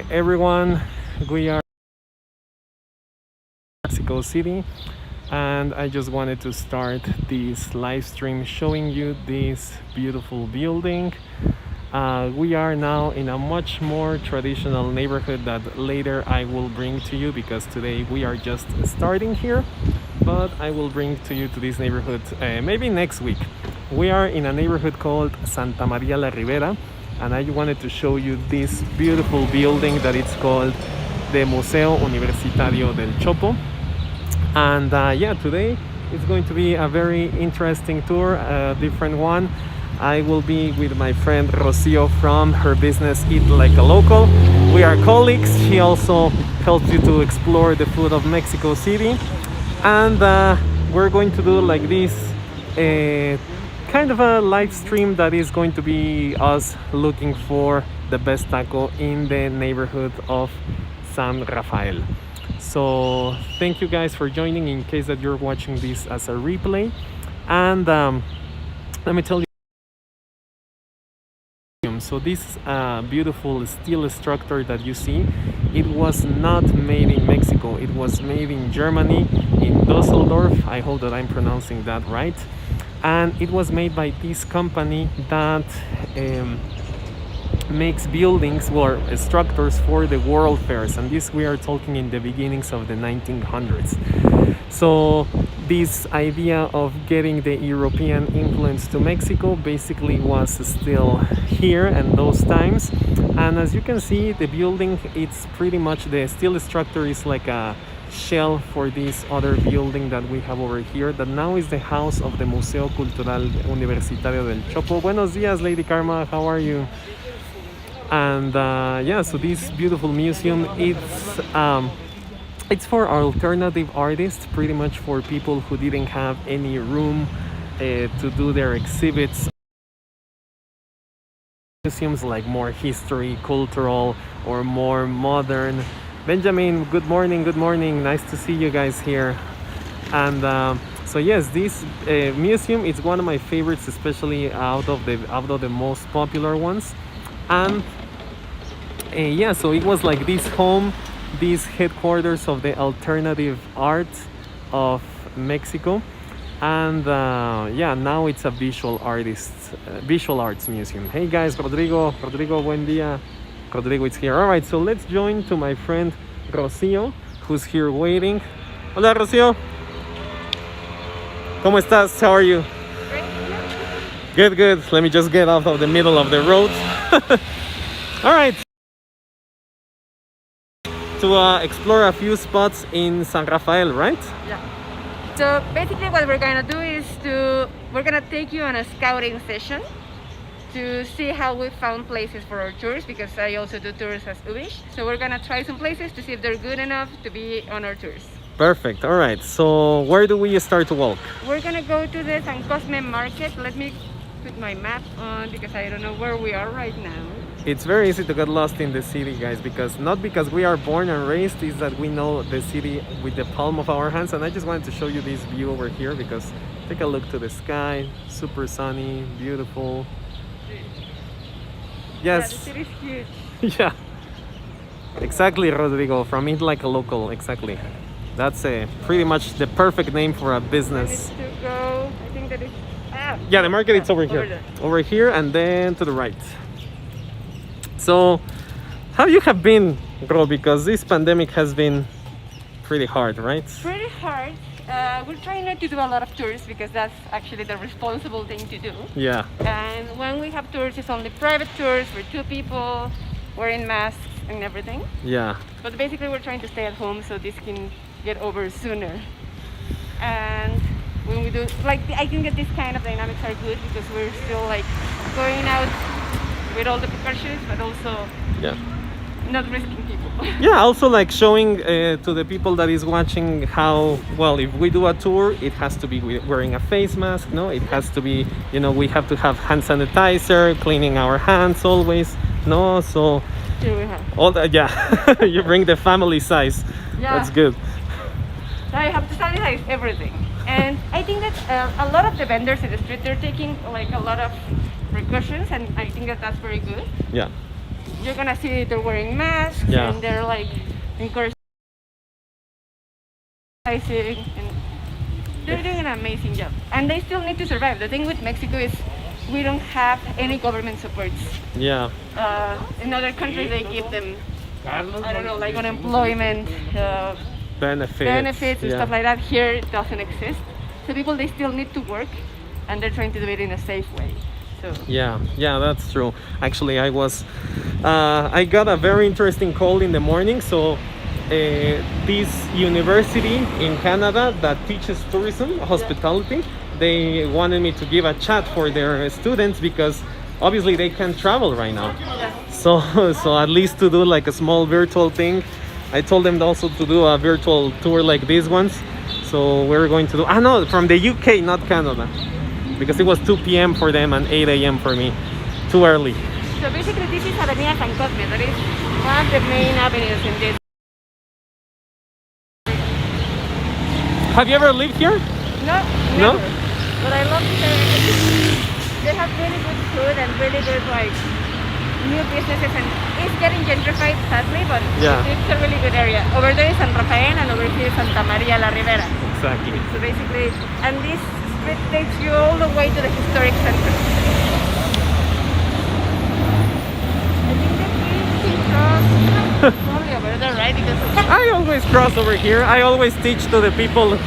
everyone, we are in Mexico City, and I just wanted to start this live stream showing you this beautiful building. We are now in a much more traditional neighborhood that later I will bring to you because today we are just starting here, but I will bring to you to this neighborhood maybe next week. We are in a neighborhood called Santa Maria la Ribera, and I wanted to show you this beautiful building that it's called the Museo Universitario del Chopo. And yeah, today it's going to be a very interesting tour, a different one. I will be with my friend Rocio from her business Eat Like a Local. We are colleagues. She also helps you to explore the food of Mexico City. And we're going to do like this kind of a live stream that is going to be us looking for the best taco in the neighborhood of San Rafael. So thank you guys for joining in case that you're watching this as a replay. And let me tell you, so this beautiful steel structure that you see, it was not made in Mexico. It was made in Germany, in Dusseldorf. I hope that I'm pronouncing that right. And it was made by this company that makes buildings or structures for the world fairs, and this we are talking in the beginnings of the 1900s. So this idea of getting the European influence to Mexico basically was still here in those times. And as you can see, the building, it's pretty much the steel structure is like a shell for this other building that we have over here that now is the house of the Museo Cultural Universitario del Chopo. Buenos dias, Lady Karma, how are you? And yeah, so this beautiful museum, it's for alternative artists, pretty much for people who didn't have any room to do their exhibits. Museums like more history, cultural, or more modern. Benjamin, good morning, good morning. Nice to see you guys here. And so yes, this museum is one of my favorites, especially out of the most popular ones. And yeah, so it was like this home, this headquarters of the alternative art of Mexico. And yeah, now it's a visual arts museum. Hey guys, Rodrigo, buen día. Rodrigo is here. All right, so let's join to my friend Rocio, who's here waiting. Hola, Rocio. ¿Cómo estás? How are you? Good, good. Let me just get out of the middle of the road. All right. To explore a few spots in San Rafael, right? Yeah. So basically what we're gonna do is we're gonna take you on a scouting session to see how we found places for our tours, because I also do tours as Ubish. So we're gonna try some places to see if they're good enough to be on our tours. Perfect. All right. So where do we start to walk? We're gonna go to the San Cosme market. Let me put my map on because I don't know where we are right now. It's very easy to get lost in the city, guys, because not because we are born and raised, is that we know the city with the palm of our hands. And I just wanted to show you this view over here because take a look to the sky, super sunny, beautiful. Yes. Yeah, the city is huge. Yeah. Exactly, Rodrigo, from Eat Like a Local, exactly. That's pretty much the perfect name for a business. I need to go, I think that is... Yeah, the market is over here. Over here and then to the right. So, how you have been, Ro? Because this pandemic has been pretty hard, right? Pretty hard. We're trying not to do a lot of tours because that's actually the responsible thing to do. Yeah. And when we have tours, it's only private tours for 2 people, wearing masks and everything. Yeah. But basically we're trying to stay at home so this can get over sooner. And when we do, like, I think that this kind of dynamics are good because we're still like going out with all the precautions, but also not risking people. Yeah, also like showing to the people that is watching how, well, if we do a tour, it has to be wearing a face mask, no? It has to be, you know, we have to have hand sanitizer, cleaning our hands always, no? So here we have all that, yeah. You bring the family size. Yeah. That's good. So I have to sanitize everything. And I think that a lot of the vendors in the street, they're taking like a lot of precautions, and I think that that's very good. Yeah. you're gonna see they're wearing masks Yeah. and they're like encouraging, and they're doing an amazing job. And they still need to survive. The thing with Mexico is we don't have any government supports. Yeah. In other countries, they give them, I don't know, like unemployment benefits and yeah. stuff like that. Here, it doesn't exist. So people, they still need to work, and they're trying to do it in a safe way. So Yeah, yeah, that's true. Actually, I got a very interesting call in the morning. So, this university in Canada that teaches tourism, hospitality, they wanted me to give a chat for their students because obviously they can't travel right now. yeah. So at least to do like a small virtual thing. I told them also to do a virtual tour like these ones. So we're going to do, no, from the UK, not Canada, because it was 2 p.m. for them and 8 a.m. for me. Too early. So basically, this is Avenida San Cosme. That is one of the main avenues in this. Have you ever lived here? No, No? never. But I love they have really good food and really good like new businesses, and it's getting gentrified sadly, but Yeah. it's a really good area. Over there is San Rafael and over here is Santa Maria la Ribera. Exactly. So basically, and this street takes you all the way to the historic center. I think that we can cross probably over there, right? Because I always cross over here. I always teach to the people,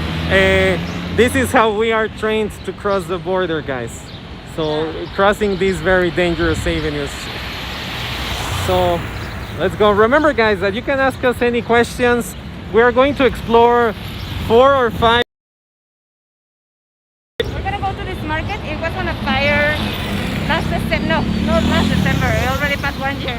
this is how we are trained to cross the border, guys. So crossing these very dangerous avenues. So let's go. Remember, guys, that you can ask us any questions. We are going to explore 4 or 5. we're gonna go to this market. It was on a fire last December. No, not last December. It already passed 1 year.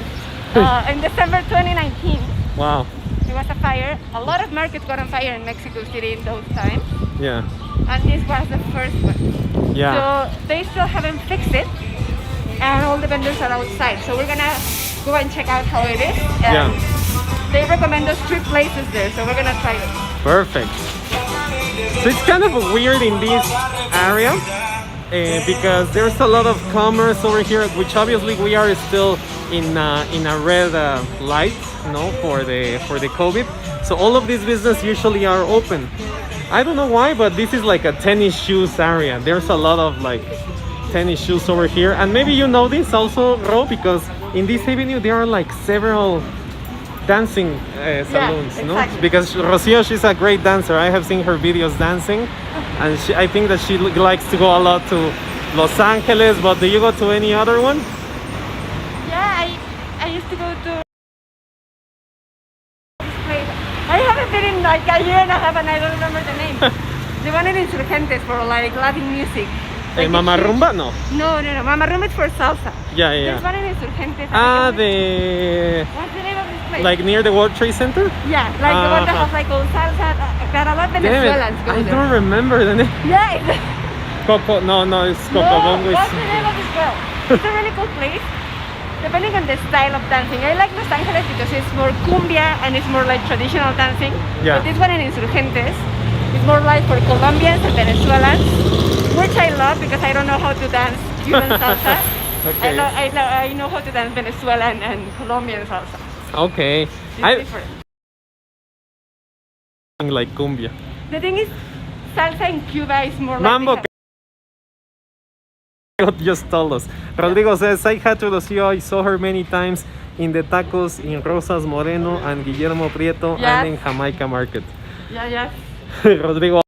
In December 2019. Wow. There was a fire. A lot of markets got on fire in Mexico City in those times, Yeah. and this was the first one. Yeah. So they still haven't fixed it, and all the vendors are outside. So we're gonna go and check out how it is. And they recommend us 3 places there, so we're gonna try it. Perfect. So it's kind of weird in this area because there's a lot of commerce over here, which obviously we are still in a red light, for the COVID. So all of these businesses usually are open. I don't know why, but this is like a tennis shoes area. There's a lot of like tennis shoes over here, and maybe you know this also, Ro, because in this avenue there are like several dancing salons, exactly. Because Rocio, she's a great dancer. I have seen her videos dancing, and I think that she likes to go a lot to Los Angeles. But do you go to any other one? Yeah, I used to go to this place. I haven't been in like a year and a half, and I don't remember the name. The one in Insurgentes for like Latin music. Like Mama Rumba? No. No. Mama Rumba is for salsa. Yeah. There's one in Insurgentes. Ah, What's the name of this place? like near the World Trade Center? Yeah, like the one that has like all salsa. That a lot of Damn it, Venezuelans go I there. don't remember the name. Yeah, it's Coco, no, it's no, Cocobongo. what's the name of this girl? It's a really cool place. Depending on the style of dancing. I like Los Angeles because it's more cumbia and it's more like traditional dancing. Yeah. But this one in Insurgentes is more like for Colombians and Venezuelans, which I love because I don't know how to dance Cuban salsa. Okay. I know how to dance Venezuelan and Colombian salsa. Okay. It's different. Like cumbia. The thing is, salsa in Cuba is more like Mambo. Just told us. Rodrigo says, I had to Rocio. I saw her many times in the tacos in Rosas Moreno and Guillermo Prieto Yes. and in Jamaica Market. Yeah. Rodrigo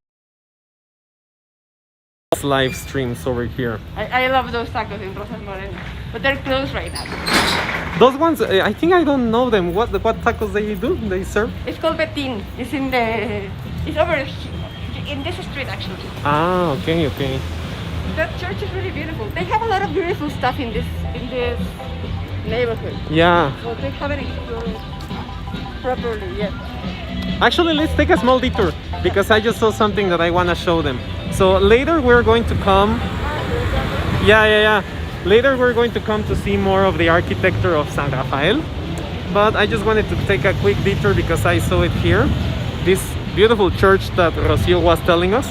live streams over here. I love those tacos in Rosas Moreno, but they're closed right now. Those ones, I think I don't know them. What tacos they do? They serve? It's called Betin. It's over in this street actually. Ah, okay. That church is really beautiful. They have a lot of beautiful stuff in this neighborhood. Yeah. So they haven't explored it properly yet. Actually, let's take a small detour because I just saw something that I want to show them. So later we're going to come. Yeah. Later we're going to come to see more of the architecture of San Rafael. But I just wanted to take a quick detour because I saw it here. This beautiful church that Rocio was telling us.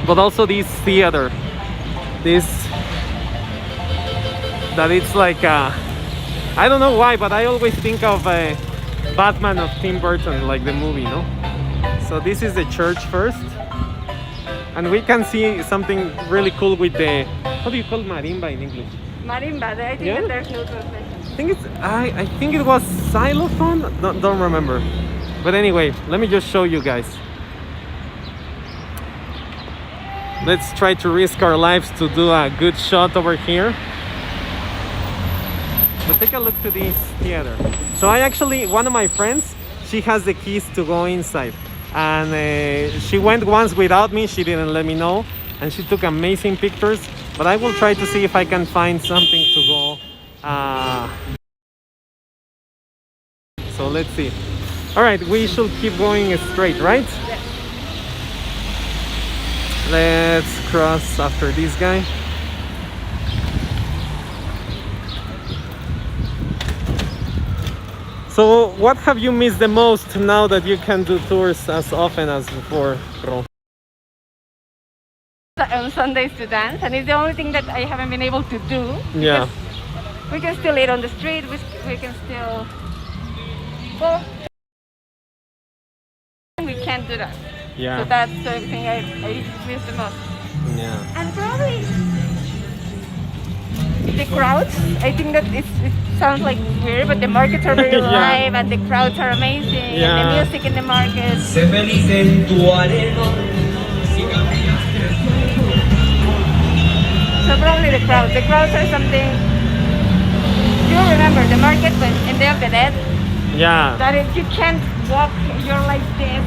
But also this theater. That it's like I don't know why, but I always think of Batman of Tim Burton, like the movie, no? So this is the church first. And we can see something really cool with the, how do you call marimba in English? Marimba, I think Yeah? that there's no translation. I think it was xylophone. Don't remember. But anyway, let me just show you guys. Let's try to risk our lives to do a good shot over here. But take a look to this theater. So one of my friends, she has the keys to go inside. And she went once without me, she didn't let me know. And she took amazing pictures. But I will try to see if I can find something to go. So let's see. All right, we should keep going straight, right? Yes. Let's cross after this guy. So what have you missed the most now that you can do tours as often as before, Ro? On Sundays to dance, and it's the only thing that I haven't been able to do. Yeah. We can still eat on the street, we can still... Well, we can't do that. Yeah. So that's the thing I miss the most. Yeah. And probably the crowds. I think that it sounds like weird, but the markets are very Yeah. live and the crowds are amazing. Yeah. And the music in the markets. Sé feliz en tu arena. So probably the crowds. The crowds are something. You remember the market when in Day of the Dead? Yeah. That if you can't walk, you're like this,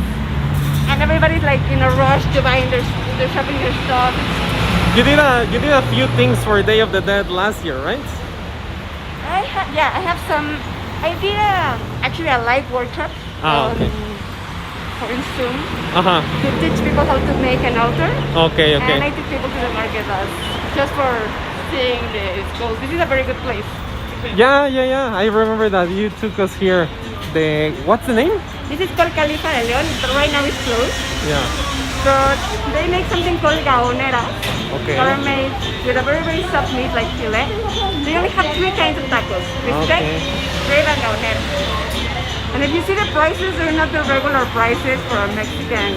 and everybody's like in a rush to buying they're shopping their stuff. You did a few things for Day of the Dead last year, right? I have some. I did actually a live workshop Okay. for in Zoom Uh-huh. to teach people how to make an altar. Okay, And I okay. took people to the market just for seeing the schools. This is a very good place. Yeah. I remember that you took us here. What's the name? This is called Califa de León, but right now it's closed. Yeah. But they make something called gaoneras. Okay. That are made with a very, very soft meat like filet. They only have 3 kinds of tacos. Bistec, Okay. rib, and gaonera. And if you see the prices, they're not the regular prices for a Mexican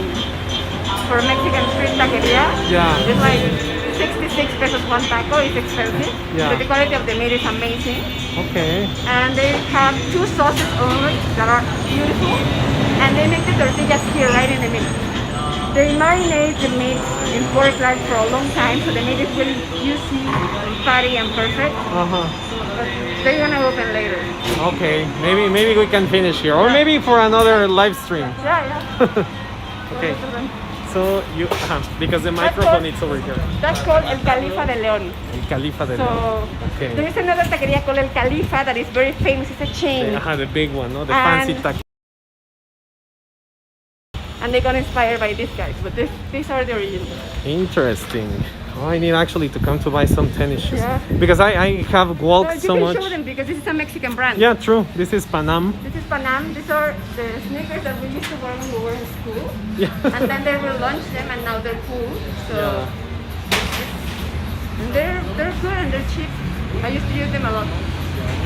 street taqueria. Yeah. It's like 66 pesos one taco. It's expensive. Yeah. But the quality of the meat is amazing. Okay. And they have 2 sauces only that are beautiful. And they make the tortillas here right in the middle. They marinate the meat in pork lard for a long time, so the meat is really juicy, and fatty, and perfect. Uh-huh. But they're gonna open later. Okay. Maybe we can finish here. Or maybe for another live stream. Yeah. Okay. So because the microphone is over here. That's called El Califa de León. El Califa de So León. Okay. there is another taqueria called El Califa that is very famous. It's a chain. The big one, no? The And- fancy taco. And they got inspired by these guys, but these are the originals. Interesting. Oh, I need actually to come to buy some tennis shoes. Yeah. Because I have walked You so can much. show them because this is a Mexican brand. Yeah, true. This is Panam. This is Panam. These are the sneakers that we used to wear when we were in school. Yeah. And then they relaunched them and now they're cool. So Yeah. and they're good and they're cheap. I used to use them a lot.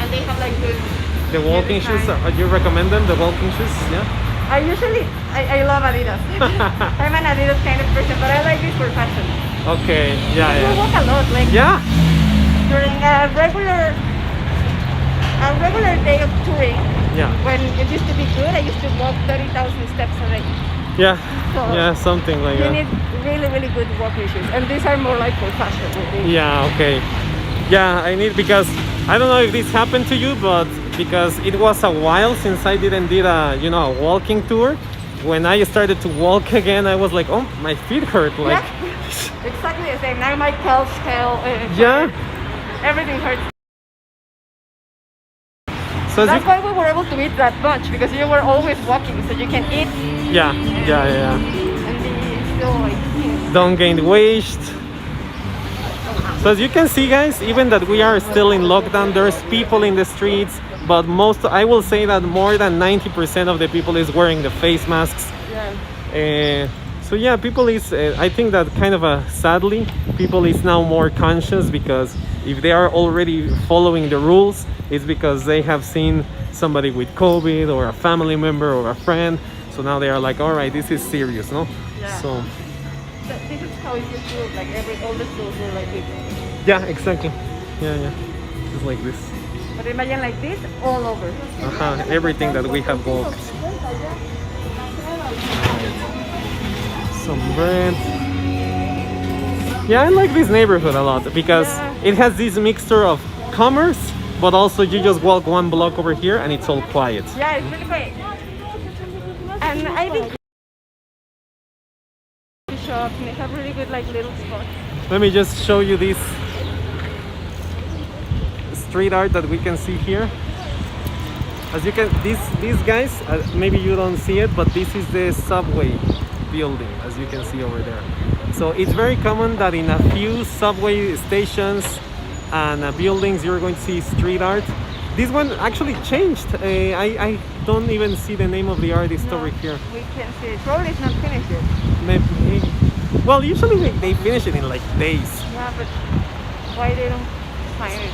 And they have like good The walking design. shoes, you recommend them, the walking shoes? Yeah? I love Adidas. I'm an Adidas kind of person, but I like this for fashion. Okay, yeah, We yeah. walk a lot, like Yeah? during a regular day of touring. Yeah. When it used to be good, I used to walk 30,000 steps a day. Yeah. So Yeah, something like you that. need really, really good walking shoes, and these are more like for fashion, I think. Yeah, okay. Yeah, I need, because I don't know if this happened to you, but because it was a while since I did a walking tour. When I started to walk again, I was like, oh, my feet hurt. Like, Yeah, exactly the same. Now my calves, yeah. everything hurts. So That's why we were able to eat that much, because you were always walking, so you can eat yeah. and be still like. Don't gain weight. So as you can see, guys, even that we are still in lockdown, there's people in the streets, but I will say that more than 90% of the people is wearing the face masks. Yeah. So So yeah, people is I think that kind of sadly people is now more conscious, because if they are already following the rules, it's because they have seen somebody with COVID or a family member or a friend. So now they are like, all right, this is serious, no? Yeah. So This is how it used to look like. All the schools were like this. yeah, exactly. Yeah, it's like this. But imagine like this all over. Everything that we have walked. Some bread. Yeah, I like this neighborhood a lot, because Yeah. it has this mixture of commerce, but also you just walk one block over here and it's all quiet. Yeah, it's really great. And I think shops, and they have really good like little spots. Let me just show you this street art that we can see here. As you can, these guys, maybe you don't see it, but this is the subway building, as you can see over there. So it's very common that in a few subway stations and buildings you're going to see street art. This one actually changed. I don't even see the name of the artist over here. We can see it. Probably it's not finished yet. Maybe, well, usually they finish it in like days. Yeah, but why they don't find it?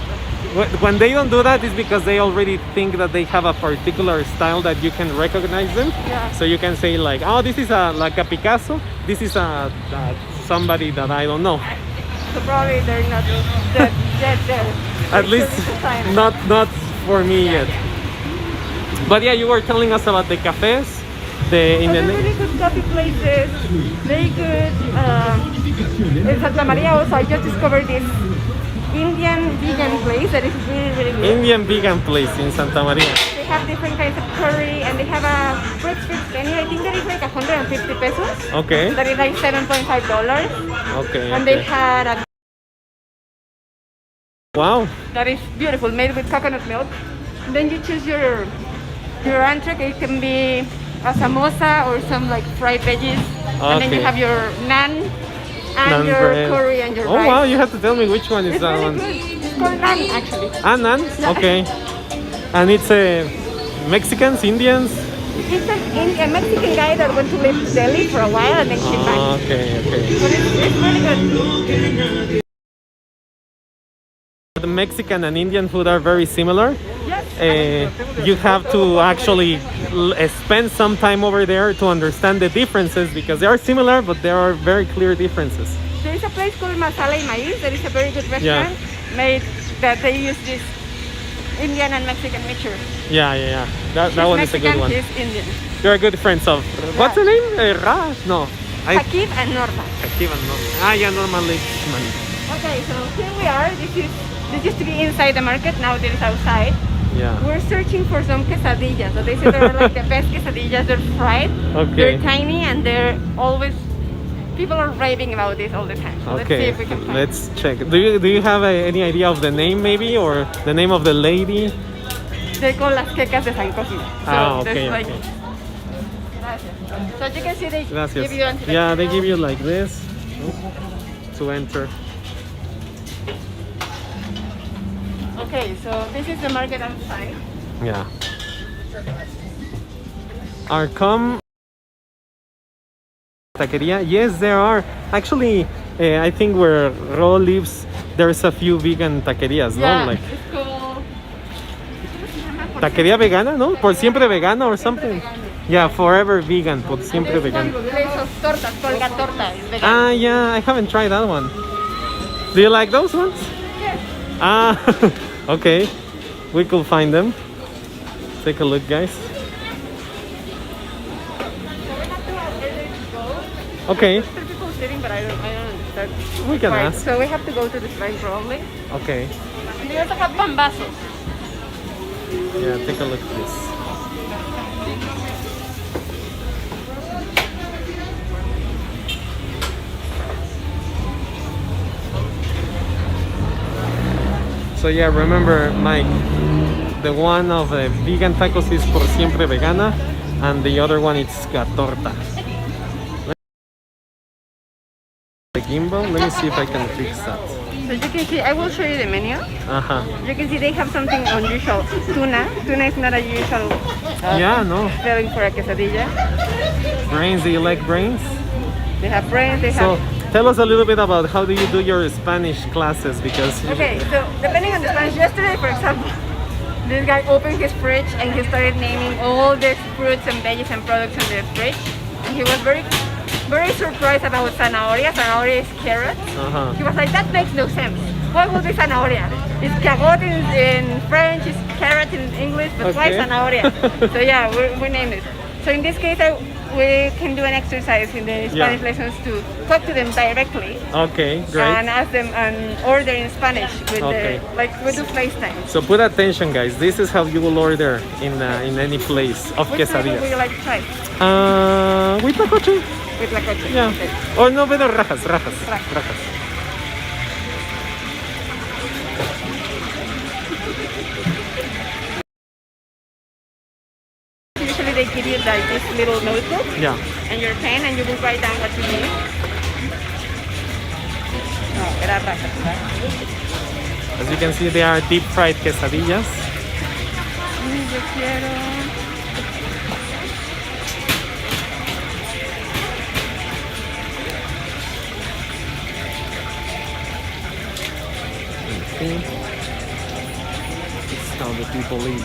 When they don't do that, it's because they already think that they have a particular style that you can recognize them. Yeah. So you can say like, oh, this is like a Picasso. This is a somebody that I don't know. So probably they're not dead there. At They least still need to sign it. not for me yet. But yeah, you were telling us about the cafes. They're really good coffee places. Very good. In Santa Maria also, I just discovered this Indian vegan place that is really, really good. Indian vegan place in Santa Maria. They have different kinds of curry, and they have a breakfast menu. I think that is like 150 pesos. Okay. That is like $7.5. Okay. And they okay. had a Wow. that is beautiful, made with coconut milk. And then you choose your entree. It can be a samosa or some like fried veggies. And then you Okay. have your naan and Naan your bread. curry and your Oh rice. wow, you have to tell me which one is It's that really one. good. It's called naan actually. Ah, naan? Okay. And it's Mexicans, Indians? It's a Mexican guy that went to live in Delhi for a while and then came back. Okay. But it's really good. The Mexican and Indian food are very similar. Yes. You have to actually spend some time over there to understand the differences, because they are similar, but there are very clear differences. There is a place called Masala y Maíz. That is a very good restaurant made that they use this Indian and Mexican mixture. Yeah. That one is a good Mexican, one. he's Indian. You're good friends of. What's the name? Ra? No. Hakib and Norma. Hakib and Norma. Ah, yeah, normally. Okay, so here we are. This used to be inside the market. Now this is outside. Yeah. We're searching for some quesadillas. So they say they're like the best quesadillas. They're fried. Okay. They're tiny and they're always. People are raving about this all the time. So let's see Okay, if we can find. let's check. Do you have any idea of the name maybe, or the name of the lady? They're called las quecas de San Cosme. So Ah, there's okay, like. okay. So as you can see, they Gracias. give you until Yeah, they give you like this to enter. Okay, so this is the market outside. Yeah. Arcom Taqueria. Yes, there are. Actually, I think where Ro lives, there's a few vegan taquerias, Yeah, no? Like it's called. taqueria vegana, no? Por siempre vegana or something. Yeah, forever vegan, por siempre vegana. Place of tortas, Colga Torta is vegan. Ah, yeah, I haven't tried that one. Do you like those ones? Yes. Ah, okay. We could find them. Take a look, guys. Okay, There are people sitting, but I don't understand. we can Right, ask. so we have to go to this line probably. Okay. And they also have pambazos. Yeah, take a look at this. So yeah, remember, Mike, the one of the vegan tacos is por siempre vegana, and the other one is gatorta. The gimbal, let me see if I can fix that. So you can see, I will show you the menu. Uh-huh. You can see they have something unusual. Tuna. Tuna is not a usual Yeah, no. selling for a quesadilla. Brains, do you like brains? They have brains. They So have. tell us a little bit about how do you do your Spanish classes, because Okay, so depending on the Spanish, yesterday, for example, this guy opened his fridge and he started naming all the fruits and veggies and products in the fridge, and he was very, very surprised about zanahoria. Zanahoria is carrot. Uh-huh. He was like, that makes no sense. What would be zanahoria? It's carotte in French, it's carrot in English, but why Okay. zanahoria? So yeah, we named it. So in this case, we can do an exercise in the Spanish lessons to talk to them directly Okay, great. and ask them and order in Spanish with Okay. like we do FaceTime. So put attention, guys. This is how you will order in any place of Which flavor would you quesadillas. like to try? With tacoche. With la coche. Yeah. Okay. Or no, pero rajas. Rajas. Usually they give you like this little notebook Yeah. and your pen and you will write down what you need. No, era rajas, ¿verdad? As you can see, they are deep fried quesadillas. Yo quiero. It's how the people eat.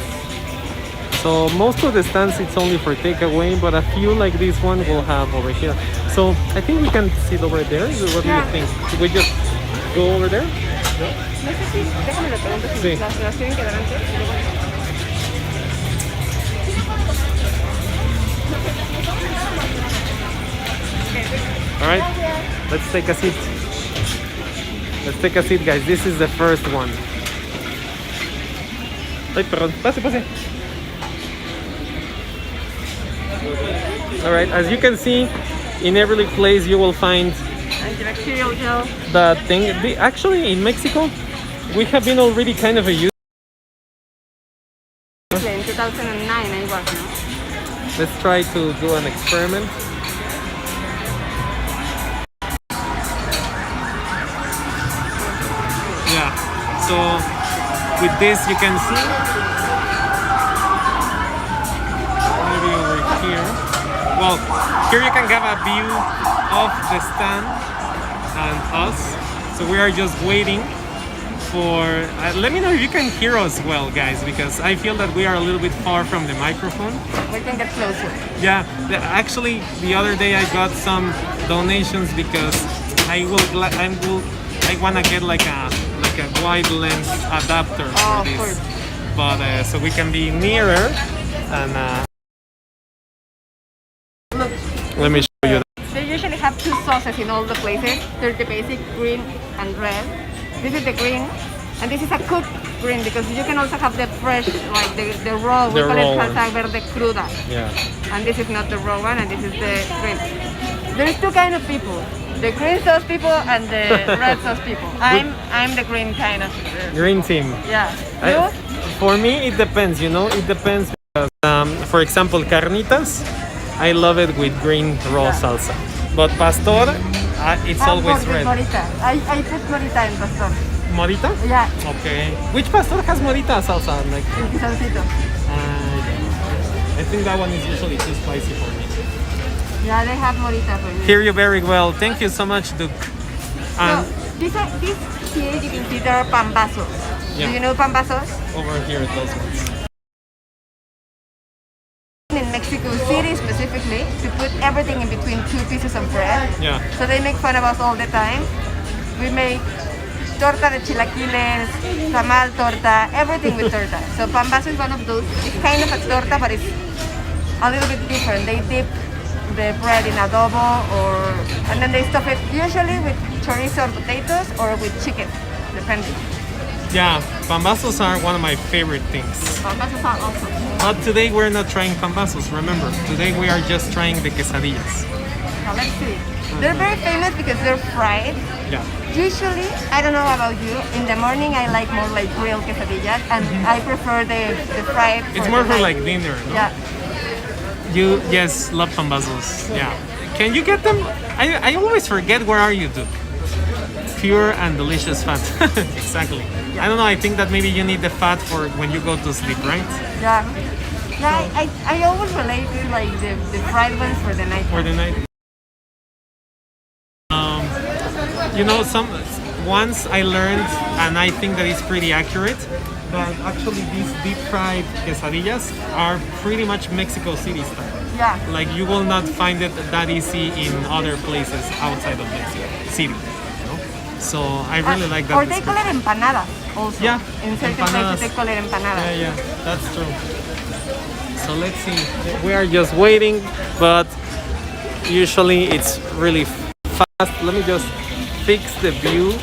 So most of the stands it's only for takeaway, but a few like this one we'll have over here. So I think we can sit over there. What do you Yeah. think? Should we just go over there? No sé si, déjame le pregunto si Sí. las tienen que dar antes. y luego- All right, let's take a seat. Let's take a seat, guys. This is the first one. Ay, perdón. Pase, pase. All right, as you can see, in every place you will find Antibacterial gel. the thing. Actually, in Mexico, we have been already kind of a use. In 2009 I was, no? Let's try to do an experiment. Yeah, so with this you can see, maybe over here. Well, here you can have a view of the stand and us. So we are just waiting for, let me know if you can hear us well, guys, because I feel that we are a little bit far from the microphone. We can get closer. Yeah, actually, the other day I got some donations because I wanna get like a wide lens adapter Oh, for of this, course. but so we can be nearer. And Look, let me show you. they usually have two sauces in all the places. There's the basic green and red. This is the green, and this is a cooked green because you can also have the fresh, like the raw. We The call raw it one. salsa verde cruda, Yeah. and this is not the raw one, and this is the green. There's two kind of people: the green sauce people and the red sauce people. I'm the green kind of. Green team. Yeah. I- You? for me, it depends. You know, it depends because, for example, carnitas, I love it with green raw Yeah. salsa. But pastor, it's always With red. morita. I put morita in pastor. Morita? Yeah, Okay. Which pastor has morita salsa? Like, in pisoncito. I think that one is usually too spicy for me. Yeah, they have morita for you. Hear you very well. Thank you so much, Duke. So, these here you can see there are pambazos. Yeah. Do you know pambazos? Over here, those ones. In Mexico City specifically, to put everything in between two pieces of bread. Yeah. So they make fun of us all the time. We make torta de chilaquiles, tamal torta, everything with torta. So pambazo is one of those. It's kind of a torta, but it's a little bit different. They dip the bread in adobo, and then they stuff it usually with chorizo or potatoes or with chicken, depending. Yeah, pambazos are one of my favorite things. Pambazos are awesome. But today we're not trying pambazos, remember. Today we are just trying the quesadillas. Now let's see. They're very famous because they're fried. Yeah. Usually, I don't know about you, in the morning I like more like grilled quesadillas and I prefer the fried. It's for more the for night. like dinner, no? Yeah. You, yes, love pambazos. Yeah. Can you get them? I always forget where are you, Duke? Pure and delicious fat. Exactly. I don't know, I think that maybe you need the fat for when you go to sleep, right? Yeah. Yeah, I always relate to like the fried ones for the night. For the night. You know, once I learned, and I think that it's pretty accurate, that actually these deep fried quesadillas are pretty much Mexico City style. Yeah. Like you will not find it that easy in other places outside of Mexico City. You know? So I really like that. Or they call it empanadas also. Yeah, In certain empanadas. places they call it empanadas. Yeah, yeah, that's true. So let's see. We are just waiting, but usually it's really fast. Let me just fix the view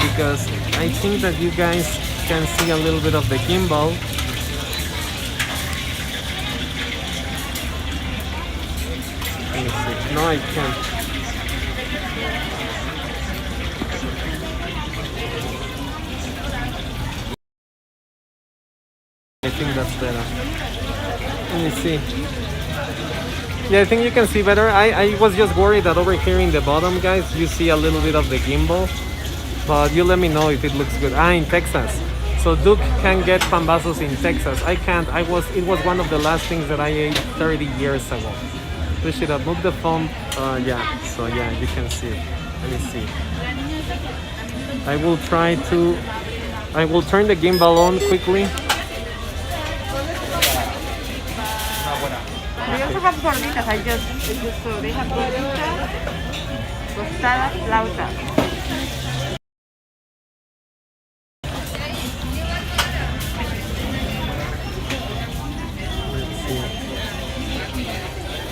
because I think that you guys can see a little bit of the gimbal. Let me see. No, I can't. I think that's better. Let me see. Yeah, I think you can see better. I was just worried that over here in the bottom, guys, you see a little bit of the gimbal. But you let me know if it looks good. In Texas. So Duke can get pambazos in Texas. I can't. It was one of the last things that I ate 30 years ago. We should have moved the phone. Yeah. So yeah, you can see it. Let me see. I will turn the gimbal on quickly. They also have gorditas. So they have gorditas, tostadas, flautas.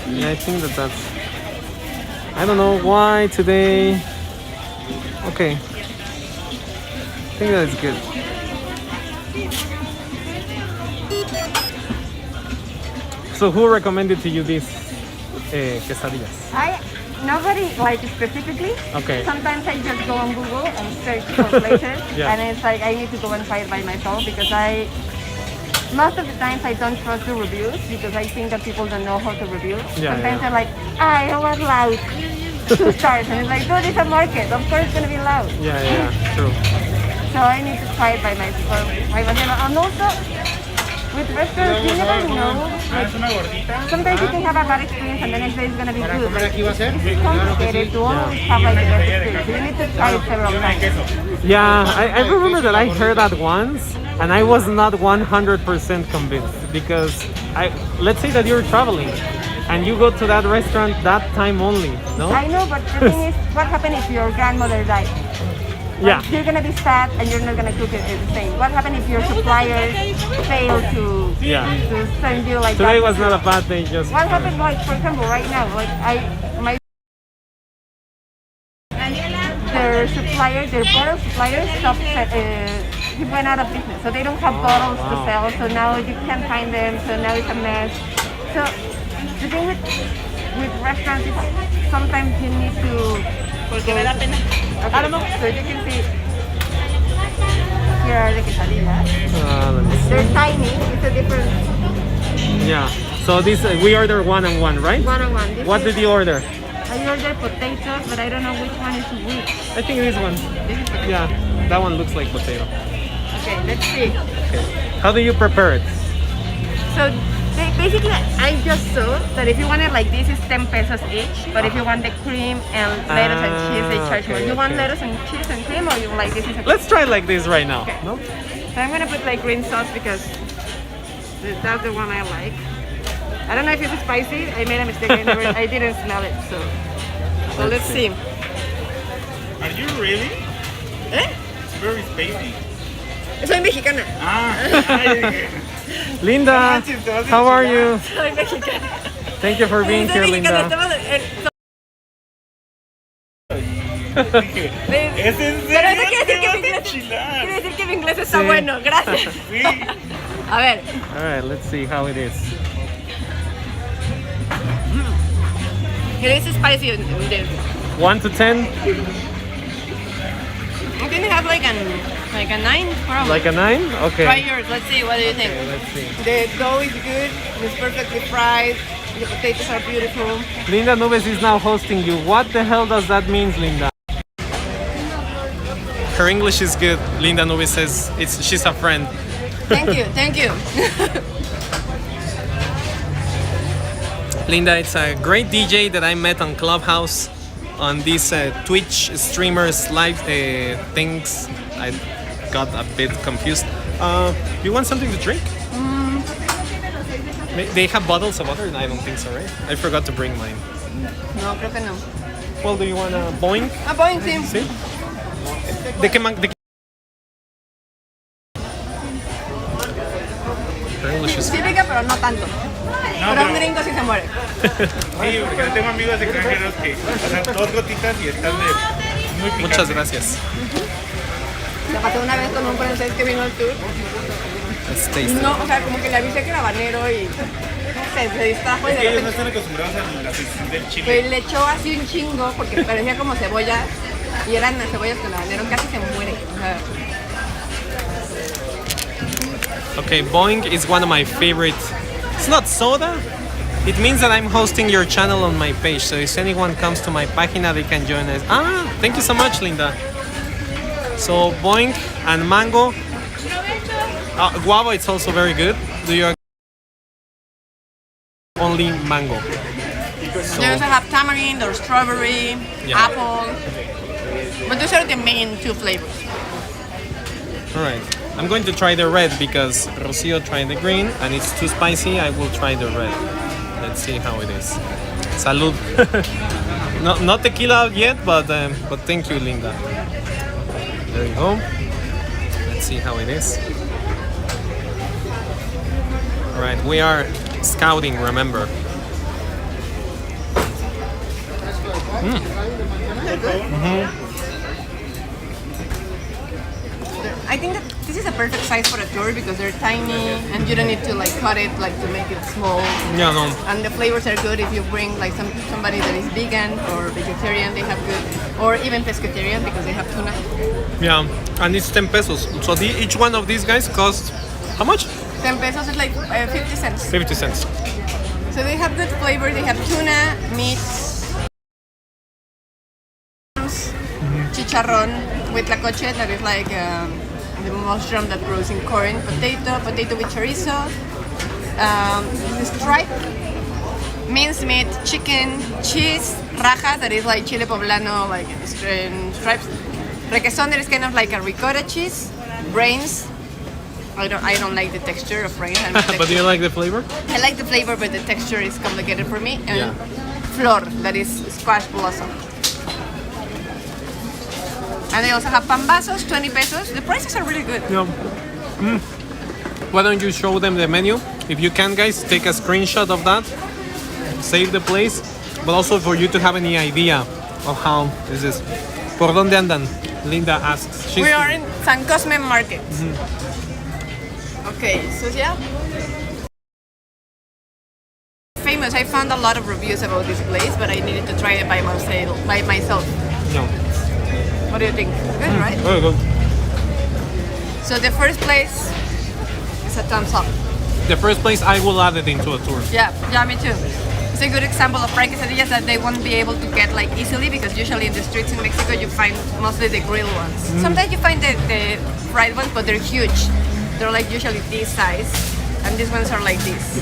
Yeah, I think that's. I don't know why today. Okay. I think that is good. So who recommended to you these quesadillas? Nobody like specifically. Okay. Sometimes I just go on Google and search for places, Yeah. and it's like I need to go and try it by myself because most of the times I don't trust the reviews because I think that people don't know how to review. Yeah, Sometimes yeah. they're like, it was loud, 2 stars, and it's like, dude, it's a market. Of course, it's gonna be loud. Yeah, yeah, true. So I need to try it by myself. And also, with restaurants, you never know. Like, sometimes you can have a bad experience and the next day it's gonna be good. Like, it's complicated to always have like the best experience. So you need to try it several times. Yeah, I remember that I heard that once, and I was not 100% convinced because let's say that you're traveling, and you go to that restaurant that time only, no? I know, but the thing is, what happens if your grandmother dies? Yeah. You're gonna be sad and you're not gonna cook it the same. What happens if your suppliers fail to send you like Today that? was not a bad day, just. What happened, like, for example, right now, like their bottle suppliers stopped, he went out of business, so they don't have bottles to sell, so now you can't find them, so now it's a mess. So the thing with restaurants is sometimes you need to. Okay, so you can see, here are the quesadillas. Let me see. They're tiny, it's a different Yeah. So this we order one and one, right? one-on-one. What did you order? I ordered potatoes, but I don't know which one is which. I think this one. This is potato. Yeah, that one looks like potato. Okay, let's see. Okay. How do you prepare it? So basically, I just saw that if you want it like this, it's 10 pesos each. But if you want the cream and lettuce and cheese, they charge more. Okay, You want okay. lettuce and cheese and cream, or you like this? Is Let's try like this right now. Okay. No? So I'm gonna put like green sauce because that's the one I like. I don't know if it's spicy. I made a mistake. I didn't smell it. So let's see. Are you really? ¿Eh? It's very spicy. Soy mexicana. Linda, how are you? Soy mexicana. Thank you for being here, Linda. ¿Es en serio? Pero eso quiere decir que mi Te vas a inglés, enchilar. quiere decir que mi inglés está Sí. bueno. Gracias. Sí. A ver. All right, let's see how it is. It is spicy. 1 to 10, I'm gonna have like a 9 probably. like a 9. Okay. Try yours. Let's see. What do you think? Okay, let's see. The dough is good. It's perfectly fried. The potatoes are beautiful. Linda Nubes is now hosting you. What the hell does that mean, Linda? Her English is good. Linda Nubes says she's a friend. Thank you. Thank you. Linda, it's a great DJ that I met on Clubhouse. on these Twitch streamers live things. I got a bit confused. You want something to drink? They have bottles of water? I don't think so, right? I forgot to bring mine. No, creo que no. Well, do you want a Boeing? Ah, Boeing, sí. Sí. ¿De qué Delicious. Sí pica, pero no tanto. Pero un gringo sí se muere. Sí, porque yo tengo amigos extranjeros que pasan 2 gotitas y están de muy picantes. Muchas gracias. Me pasó una vez con un francés que vino al tour. It's tasty. No, o sea, como que le avisé que era habanero y no sé, se distrajo y Es de que ellos no repente están acostumbrados a la sensación del chile. pues, le echó así un chingo porque parecía como cebolla y eran las cebollas con habanero, casi se muere. O sea, Okay, Boeing is one of my favorite. It's not soda. It means that I'm hosting your channel on my page. So if anyone comes to my página, they can join us. Ah, thank you so much, Linda. So Boeing and mango. Guava, it's also very good. Do you agree? Only mango? So, they also have tamarind or strawberry, Yeah. apple. But those are the main 2 flavors. all right. I'm going to try the red because Rocio tried the green and it's too spicy. I will try the red. Let's see how it is. Salud. Not tequila yet, but thank you, Linda. There you go. Let's see how it is. All right, we are scouting. Remember. I think that this is a perfect size for a tour because they're tiny and you don't need to like cut it like to make it small. Yeah, no. And the flavors are good if you bring like somebody that is vegan or vegetarian, they have good, or even pescatarian because they have tuna. Yeah, and it's 10 pesos. So each one of these guys costs how much? 10 pesos is like 50 cents. 50 cents. So they have good flavor. They have tuna, meat, chicharrón with tlacoche, that is like the mushroom that grows in corn, potato with chorizo, stripe, minced meat, chicken, cheese, rajas, that is like chile poblano, like in stripes, requesón, that is kind of like a ricotta cheese, brains. I don't like the texture of brains. But do you like the flavor? I like the flavor, but the texture is complicated for me. And Yeah. flor, that is squash blossom. And they also have pambazos, 20 pesos. The prices are really good. Yeah. Why don't you show them the menu? If you can, guys, take a screenshot of that. Save the place. But also for you to have any idea of how this is. ¿Por dónde andan? Linda asks. We are in San Cosme Market. Okay, so yeah. Famous. I found a lot of reviews about this place, but I needed to try it by myself. No. What do you think? Good, right? Very good. So the first place is a thumbs up. The first place I will add it into a tour. Yeah, me too. It's a good example of fried quesadillas that they won't be able to get like easily because usually in the streets in Mexico you find mostly the grilled ones. Sometimes you find the fried ones, but they're huge. They're like usually this size, and these ones are like this.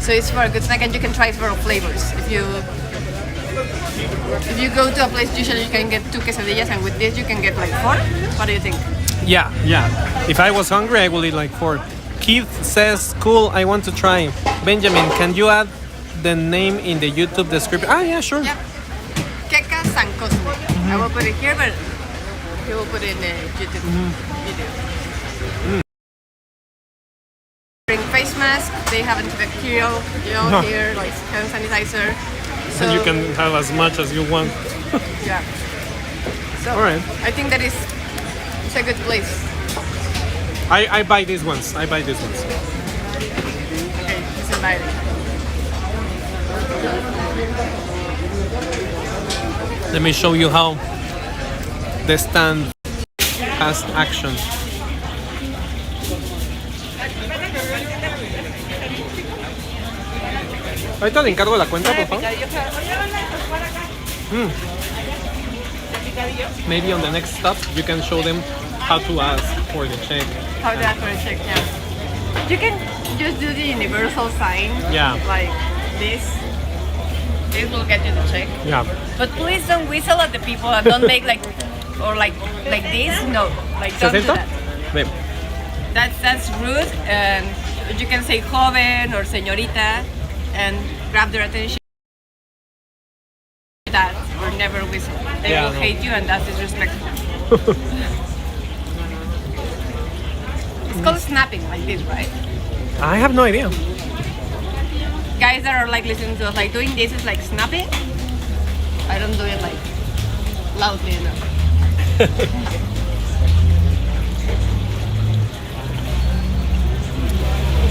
So it's for a good snack, and you can try several flavors. If you go to a place, usually you can get 2 quesadillas, and with this you can get like 4. What do you think? Yeah. If I was hungry, I would eat like 4. Keith says, cool, I want to try. Benjamin, can you add the name in the YouTube description? Ah, yeah, sure. Yeah. Keka San Cosme. I will put it here, but he will put it in the YouTube video. Bring face mask. They have antibacterial gel here, like hand sanitizer. So And you can have as much as you want. yeah. So All right. I think that it's a good place. I buy these ones. Okay, it's inviting. Let me show you how the stand has action. Ahorita le encargo la cuenta, por favor. Maybe on the next stop you can show them how to ask for the check. How to ask for a check, yeah. You can just do the universal sign. Yeah. Like this. This will get you the check. Yeah. But please don't whistle at the people and don't make like like this. No, like don't do 60? that. Ven. That's rude. And you can say joven or señorita and grab their attention. That or never whistle. They Yeah, will no. hate you and that's disrespectful. It's called snapping like this, right? I have no idea. Guys that are like listening to us, like doing this is like snapping. I don't do it like loudly enough.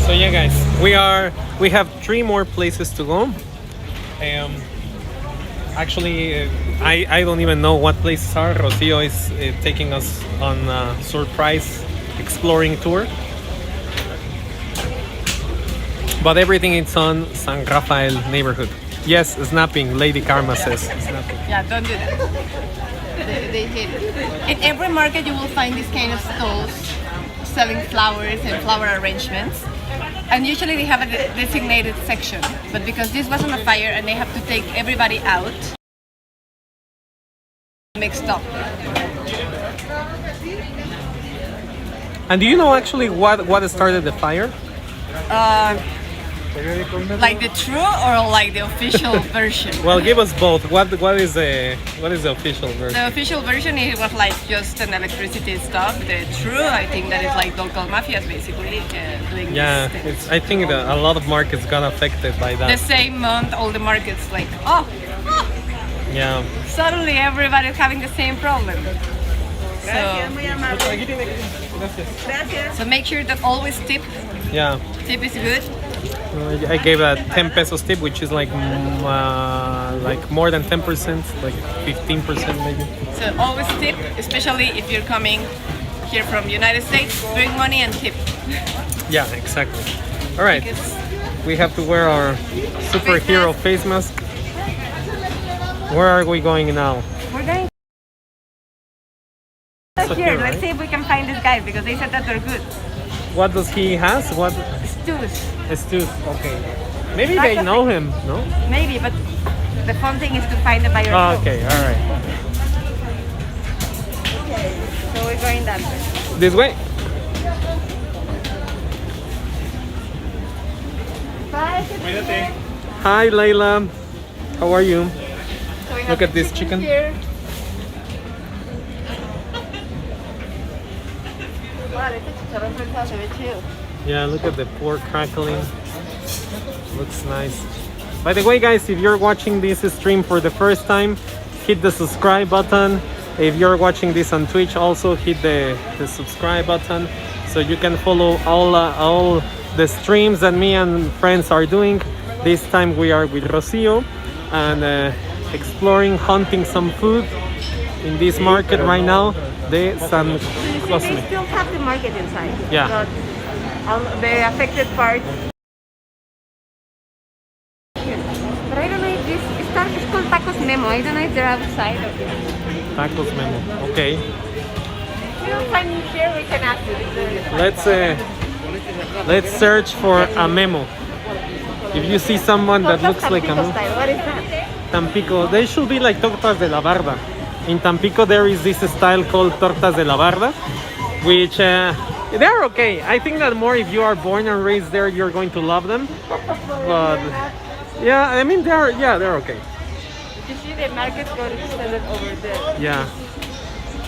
So yeah, guys, we have 3 more places to go. Actually, I don't even know what places are. Rocio is taking us on a surprise exploring tour. But everything is on San Rafael neighborhood. Yes, snapping. Lady Karma says snapping. Yeah, don't do that. They hate it. In every market, you will find this kind of stalls selling flowers and flower arrangements. And usually they have a designated section. But because this was on a fire and they have to take everybody out, mixed up. And do you know actually what started the fire? Like the true or like the official version? Well, give us both. What is the official version? The official version, it was like just an electricity stuff. The true, I think that is like local mafias basically doing Yeah, these things. I think that a lot of markets got affected by The that. same month, all the markets like, Yeah. suddenly everybody's having the same problem. So make sure that always tip. Yeah. Tip is good. I gave a 10 pesos tip, which is like more than 10%, like 15% maybe. So always tip, especially if you're coming here from United States, bring money and tip. Yeah, exactly. All right, Because we have to wear our superhero face mask. Where are we going now? we're going So here. here, Let's right? see if we can find this guy because they said that they're good. What does he has? What? Stews. Stews. Okay. Maybe they know him, no? Maybe, but the fun thing is to find it by Oh, yourself. okay, all right. So we're going that way. This way. Bye. Cuídate. Hi, Layla. How are you? So we have Look at this chicken. here. Wow, este chicharrón prensado se ve chido. Yeah, look at the pork crackling. Looks nice. By the way, guys, if you're watching this stream for the first time, hit the subscribe button. If you're watching this on Twitch, also hit the subscribe button so you can follow all the streams that me and friends are doing. This time we are with Rocio and exploring, hunting some food in this market right now, the San Cosme. They still have the market inside. Yeah. But the affected part. But I don't know if it's called Tacos Memo. I don't know if they're outside or here. Tacos Memo. Okay. If we don't find it here, we can ask you. Let's search for a memo. If you see someone that looks like a memo. What is that? Tampico, they should be like tortas de la barda. In Tampico there is this style called tortas de la barda, which they're okay. I think that more if you are born and raised there, you're going to love them. But yeah, I mean they're okay. You see the market got extended over there. Yeah,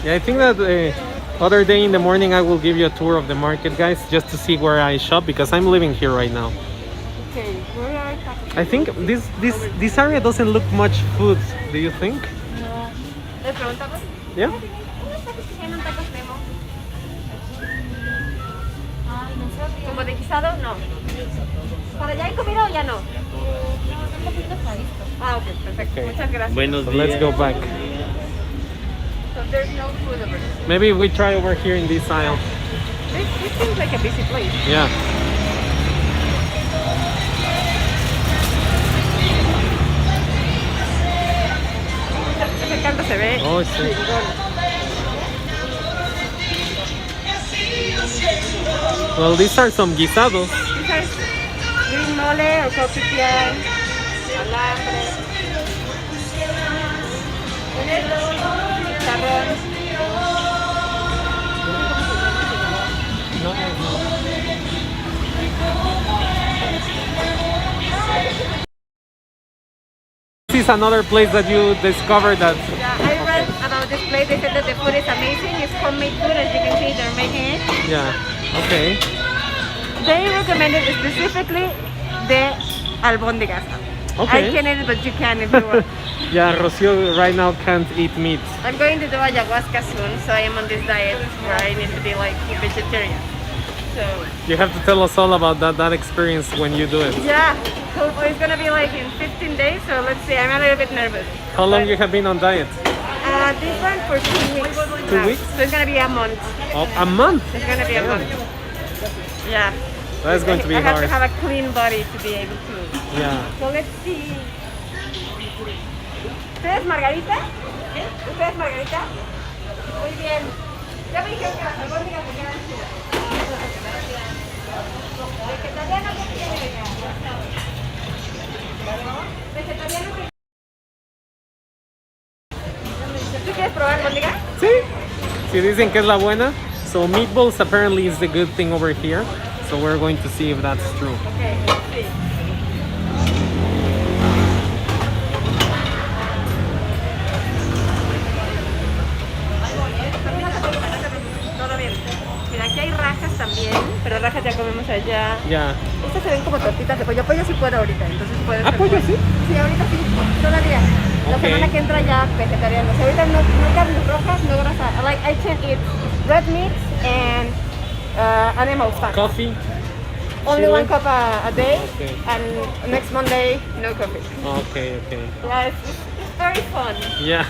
I think that other day in the morning I will give you a tour of the market, guys, just to see where I shop because I'm living here right now. Okay, where are tacos? I think this area doesn't look much food. Do you think? No. ¿Le preguntamos? Yeah. ¿Unos tacos que se llaman Tacos Memo? Ay, no sé. ¿Como de guisado? No. ¿Para allá hay comida o ya no? Ah, ok, perfecto. Okay. Muchas gracias. Buenos So let's go back. So there's no food over there. Maybe we try over here in this aisle. This seems like a busy place. Yeah. Ese caldo se ve. Oh, sí. Well, these are some guisados. These are green mole or copipián, alambre. Chicharrón. This is another place that you discovered that. Yeah, I read about this place. They said that the food is amazing. It's homemade food, as you can see. They're making it. Yeah. Okay. They recommended specifically the albóndigas. Okay. I can eat it, but you can if you want. Yeah, Rocio right now can't eat meat. I'm going to do ayahuasca soon, so I am on this diet where I need to be like vegetarian. So You have to tell us all about that experience when you do it. yeah, hopefully it's gonna be like in 15 days. So let's see. I'm a little bit nervous. How long But, you have been on diet? This one for 2 weeks. 2 weeks? So it's gonna be a month. Oh, a month. It's gonna be a Damn. month. Yeah. That's going to be I have to hard. have a clean body to be able to. Yeah. So let's see. ¿Ustedes Margarita? ¿Ustedes Margarita? Muy bien. Ya me dijeron que las albóndigas me quedan chidas. Vegetariano que tiene, venga. Vegetariano que... ¿Tú quieres probar albóndiga? Sí. Si dicen que es la buena. So meatballs apparently is the good thing over here. So we're going to see if that's true. Okay, let's see. Todo bien. Mira, aquí hay rajas también, pero rajas ya comemos allá. Yeah. Estas se ven como tortitas de pollo. Pollo sí puedo ahorita, entonces puedes. ¿Ah, pollo sí? Sí, ahorita sí, todavía. La Ok. semana que entra ya vegetariano. O sea, ahorita no carnes rojas, no grasa. Like I can eat red meat and animal fat. Coffee. Only chili? 1 cup a day, Okay. and next Monday no coffee. Okay, okay. Yeah, it's very fun. Yeah.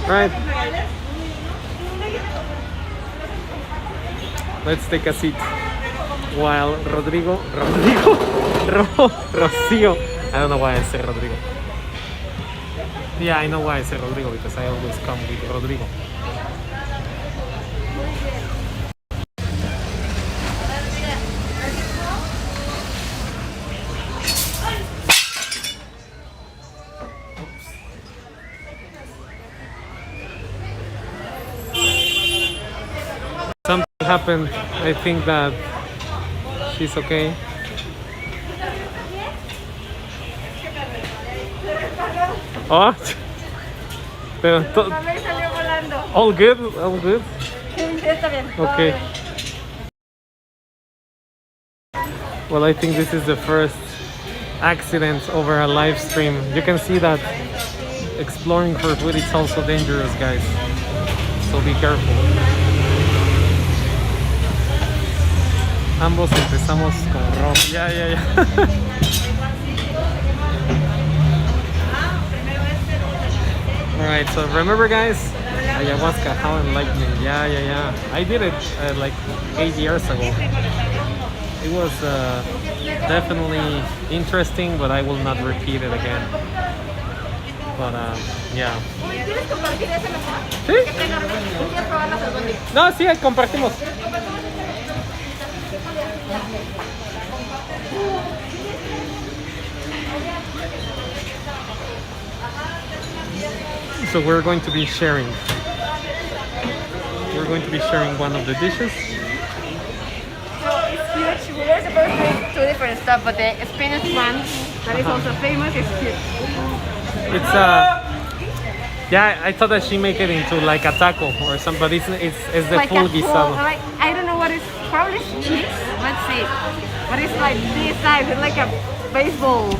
Right. Let's take a seat while Rocio. I don't know why I say Rodrigo. Yeah, I know why I say Rodrigo because I always come with Rodrigo. Something happened. I think that she's okay. Oh, pero Mamá salió volando. all good, all good. Sí, está bien. todo Okay. bien. Well, I think this is the first accident over a live stream. You can see that exploring for food is also dangerous, guys. So be careful. Ambos empezamos con rock. Yeah. Alright, so remember guys, ayahuasca, how enlightening. Yeah. I did it like 8 years ago. It was definitely interesting, but I will not repeat it again. But yeah. ¿Quieres compartir ese mejor? Sí. Que tenga un día probar las albóndigas. No, sí, compartimos. So we're going to be sharing. We're going to be sharing one of the dishes. So it's huge. We were supposed to eat 2 different stuff, but the spinach one that is also famous is huge. It's yeah, I thought that she make it into like a taco or something, but it's the Like full a guisado. like I don't know what it's probably cheese. Let's see. But it's like this size. It's like a baseball.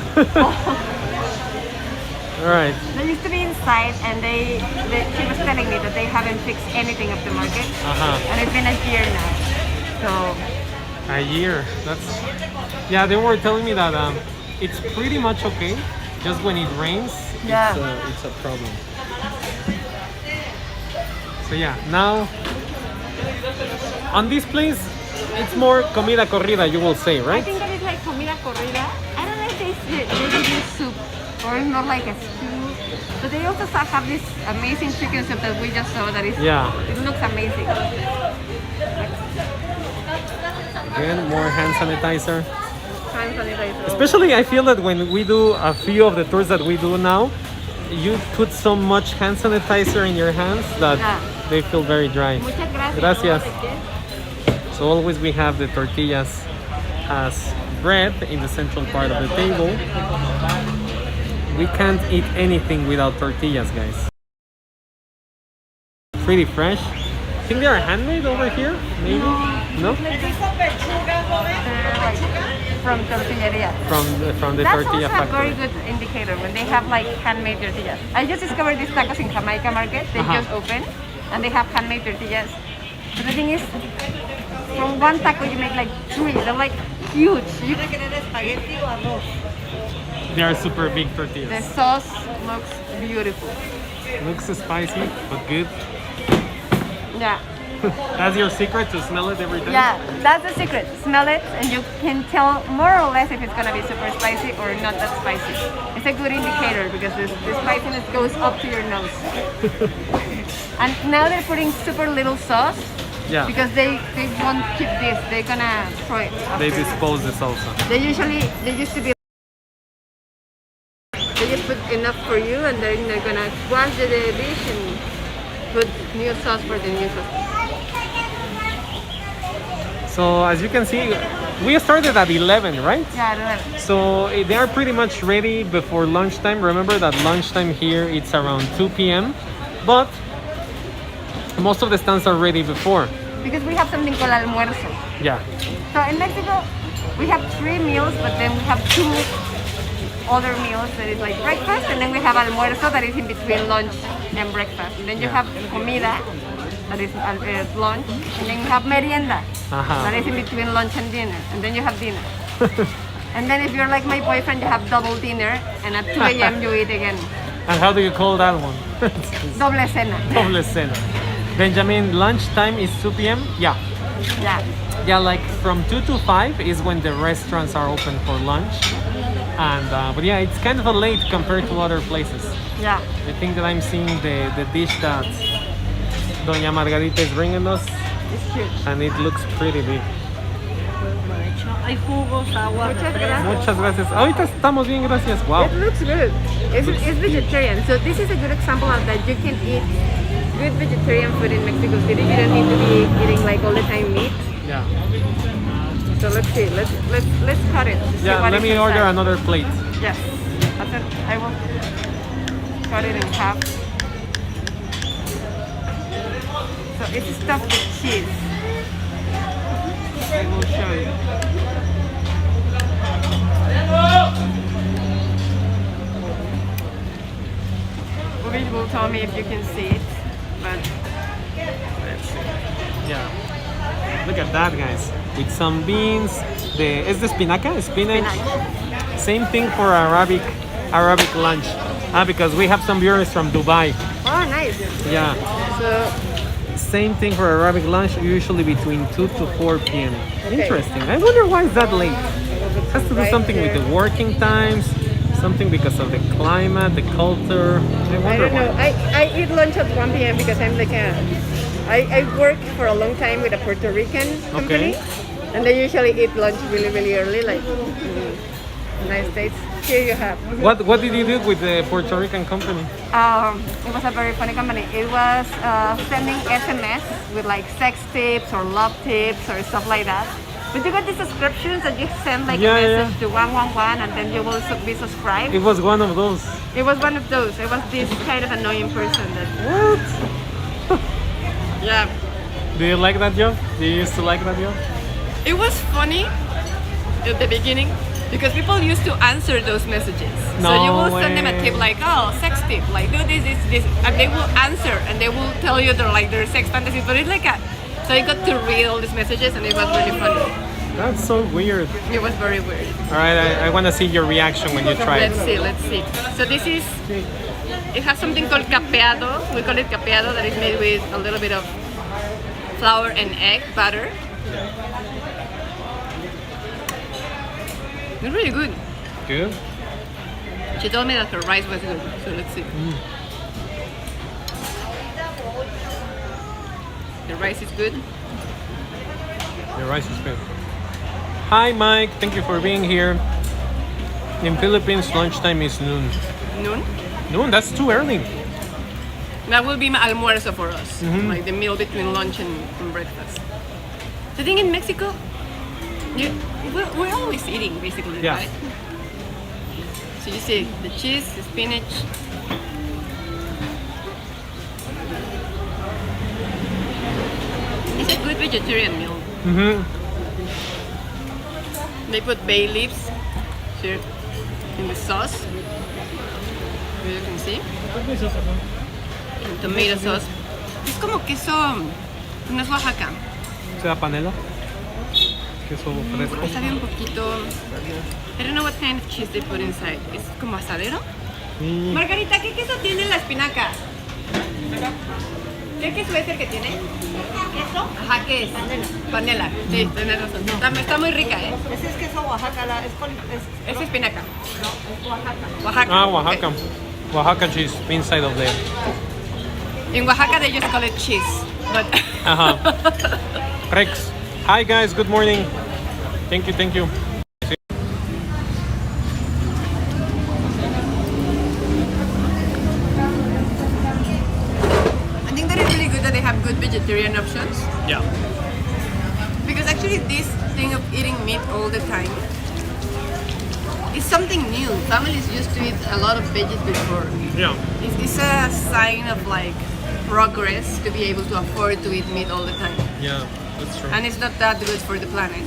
All right. They used to be inside, and she was telling me that they haven't fixed anything of the market, and it's been a year now. So A year. That's yeah. They were telling me that it's pretty much okay. Just when it rains, Yeah. it's a problem. So yeah, now on this place, it's more comida corrida, you will say, I right? think that is like comida corrida. I don't know if it's more like a stew. But they also have this amazing chicken soup that we just saw that is, Yeah. it looks amazing. Again, more hand sanitizer. Hand sanitizer. Especially, I feel that when we do a few of the tours that we do now, you put so much hand sanitizer in your hands that Yeah. they feel very dry. Muchas gracias. Gracias. So always we have the tortillas as bread in the central part of the table. We can't eat anything without tortillas, guys. Pretty fresh. I think they are handmade over here, maybe? No? From tortilleria. From the That's tortilla also a very factory. good indicator when they have like handmade tortillas. I just discovered these tacos in Jamaica Market. They Uh-huh. just opened and they have handmade tortillas. But the thing is, from one taco you make like 3. They're like huge. They are super big The tortillas. sauce looks beautiful. Looks spicy, but good. Yeah. That's your secret, to smell it every time? Yeah, that's the secret. Smell it and you can tell more or less if it's gonna be super spicy or not that spicy. It's a good indicator because the spiciness goes up to your nose. And now they're putting super little sauce Yeah. because they won't keep this. They're gonna throw it. They after. dispose the salsa. They used to be. They just put enough for you and then they're gonna wash the dish and put new sauce for the new sauce. So as you can see, we started at 11, right? Yeah, I don't know. So they are pretty much ready before lunchtime. Remember that lunchtime here it's around 2 p.m. But most of the stands are ready before. Because we have something called almuerzo. Yeah. So in Mexico, we have 3 meals, but then we have 2 other meals that is like breakfast, and then we have almuerzo that is in between lunch and breakfast. And then you Yeah. have comida, that is lunch, and then you have merienda, Uh-huh. that is in between lunch and dinner, and then you have dinner. And then if you're like my boyfriend, you have double dinner, and at 2 a.m. you eat again. And how do you call that one? Doble cena. Doble cena. Benjamin, lunchtime is 2 p.m.? Yeah. Yeah. Yeah, like from 2 to 5 is when the restaurants are open for lunch. And but yeah, it's kind of a late compared to other places. Yeah. I think that I'm seeing the dish that Doña Margarita is bringing us, It's huge. and it looks pretty big. Hay jugos, agua, Muchas gracias. Muchas gracias. Ahorita estamos bien, gracias. Wow. It looks good. It's vegetarian, so this is a good example of that you can eat good vegetarian food in Mexico City. You don't need to be eating like all the time meat. Yeah. So let's see. Let's cut it. to see Yeah, what let is me order inside. another plate. Yes. I will cut it in half. So it's stuffed with cheese. I will show you. Ubi will tell me if you can see it, but let's see. Yeah. Look at that, guys. With some beans. ¿Es de espinaca? Spinach. Spinach. Same thing for Arabic lunch. Because we have some viewers from Dubai. Oh, nice. Yeah. So Same thing for Arabic lunch, usually between 2 to 4 p.m. Interesting. I wonder why it's that late. Has to do something with the working times, something because of the climate, the culture. I I wonder don't know. why. I eat lunch at 1 p.m. because I'm like I worked for a long time with a Puerto Rican company, and they usually eat lunch really early, like in the United States. Here you have. What did you do with the Puerto Rican company? It was a very funny company. It was sending SMS with like sex tips or love tips or stuff like that. But you got these subscriptions that you send like Yeah, a yeah. message to 111 and then you will be subscribed. It was one of those. It was one of those. It was this kind of annoying person that. What? Yeah. Do you like that job? Do you used to like that job? It was funny at the beginning because people used to answer those messages. So you No will send them a way. tip like, oh, sex tip, like do this, and they will answer and they will tell you their sex fantasies. But it's like a, so I got to read all these messages and it was really funny. That's so weird. It was very weird. All right, I want to see your reaction when you try it. Let's see. So this is, it has something called capeado. We call it capeado, that is made with a little bit of flour and egg batter. It's really good. Good. She told me that her rice was good, so let's see. The rice is good. The rice is good. Hi, Mike. Thank you for being here. In Philippines, lunchtime is noon. Noon. Noon? That's too early. That will be my almuerzo for us, like the meal between lunch and breakfast. The thing in Mexico, we're always eating basically, Yeah. right? So you see the cheese, the spinach. It's a good vegetarian meal. They put bay leaves here in the sauce. As you can see. And tomato sauce. Es como queso, no es Oaxaca. ¿Sea panela? Queso fresco. Sabe un poquito. I don't know what kind of cheese they put inside. Es como asadero. Margarita, ¿qué queso tiene la espinaca? ¿Qué queso es el que tiene? ¿Queso? Ajá, ¿qué es? Panela. Sí, tienes razón. Está muy rica, ¿eh? Ese es queso Oaxaca, Es espinaca. no, es Oaxaca. Oaxaca. Ah, Oaxaca. Okay. Oaxaca cheese inside of there. In Oaxaca, they just call it cheese. But Rex. Hi, guys. Good morning. Thank you. Thank you. I think that it's really good that they have good vegetarian options. Yeah. Because actually this thing of eating meat all the time is something new. Families used to eat a lot of veggies before. Yeah. It's a sign of like progress to be able to afford to eat meat all the time. Yeah. That's true. And it's not that good for the planet.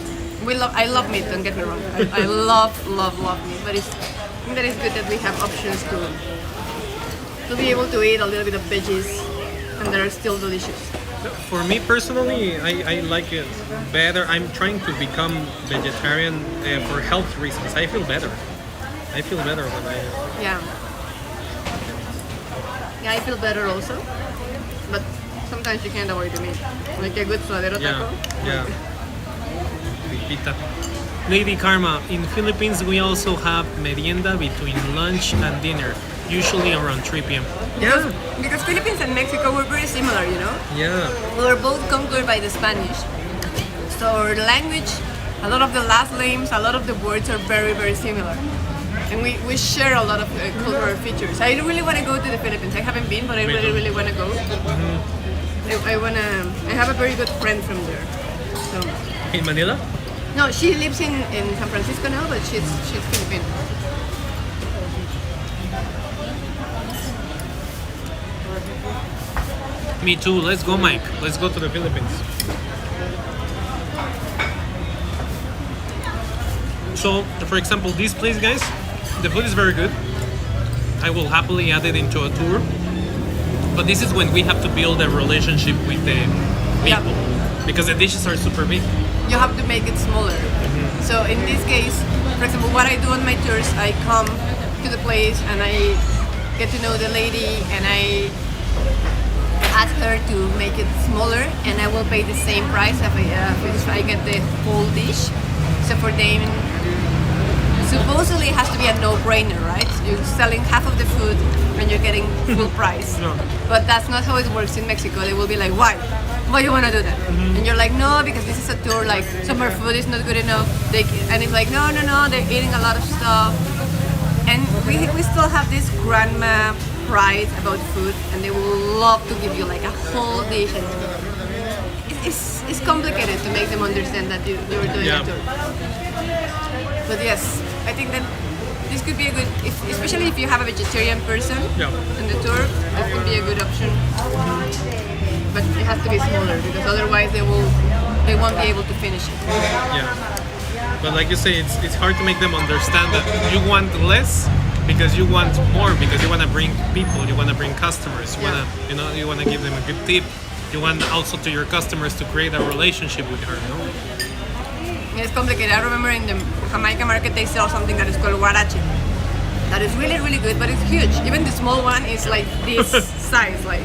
I love meat, don't get me wrong. I love meat, but I think that it's good that we have options to be able to eat a little bit of veggies and they're still delicious. For me personally, I like it better. I'm trying to become vegetarian for health reasons. I feel better. I feel better when I. Yeah. Yeah, I feel better also. But sometimes you can't avoid the meat. Like a good suadero taco. Yeah. Pipita. Lady Karma, in Philippines we also have merienda between lunch and dinner, usually around 3 p.m. Because Philippines and Mexico were very similar, you know? Yeah. We were both conquered by the Spanish. So our language, a lot of the last names, a lot of the words are very, very similar. And we share a lot of cultural features. I really want to go to the Philippines. I haven't been, but I really, really want to go. I have a very good friend from there. So. In Manila? No, she lives in San Francisco now, but she's Filipino. Me too. Let's go, Mike. Let's go to the Philippines. So, for example, this place, guys, the food is very good. I will happily add it into a tour. But this is when we have to build a relationship with the people. Because the dishes are super big. You have to make it smaller. So in this case, for example, what I do on my tours, I come to the place and I get to know the lady and I ask her to make it smaller and I will pay the same price if I get the whole dish. So for them, supposedly it has to be a no-brainer, right? You're selling half of the food and you're getting full price. Yeah. But that's not how it works in Mexico. They will be like, why? Why you want to do that? And you're like, no, because this is a tour, like summer food is not good enough. And it's like, no, they're eating a lot of stuff. And we still have this grandma pride about food and they will love to give you like a whole dish. And it's complicated to make them understand that you're doing a tour. But yes, I think that this could be a good, especially if you have a vegetarian person in the tour, this could be a good option. But it has to be smaller because otherwise they won't be able to finish it. Yeah. But like you say, it's hard to make them understand that you want less because you want more, because you want to bring people, you want to bring customers, you want to give them a good tip. You want also to your customers to create a relationship with her, no? It's complicated. I remember in the Jamaica market they sell something that is called huarache. That is really, really good, but it's huge. Even the small one is like this size, like.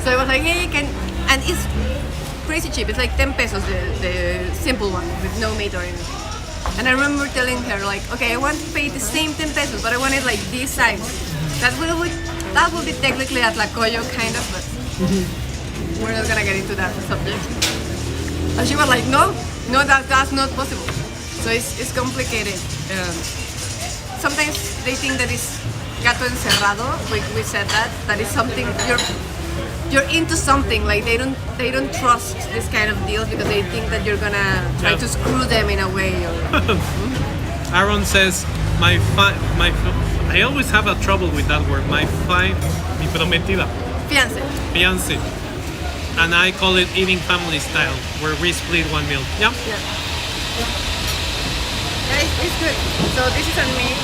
So I was like, hey, and it's crazy cheap. It's like 10 pesos, the simple one with no meat or anything. And I remember telling her like, okay, I want to pay the same 10 pesos, but I want it like this size. That will be technically a tlacoyo kind of, but we're not gonna get into that subject. And she was like, no, that's not possible. So it's complicated. Sometimes they think that it's gato encerrado. We said that is something you're into something. Like they don't trust this kind of deals because they think that you're gonna try to screw them in a way. Or, Aaron says, I always have a trouble with that word. Mi prometida, fiance. fiance. And I call it eating family style, where we split one meal. Yeah? Yeah. It's good. So this is on me.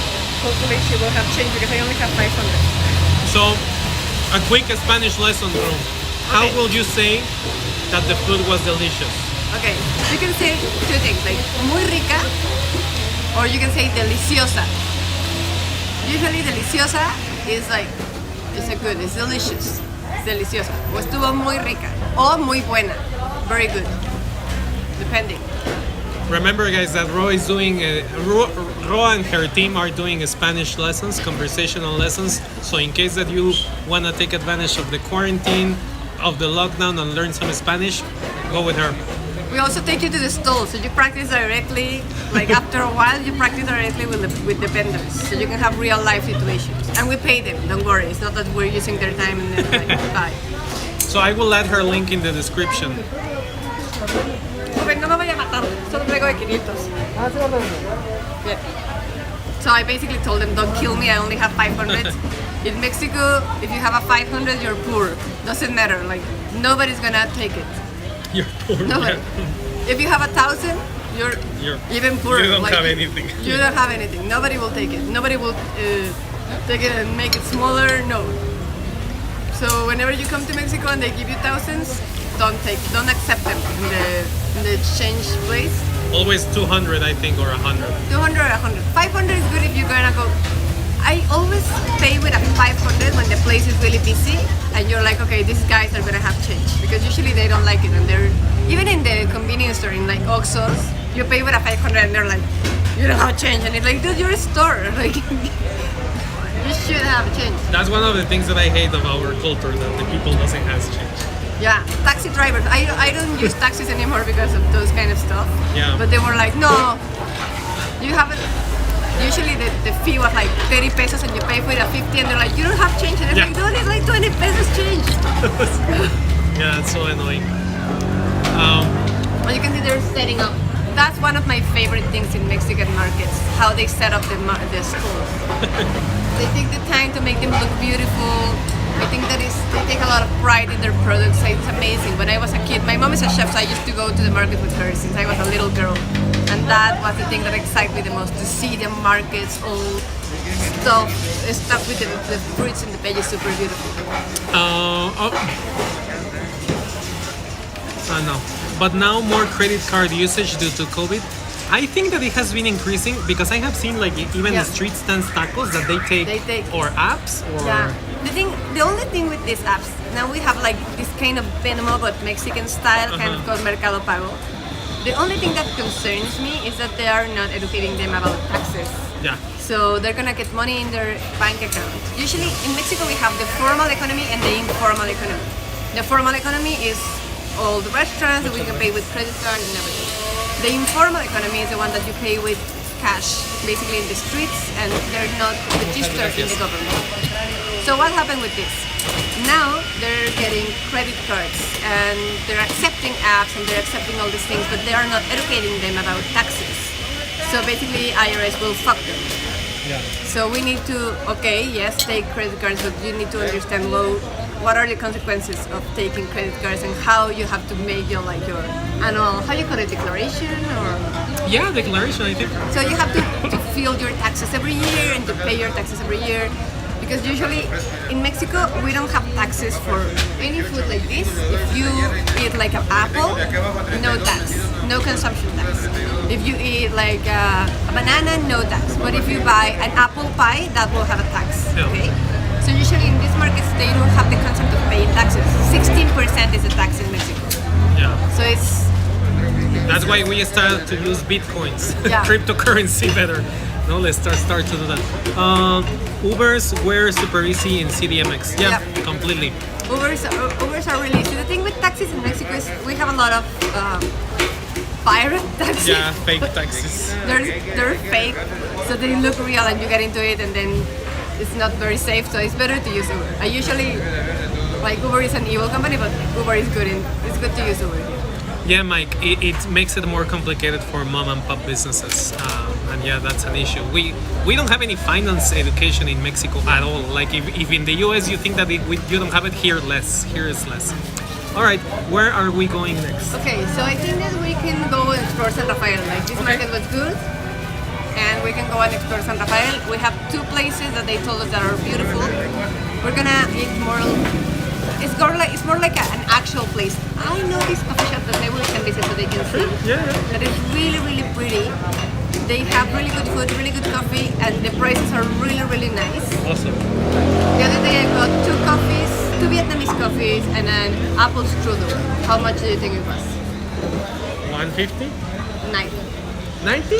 Hopefully she will have change because I only have 500. So, a quick Spanish lesson, bro. How Okay. will you say that the food was delicious? Okay, you can say two things, like muy rica, or you can say deliciosa. Usually deliciosa is like, it's delicious. It's deliciosa. O estuvo muy rica. O muy buena. Very good. Depending. Remember, guys, that Ro is doing Ro and her team are doing Spanish lessons, conversational lessons. So in case that you wanna take advantage of the quarantine, of the lockdown, and learn some Spanish, go with her. We also take you to the stall, so you practice directly. Like after a while, you practice directly with the vendors, so you can have real life situations. And we pay them. Don't worry. It's not that we're using their time and then like bye. So I will add her link in the description. Okay, no me vaya a matar. Solo traigo de 500. Yeah. So I basically told them, don't kill me. I only have 500. In Mexico, if you have a 500, you're poor. Doesn't matter. Like nobody's gonna take it. You're poor. Nobody. If you have 1,000, you're even poorer. You don't like, have anything. You don't have anything. Nobody will take it. Nobody will take it and make it smaller. No. So whenever you come to Mexico and they give you thousands, don't accept them in the exchange place. Always 200, I think, or 100. 200 or 100. 500 is good if you're gonna go. I always pay with a 500 when the place is really busy and you're like, okay, these guys are gonna have change, because usually they don't like it, and they're even in the convenience store in like Oxxos, you pay with a 500 and they're like, you don't have change, and it's like, dude, you're a store, like you should have change. That's one of the things that I hate of our culture, that the people doesn't have change. Yeah, taxi drivers. I don't use taxis anymore because of those kind of stuff. Yeah. But they were like, no, you haven't. Usually the fee was like 30 pesos and you pay for it at 50 and they're like, you don't have change. And I'm like, dude, it's like 20 pesos change. Yeah, it's so annoying. Well, you can see they're setting up. That's one of my favorite things in Mexican markets, how they set up the stores. They take the time to make them look beautiful. I think they take a lot of pride in their products. It's amazing. When I was a kid, my mom is a chef, so I used to go to the market with her since I was a little girl. And that was the thing that excited me the most, to see the markets all stuffed with the fruits and the veggies, super beautiful. No. But now more credit card usage due to COVID. I think that it has been increasing because I have seen like even the street stands tacos that they take or apps or Yeah. The only thing with these apps, now we have like this kind of Venmo but Mexican style, kind of called Mercado Pago. The only thing that concerns me is that they are not educating them about taxes. yeah. So they're gonna get money in their bank account. Usually in Mexico we have the formal economy and the informal economy. The formal economy is all the restaurants that we can pay with credit card and everything. The informal economy is the one that you pay with cash, basically in the streets, and they're not registered in the government. So what happened with this? Now they're getting credit cards and they're accepting apps and they're accepting all these things, but they are not educating them about taxes. So basically IRS will fuck them. Yeah. So we need to, okay, yes, take credit cards, but you need to understand what are the consequences of taking credit cards and how you have to make your annual, how you call it, declaration or? Yeah, declaration, I think. So you have to fill your taxes every year and to pay your taxes every year. Because usually in Mexico we don't have taxes for any food like this. If you eat like an apple, no tax, no consumption tax. If you eat like a banana, no tax. But if you buy an apple pie, that will have a tax. Okay. So usually in these markets they don't have the concept of paying taxes. 16% is the tax in Mexico. Yeah. So it's That's why we started to use bitcoins, Yeah. cryptocurrency better. No, let's start to do that. Ubers were super easy in CDMX. Yeah, Yeah. completely. Ubers are really easy. The thing with taxis in Mexico is we have a lot of pirate taxis. Yeah, fake taxis. They're fake, so they look real and you get into it and then it's not very safe, so it's better to use Uber. I usually, like, Uber is an evil company, but Uber is good and it's good to use Uber. Yeah, Mike, it makes it more complicated for mom and pop businesses, and yeah, that's an issue. We don't have any finance education in Mexico at all. Like if in the US you think that you don't have it, here is less. All right, where are we going next? Okay, so I think that we can go and explore San Rafael. Like, this market was good, and we can go and explore San Rafael. We have two places that they told us that are beautiful. We're gonna eat more. It's more like an actual place. I know this coffee shop that maybe we can visit so they can see. Yeah. That is really, really pretty. They have really good food, really good coffee, and the prices are really, really nice. Awesome. The other day I got two Vietnamese coffees, and an apple strudel. How much do you think it was? 150? 90. 90?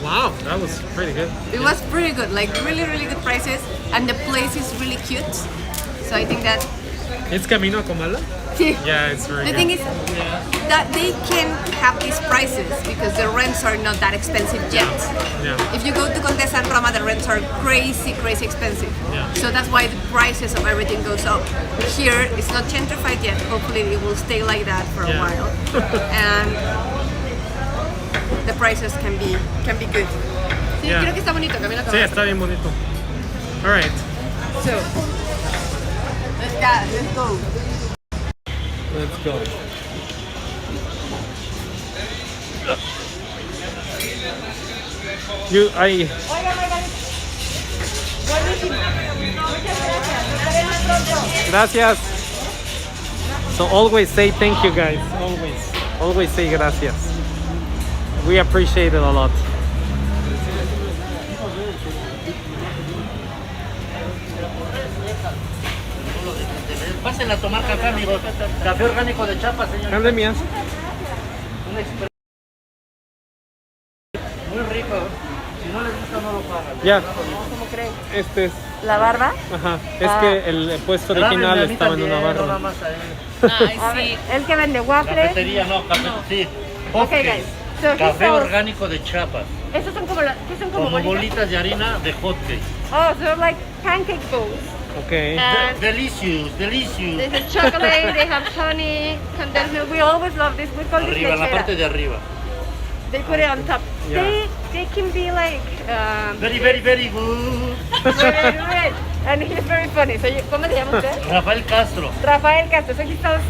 Wow, that was pretty good. It was pretty good, like really, really good prices, and the place is really cute. So I think that It's Camino a Comala? Yeah, it's very the good. thing is that they can have these prices because the rents are not that expensive yet. Yeah. If you go to Condesa and Roma, the rents are crazy, crazy expensive. Yeah. So that's why the prices of everything goes up. Here, it's not gentrified yet. Hopefully, it will stay like that for a Yeah. while, and the prices can be good. Sí, Yeah. creo que está bonito. Camila, Sí, está bien bonito. All right. So, let's go. Let's go. Gracias. So always say thank you, guys. Always say gracias. We appreciate it a lot. Pásenla a tomar café, amigos. Café orgánico de Chiapas, señor. Grande mías. Un expreso. Muy rico. Si no les gusta, no lo pagan. Ya, ¿Cómo creen? este es. La barba. Ajá. Es que el puesto original Háblenme a mí estaba en una también, no nada barra. más a él. A ver, el que vende waffles. Cafetería, no, café, sí. Okay, guys. So he Café sells- orgánico de Chiapas. Estos son como, ¿qué son como Como bolitas? bolitas de harina de hotcake. Oh, so they're like pancake bowls. Okay. And Delicious, delicious. they have chocolate, they have honey, condensed milk. We always love this. We call this Arriba, en la lechera. parte de arriba. They put it on top. Yeah. They can be like Very, very, very good. very red. And he's very funny. So ¿cómo se llama usted? Rafael Castro. Rafael Castro. So he sells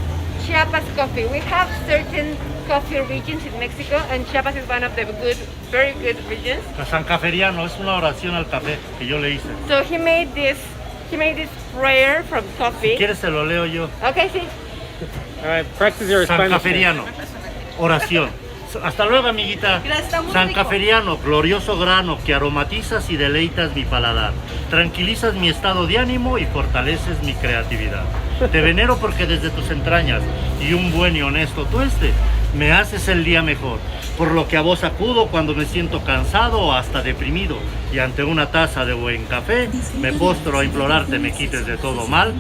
Chiapas coffee. We have certain coffee regions in Mexico, and Chiapas is one of the very good regions. San Caferiano, es una oración al café que yo le hice. So he made this prayer from Si coffee. quieres se lo leo yo. Okay, sí. All right. Practice your San Spanish. Caferiano, oración. Hasta luego, amiguita. Gracias, está muy San rico. Caferiano, glorioso grano que aromatizas y deleitas mi paladar. Tranquilizas mi estado de ánimo y fortaleces mi creatividad. Te venero porque desde tus entrañas y un buen y honesto tueste me haces el día mejor. Por lo que a vos acudo cuando me siento cansado o hasta deprimido. Y ante una taza de buen café me postro a implorarte me quites de todo mal.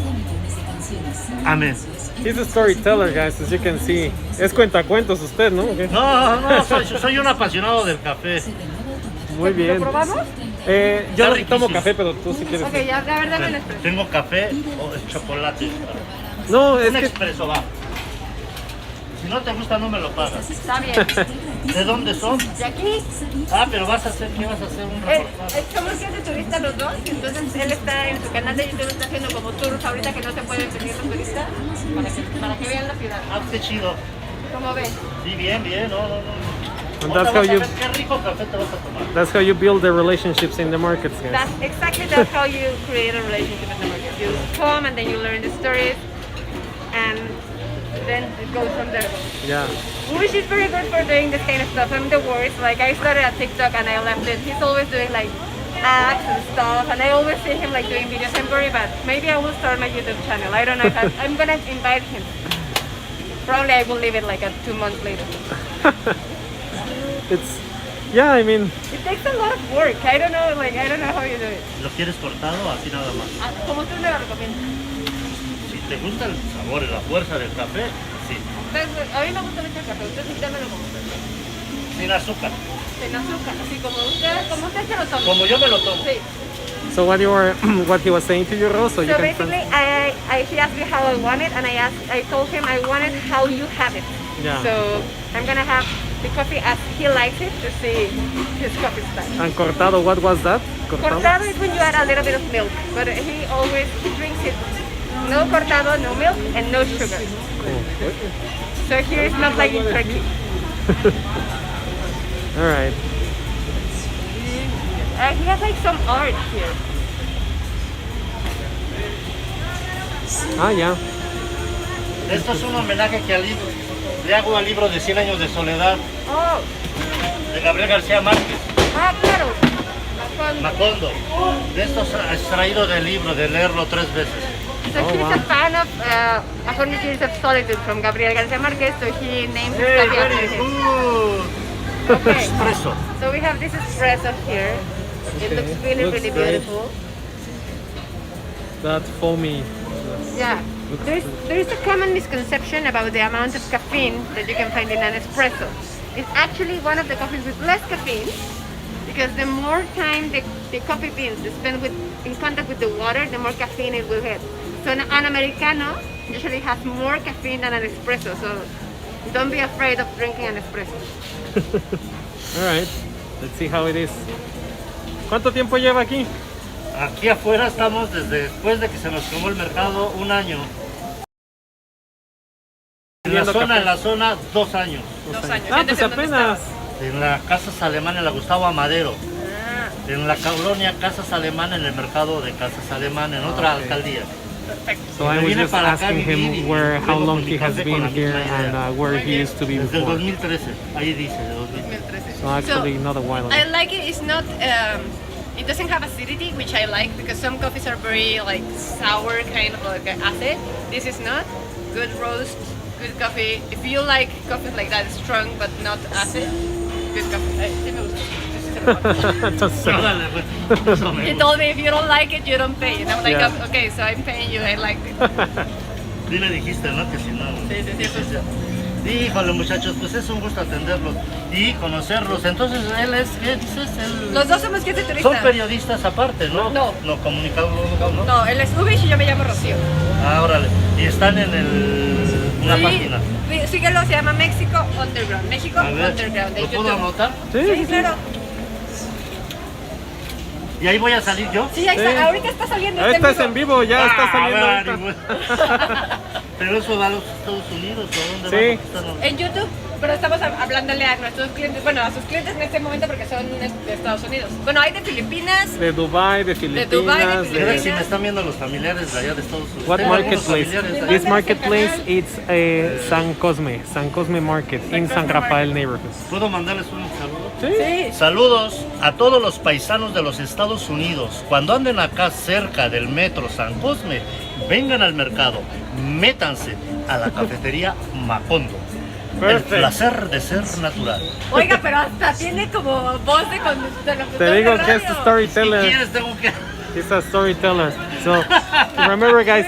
Amén. He's a storyteller, guys, as you can see. Es cuentacuentos usted, ¿no? Okay. No, soy un apasionado del café. Muy bien. ¿Lo probamos? Yo Está no tomo riquísimo. café, pero tú si quieres. Ok, ya, a ver, dame un expreso. Tengo café o chocolate. No, es Un que expreso va. Si no te gusta, no me lo pagas. Está bien. ¿De dónde son? De aquí, Pero ¿qué vas a hacer? Un reportaje. somos que de turistas los dos, entonces él está en su canal de YouTube, está haciendo como tours ahorita que no se pueden venir los turistas, para que vean la ciudad. Qué chido. ¿Cómo ven? Sí, bien, no. And Ahorita that's how vas a you ver qué rico café te vas a tomar. that's how you build the relationships in the markets, guys. That's how you create a relationship in the market. You come and then you learn the stories, and then it goes from there. Yeah. Wish is very good for doing this kind of stuff. I'm the worst. Like I started at TikTok and I left it. He's always doing like acts and stuff, and I always see him like doing videos. I'm very bad. Maybe I will start my YouTube channel. I don't know. I'm gonna invite him. Probably I will leave it like 2 months later. It's, yeah, I mean, It takes a lot of work. I don't know, I don't know how you do it. ¿Lo quieres cortado o así nada más? Como tú me lo recomiendas. Si te gusta el sabor y la fuerza del café, sí. Entonces, a mí me gusta mucho el café. Ustedes sí dámelo como ustedes. Sin azúcar. Sin azúcar, así como ustedes se lo toman. Como yo me lo tomo. Sí. so what you were, what he was saying to you, Rose, so you So can basically, he asked me how I want it, and I told him I want it how you have it. Yeah. So I'm gonna have the coffee as he likes it to see his coffee style. And cortado, what was that? Cortado is when you add a little bit of milk, but he drinks it no cortado, no milk, and no sugar. So here it's not like in Turkey. All right. He has like some art here. Ah, yeah. Esto es un homenaje que le hago al libro de 100 años de soledad Oh, de Gabriel García Márquez, claro. Macondo. De esto es extraído del libro, de leerlo 3 veces. So Oh, he's wow. a fan of 100 Years of Solitude from Gabriel García Márquez, so he named his Hey, coffee after very him. good. Okay. Espresso. So we have this espresso here. It looks really, Looks really great. beautiful. That foamy. Yeah. There's a common misconception about the amount of caffeine that you can find in an espresso. It's actually one of the coffees with less caffeine because the more time the coffee beans spend in contact with the water, the more caffeine it will have. So an Americano usually has more caffeine than an espresso. So don't be afraid of drinking an espresso. All right. Let's see how it is. ¿Cuánto tiempo lleva aquí? Aquí afuera estamos después de que se nos quemó el mercado 1 año. En Vendiendo café. la zona 2 años. 2 años. Ah, ¿Y pues antes en dónde apenas. En la Casas Alemana, en la Gustavo Amadero. estabas? En la colonia Casas Alemana, en el mercado de Casas Alemana, en otra Ok. alcaldía. So I was Viene just para acá asking vivir y him where, how luego long con he mi has café been con la here misma and idea. where he used to be Desde el before. 2013, ahí dice, de 2013. 2013. So actually not a while ago. I like it. It's not. It doesn't have acidity, which I like because some coffees are very like sour, kind of like acid. This is not. Good roast, good coffee. If you like coffee like that, strong but not acid, good coffee. Sí me gusta. Sí, sí, se me gusta. Entonces, Órale, pues, eso me He gusta. told me if you don't like it, you don't pay. And I'm like, Yeah. okay, so I'm paying you. I like it. Sí le dijiste, ¿no? Que si no. Sí, sí, sí, justo. Híjole, muchachos, pues es un gusto atenderlos y conocerlos. Entonces, él es, ¿qué dices? Él... Los dos somos guías de Son turista. periodistas aparte, ¿no? No. No, comunicadores, ¿no? No, él es Ubish y yo me llamo Rocío. Ah, órale. Y están en una Sí, página. síguelo, se llama México Underground. México A ver, Underground de ¿lo puedo YouTube. anotar? Sí, claro. ¿Y ahí voy a salir yo? Sí, ahí Sí. está. Ahorita está saliendo. está Ahorita es en vivo, ya está saliendo Very ahorita. good. Pero eso va a los Estados Unidos, ¿o dónde Sí. va? Están- En YouTube, pero estamos hablándole a nuestros clientes, bueno, a sus clientes en este momento porque son de Estados Unidos. Bueno, hay de Filipinas. De Dubai, de Dubái, de Filipinas, Mira, Filipinas. si me están viendo los familiares de allá de Estados Unidos. What Tengo algunos marketplace? familiares This allá. marketplace it's San Cosme Market in San Rafael neighborhood. ¿Puedo mandarles un saludo? Sí. Saludos a todos los paisanos de los Estados Unidos. Cuando anden acá cerca del metro San Cosme, vengan al mercado, métanse a la cafetería Macondo. Perfecto. El placer de ser natural. Oiga, pero hasta tiene como voz de conductor. Te digo que es Si storyteller. quieres, tengo que... He's a storyteller. So remember, guys,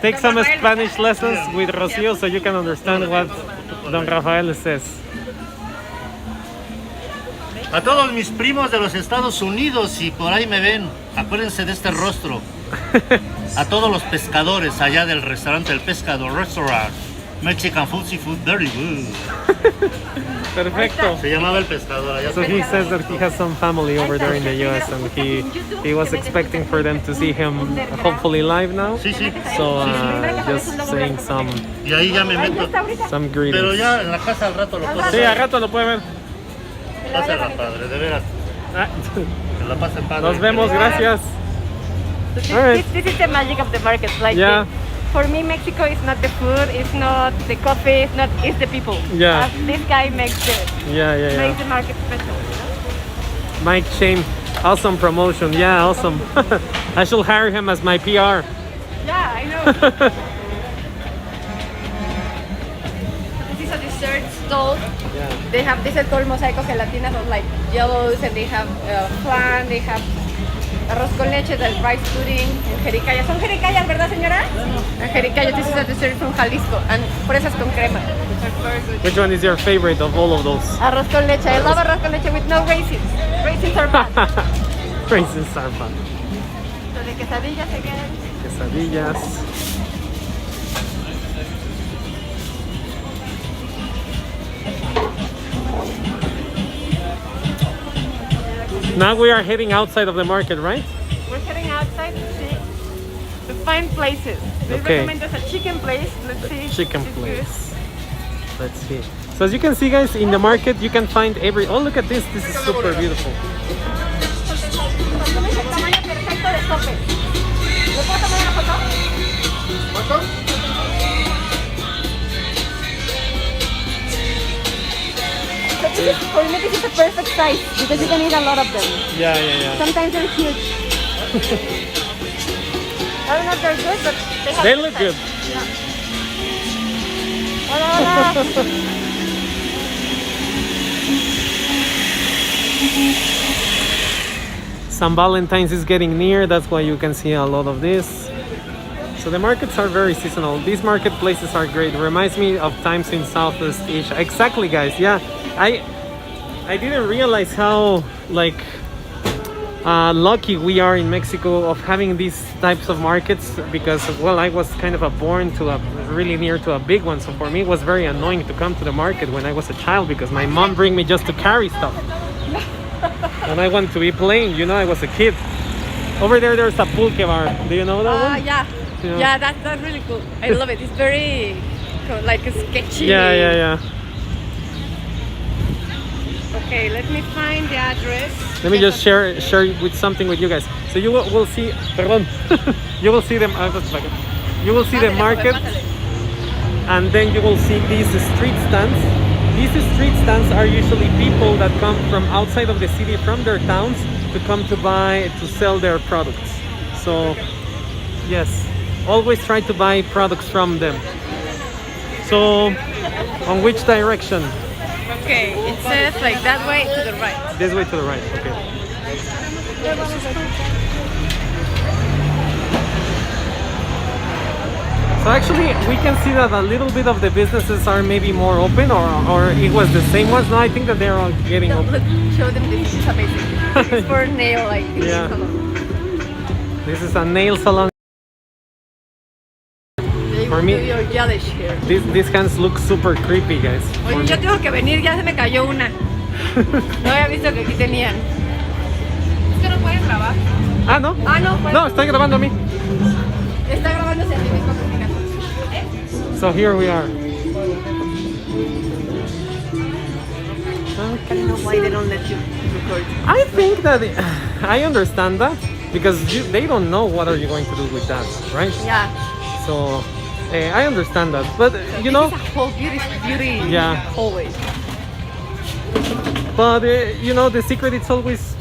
take some Spanish lessons with Rocío so you can understand what Don Rafael says. A todos mis primos de los Estados Unidos, si por ahí me ven, acuérdense de este rostro. A todos los pescadores allá del restaurante El Pescador Restaurant. Mexican food, seafood, very good. Perfecto. Se llamaba El Pescador allá. So he says that he has some family over there in the US and he was expecting for them to see him hopefully live now. Sí, sí. So just saying Y ahí ya me meto. some Pero greetings. ya en la casa al rato lo puedo Sí, ver. al rato lo puede ver. Pásenla, padre, de veras. Ah, Que la pasen padre. Nos vemos, gracias. All right. This is the magic of the market. Like Yeah. for me, Mexico is not the food, it's not the coffee, it's the people. Yeah. This guy makes Yeah, yeah, makes yeah. the market special. You know? Mike Shane, awesome promotion. Yeah, awesome. I should hire him as my PR. Yeah, I know. stalls. Yeah. They have this is called mosaico gelatina, so like yellows, and they have flan, they have arroz con leche, the rice pudding, and jericayas. Son jericayas, ¿verdad, señora? Jericayas, this is a dessert from Jalisco, and fresas con crema, which are very good. Which one is your favorite of all of those? Arroz con leche. I love arroz con leche with no raisins. Raisins are bad. Raisins are fun. So the quesadillas again. Quesadillas. Now we are heading outside of the market, right? We're heading outside to see, to find places. They Okay. recommend us a chicken place. Let's see. if Chicken it's place. Let's see. So as you can see, guys, in the market you can find every. Oh, look at this! This is super beautiful. good. El tamaño perfecto de sope. ¿Le puedo tomar una foto? So this is, for me, this is the perfect size because you can eat a lot of them. Yeah, yeah, yeah. Sometimes they're huge. I don't know if they're good, but they have They good look size. good. Hola, hola. San Valentine's is getting near. That's why you can see a lot of this. So the markets are very seasonal. These marketplaces are great. Reminds me of times in Southeast Asia. Exactly, guys. Yeah, I didn't realize how like lucky we are in Mexico of having these types of markets because, well, I was kind of born to a really near to a big one. So for me, it was very annoying to come to the market when I was a child because my mom bring me just to carry stuff. And I want to be playing, you know, I was a kid. Over there, there's a pulque bar. Do you know that one? Yeah. Yeah. Yeah, that's really cool. I love it. It's very like sketchy. Yeah, yeah, yeah. Okay, let me find the address. Let me just share with something with you guys. So you will see, perdón, you will see them. You will see the market, and then you will see these street stands. These street stands are usually people that come from outside of the city, from their towns, to come to buy, to sell their products. So, yes, always try to buy products from them. So, on which direction? Okay, it says like that way to the right. This way to the right, okay. So actually, we can see that a little bit of the businesses are maybe more open, or it was the same ones. No, I think that they're all getting Look, open. show them this. This is amazing. This is for nail like this. Yeah. This is a nail salon. They For will me- do your yellish here. These hands look super creepy, guys. For Oye, me. yo tengo que venir, ya se me cayó una. No había visto que aquí tenían. Es que no pueden grabar. Ah, no. Ah, no, pueden. No, estoy grabando a mí. Está grabándose a sí mismo. So here we are. I don't know why they don't let you record. I think that I understand that because they don't know what are you going to do with that, right? Yeah. So I understand that, but you know, This is a whole beauty Yeah. hallway. but you know, the secret is always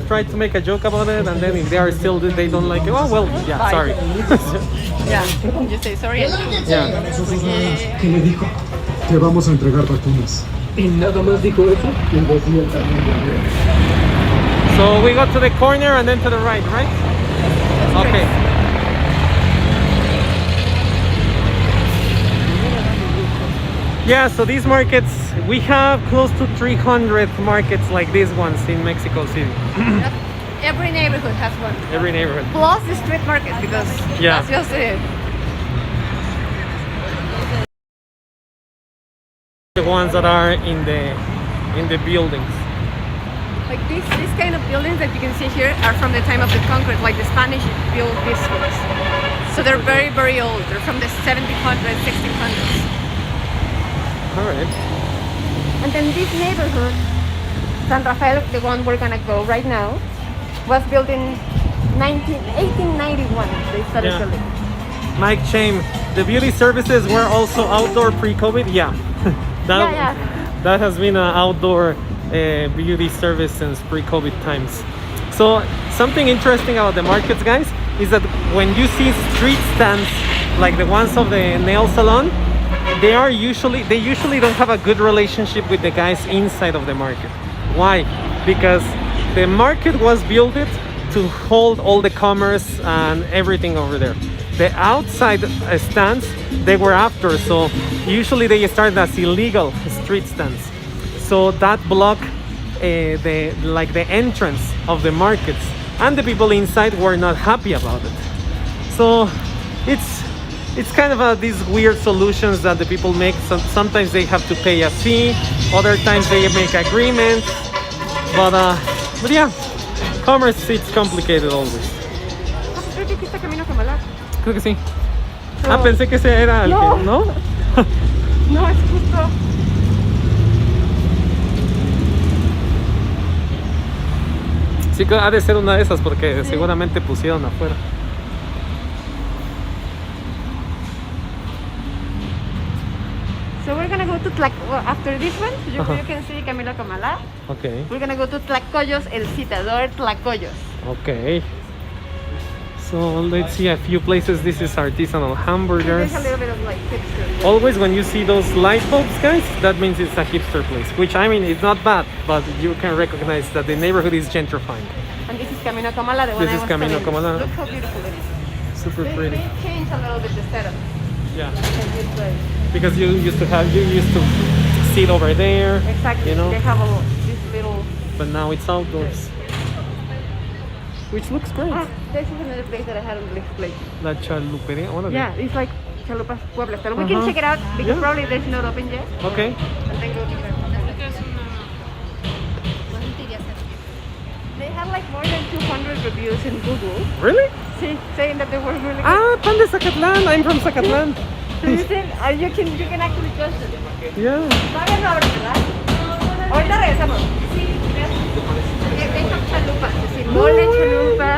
try to make a joke about it, and then if they are still they don't like it, oh well, yeah, Bye. sorry. Yeah. You say sorry and leave. Yeah. que le dijo, te vamos a entregar vacunas. Y nada más dijo eso, y el vacío también. So we go to the corner and then to the right, right? Okay. Yeah, so these markets, we have close to 300 markets like these ones in Mexico City. Every neighborhood has one. Every neighborhood. Plus the street markets because Yeah. that's just it. The ones that are in the buildings. Like these kind of buildings that you can see here are from the time of the conquest, like the Spanish built these ones. So they're very, very old. They're from the 1700s, 1600s. All right. And then this neighborhood, San Rafael, the one we're gonna go right now, was built in 1891. They started Yeah. building. Mike Chaim, the beauty services were also outdoor pre-COVID. Yeah, Yeah. that has been an outdoor beauty service since pre-COVID times. So something interesting about the markets, guys, is that when you see street stands like the ones of the nail salon, they usually don't have a good relationship with the guys inside of the market. Why? Because the market was built to hold all the commerce and everything over there. The outside stands they were after, so usually they started as illegal street stands. So that blocked the entrance of the markets, and the people inside were not happy about it. So it's kind of these weird solutions that the people make. Sometimes they have to pay a fee, other times they make agreements. But yeah, commerce, it's complicated always. Creo que aquí está Camino Kamalar. Creo que sí. Ah, pensé que ese era el No. que, ¿no? No, es justo. Sí, ha de ser una de esas porque seguramente pusieron afuera. So we're gonna go to after this one, you can see Camino Kamalar. Okay. We're gonna go to Tlacoyos, El Citador Tlacoyos. Okay. So let's see a few places. This is artisanal hamburgers. There's a little bit of like hipster. Always when you see those light bulbs, guys, that means it's a hipster place. Which, I mean, it's not bad, but you can recognize that the neighborhood is gentrifying. And this is Camino Kamalar, the one This I is was Camino telling you. Kamalar. Look how beautiful it is. Super pretty. They changed a little bit the setup. Yeah. And it's like, Because you used to sit over there. exactly. You know, They have this little. but now it's outdoors. Which looks great. Ah, this is another place that I had on the list. La chalupería. Órale. Yeah, it's like Chalupas Puebla. So we can check it out because Yeah. probably there's not open yet. Okay. And then go to there. They had like more than 200 reviews in Google. Really? See, saying that they were really good. Ah, pan de Zacatlán. I'm from Zacatlán. So you think you can actually trust it. Yeah. Todavía no abren, ¿verdad? Ahorita regresamos. They have chalupas, es decir, mole, chalupa.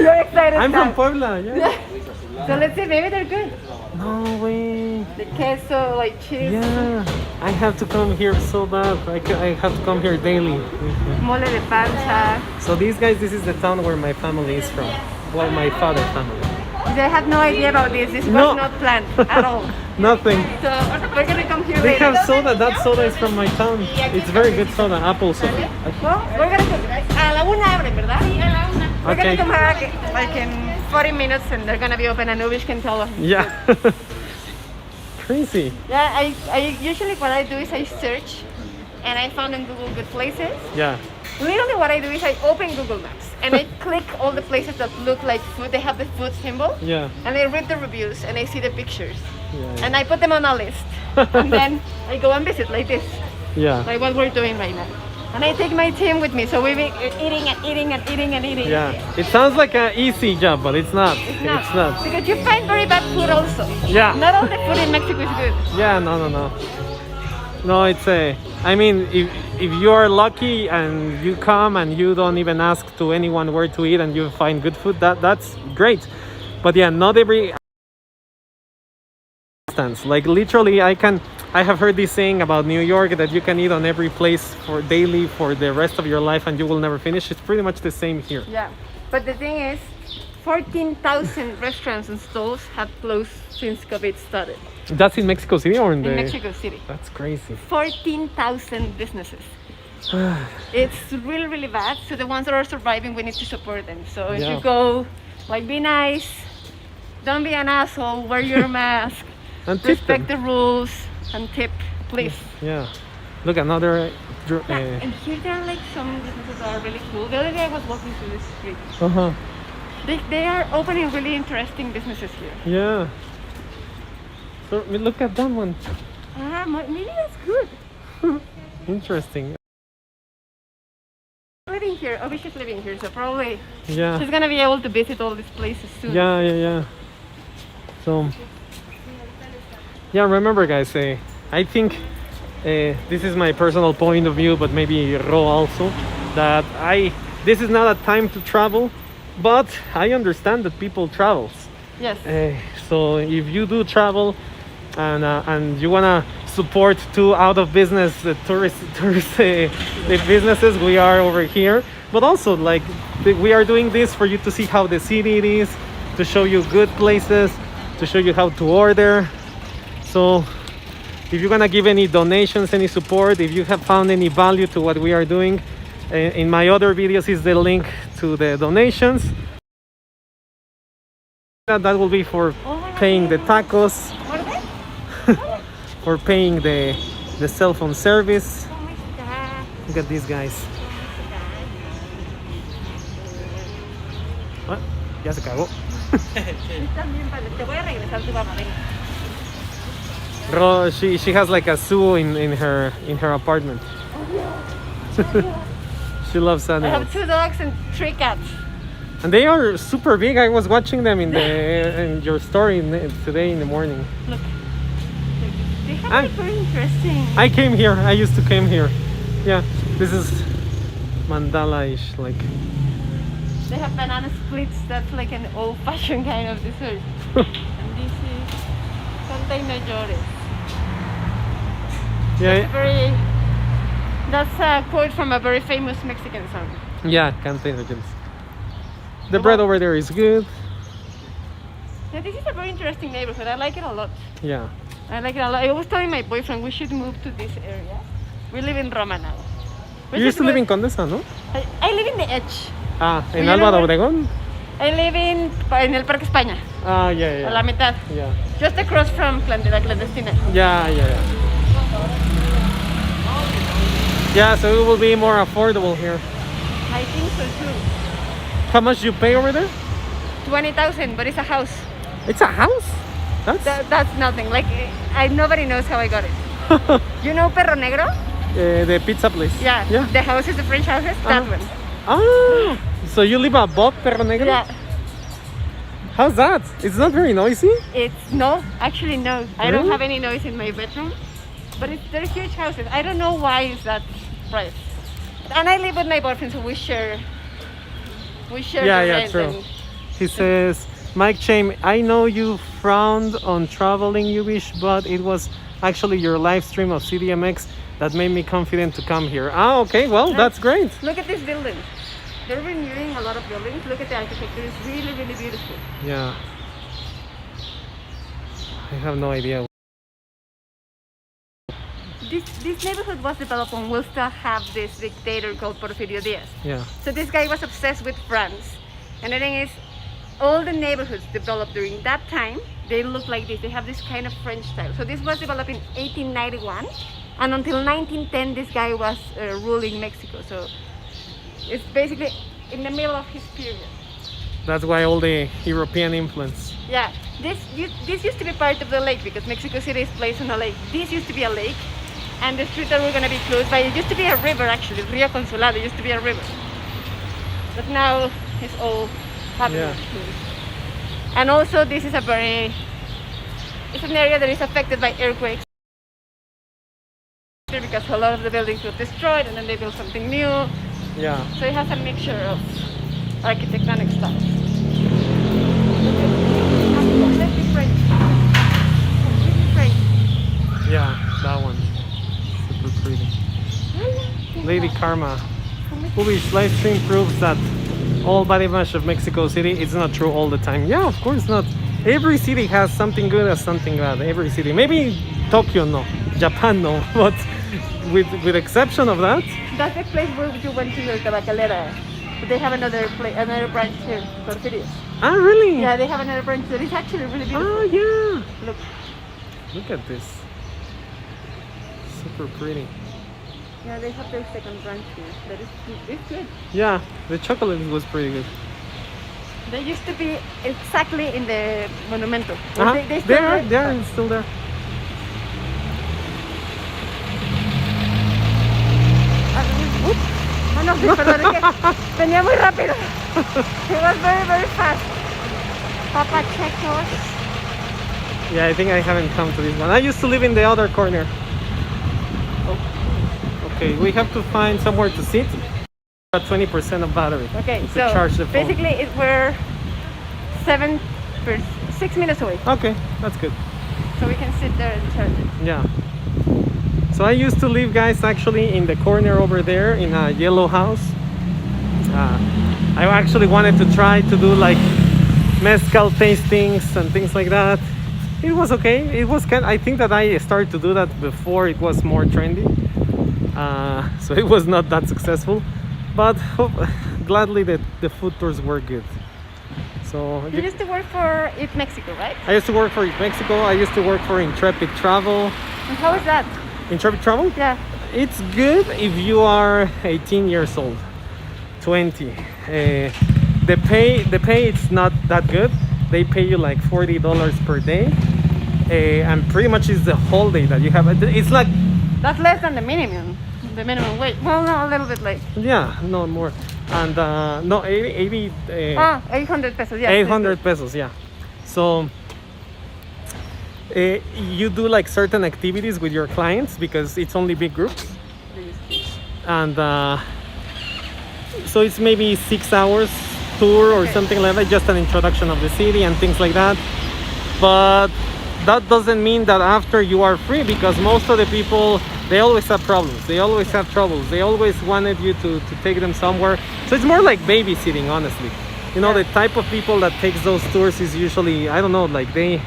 You're excited. I'm from now. Puebla. Yeah. So let's see, maybe they're good. No way. The queso, like cheese. Yeah. I have to come here so bad. I have to come here daily. Mole de panza. So these guys, this is the town where my family is from. Well, my father's family. They have no idea about this. This No. was not planned at all. Nothing. So we're gonna come here They later. have soda. That soda is from my town. It's very good soda, apple soda. Well, we're gonna go. A la una abren, ¿verdad? Sí, a la una. We're Okay. gonna come back like in 40 minutes and they're gonna be open and Ubish can tell us. Yeah. Crazy. Yeah, I usually what I do is I search and I found in Google good places. Yeah. Literally what I do is I open Google Maps and I click all the places that look like food. They have the food symbol. Yeah. And I read the reviews and I see the pictures. Yeah. And I put them on a list. And then I go and visit like this. Yeah. Like what we're doing right now. And I take my team with me, so we've been eating and eating and eating and eating. Yeah. It sounds like an easy job, but it's not. It's not. Because you find very bad food also. Yeah. Not all the food in Mexico is good. Yeah. No. No, it's a. I mean, if you are lucky and you come and you don't even ask to anyone where to eat and you find good food, that's great. But yeah, not every instance. Like literally, I have heard this saying about New York that you can eat on every place for daily for the rest of your life and you will never finish. It's pretty much the same here. Yeah. But the thing is, 14,000 restaurants and stalls have closed since COVID started That's in Mexico City or in the? in Mexico City. That's crazy. 14,000 businesses. It's really, really bad. So the ones that are surviving, we need to support them. So if Yeah. you go, like, be nice, don't be an asshole, wear your mask, And tip respect them. the rules, and tip, please. Yeah. Look, another. Yeah, and here there are like some businesses that are really cool. The other day I was walking through the street. Uh-huh. They are opening really interesting businesses here. Yeah. So look at that one. Maybe that's good. Interesting. Living here, Obish is living here, so probably Yeah. she's gonna be able to visit all these places soon. Yeah. So, yeah, remember, guys, I think this is my personal point of view, but maybe Ro also, that this is not a time to travel, but I understand that people travels. Yes. So if you do travel and you wanna support two out of business tourist the businesses, we are over here. But also, like, we are doing this for you to see how the city it is, to show you good places, to show you how to order. So if you're gonna give any donations, any support, if you have found any value to what we are doing, in my other videos is the link to the donations. That will be for paying the tacos, for paying the cell phone service. Look at these guys. What? Ya se cagó. She has like a zoo in her apartment. She loves I animals. have 2 dogs and 3 cats. And they are super big. I was watching them in your story today in the morning. Look. They have like very interesting. I came here. I used to come here. Yeah, this is mandala-ish, like. They have banana splits. That's like an old-fashioned kind of dessert. And this is Santa Mayores. Yeah, That's a quote from a very famous Mexican song. yeah, can't say the The bread over there is good. Yeah, this is a very interesting neighborhood. I like it a lot. Yeah. I like it a lot. I was telling my boyfriend we should move to this area. We live in Roma now. You used to live in Condesa, no? I live in the edge. Ah, en You know Álvaro where- Obregón. I live in el Parque España, Ah, yeah, a yeah. la mitad. Yeah. Just across from la Clandestina. Yeah, yeah, yeah. Yeah, so it will be more affordable here. I think so too. How much you pay over there? 20,000, but it's a house. It's a house? That's That's nothing. Like, nobody knows how I got it. You know Perro Negro? the pizza place. Yeah. Yeah. The houses, the French houses, that Uh-huh. one. Ah, so you live above Perro Negro? Yeah. How's that? It's not very noisy? Actually no. I don't Really? have any noise in my bedroom. But they're huge houses. I don't know why it's that price. And I live with my boyfriend, so we share. Yeah, the yeah, rent true. and- He says, Mike Chaim, I know you frowned on traveling, Yubish, but it was actually your live stream of CDMX that made me confident to come here. Ah, okay, well, that's great. Look at this building. They're renewing a lot of buildings. Look at the architecture. It's really, really beautiful. Yeah. I have no idea. This neighborhood was developed when we still have this dictator called Porfirio Diaz. Yeah. So this guy was obsessed with France. And the thing is, all the neighborhoods developed during that time, they look like this. They have this kind of French style. So this was developed in 1891. And until 1910, this guy was ruling Mexico. So it's basically in the middle of his period. That's why all the European influence. Yeah, this used to be part of the lake because Mexico City is placed on a lake. This used to be a lake, and the streets that were going to be closed by, it used to be a river actually, Rio Consulado used to be a river. But now it's all happening. Yeah. And also this is it's an area that is affected by earthquakes because a lot of the buildings were destroyed and then they built something new. Yeah. So it has a mixture of architectonic styles. Completely French. Completely French. Yeah, that one. Super pretty. Lady Karma. Ubish live stream proves that all body image of Mexico City is not true all the time. Yeah, of course not. Every city has something good and something bad. Every city. Maybe Tokyo no, Japan no, but with exception of that. That's the place where you went to your tabacalera. But they have another branch here, Porfirios. Ah, really? Yeah, they have another branch that is actually really beautiful. Ah, yeah. Look. Look at this. Super pretty. Yeah, they have their second branch here. That is it's good. Yeah, the chocolate was pretty good. They used to be exactly in the Monumento. Uh-huh. They still They are still there. Ah, no, perdón, es que venía muy rápido. It was very, very fast. Papa Checos. Yeah, I think I haven't come to this one. I used to live in the other corner. Oh. Okay, we have to find somewhere to sit. At 20% of battery. Okay, to so charge the phone. basically we're 6 minutes away. Okay, that's good. So we can sit there and charge it. Yeah. So I used to live, guys, actually in the corner over there in a yellow house. I actually wanted to try to do like mezcal tastings and things like that. It was okay. It was kind. I think that I started to do that before it was more trendy, so it was not that successful. But gladly, the food tours were good. So You used to work for Eat Mexico, right? I used to work for Mexico. I used to work for Intrepid Travel. And how is that? Intrepid Travel? Yeah. It's good if you are 18 years old, 20. The pay it's not that good. They pay you like $40 per day, and pretty much it's the whole day that you have. It's like, That's less than the minimum wage. Well, no, a little bit late. yeah, no more. And no, 80 800 pesos. Yeah. 800 pesos, yeah. So you do like certain activities with your clients because it's only big groups, and so it's maybe 6 hours tour or something like that, just an introduction of the city and things like that. But that doesn't mean that after you are free, because most of the people, they always have problems, they always have troubles, they always wanted you to take them somewhere. So it's more like babysitting, honestly. You know, the type of people that takes those tours is usually, I don't know, like they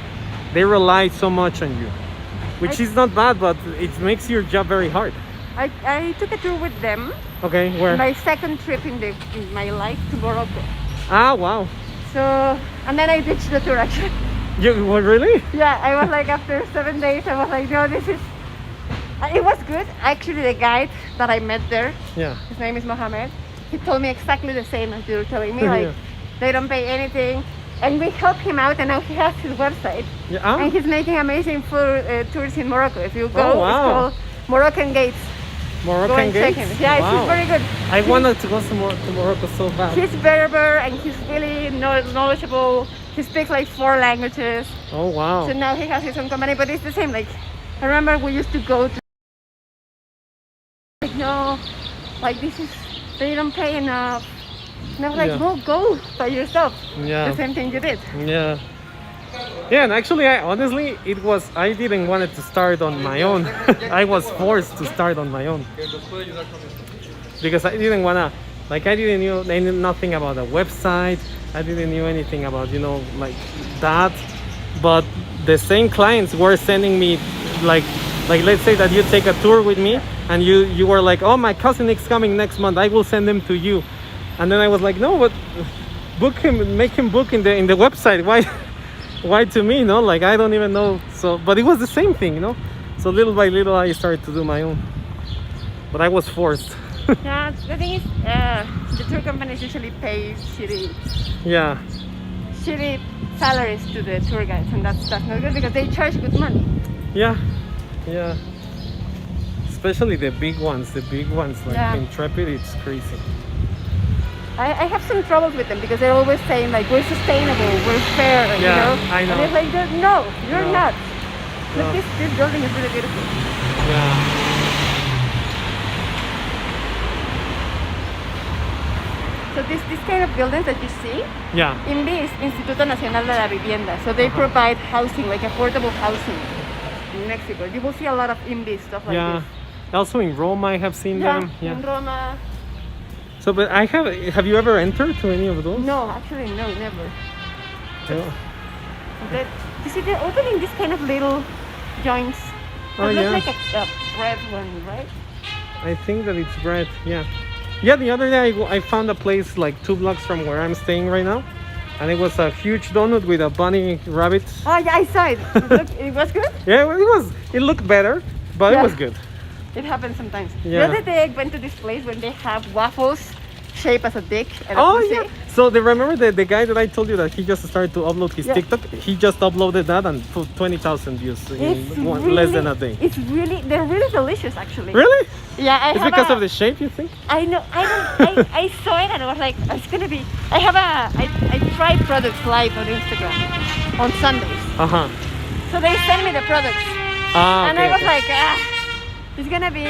rely so much on you, which is not bad, but it makes your job very hard. I took a tour with them. Okay, where? My second trip in my life to Morocco. Ah, wow. So, and then I ditched the tour actually. You what, really? Yeah, I was like, after 7 days, I was like, no, this is. It was good. Actually, the guide that I met there, Yeah. his name is Mohammed. He told me exactly the same as you were telling me. Like, Yeah. they don't pay anything, and we helped him out. And now he has his website, Yeah. Ah, and he's making amazing food tours in Morocco. If you go, Oh, wow. it's called Moroccan Gates. Go Moroccan and check Gates? him. Yeah, Wow. he's very good. I wanted to go to Morocco so bad. He's Berber, and he's really knowledgeable. He speaks like 4 languages. Oh, wow. So now he has his own company, but it's the same. Like, I remember we used to go to, like, no, like, this is, they don't pay enough. And I was like, Yeah. well, go by yourself. Yeah. The same thing you did. Yeah. Yeah, and actually, I didn't want it to start on my own. I was forced to start on my own. Because I didn't wanna, like, I knew nothing about the website. I didn't know anything about, like that. But the same clients were sending me, like let's say that you take a tour with me and you were like, oh, my cousin is coming next month, I will send him to you. And then I was like, no, but make him book in the website. Why to me, no? Like, I don't even know. So, but it was the same thing, So little by little, I started to do my own. But I was forced. Yeah, the thing is, the tour companies usually pay Yeah. shitty salaries to the tour guides, and that's not good because they charge good money. Yeah. Yeah. Especially the big ones. Like Yeah. Intrepid, it's crazy. I have some troubles with them because they're always saying like, we're sustainable, we're fair, Yeah, I know. And it's like, no, you're No. not. No. Look, this building is really beautiful. Yeah. So this kind of buildings that you see, Yeah. INVI is Instituto Nacional de la Vivienda. So they provide housing, like affordable housing in Mexico. You will see a lot of INVI stuff like Yeah. this. Also in Rome, I have seen them. In Yeah. Roma. So, but have you ever entered to any of those? No, actually, no, never. No. You see, they're opening this kind of little joints. Oh, It yeah. looks like a bread one, right? I think that it's bread. Yeah. Yeah. The other day, I found a place like 2 blocks from where I'm staying right now, and it was a huge donut with a bunny rabbit. Oh, yeah, I saw it. It was good. Yeah, well, it looked better, but Yeah. it was good. It happens sometimes. Yeah. The other day, I went to this place when they have waffles shaped as a dick and a Oh pussy. yeah. So remember the guy that I told you that he just started to upload his Yeah. TikTok? He just uploaded that and put 20,000 views in less than a day. They're really delicious, actually. Really? Yeah, It's because of the shape, you think? I know. I saw it and I was like, it's gonna be. I try products live on Instagram on Sundays. Uh-huh. So they send me the products, Ah, and okay, I was okay. like, it's gonna be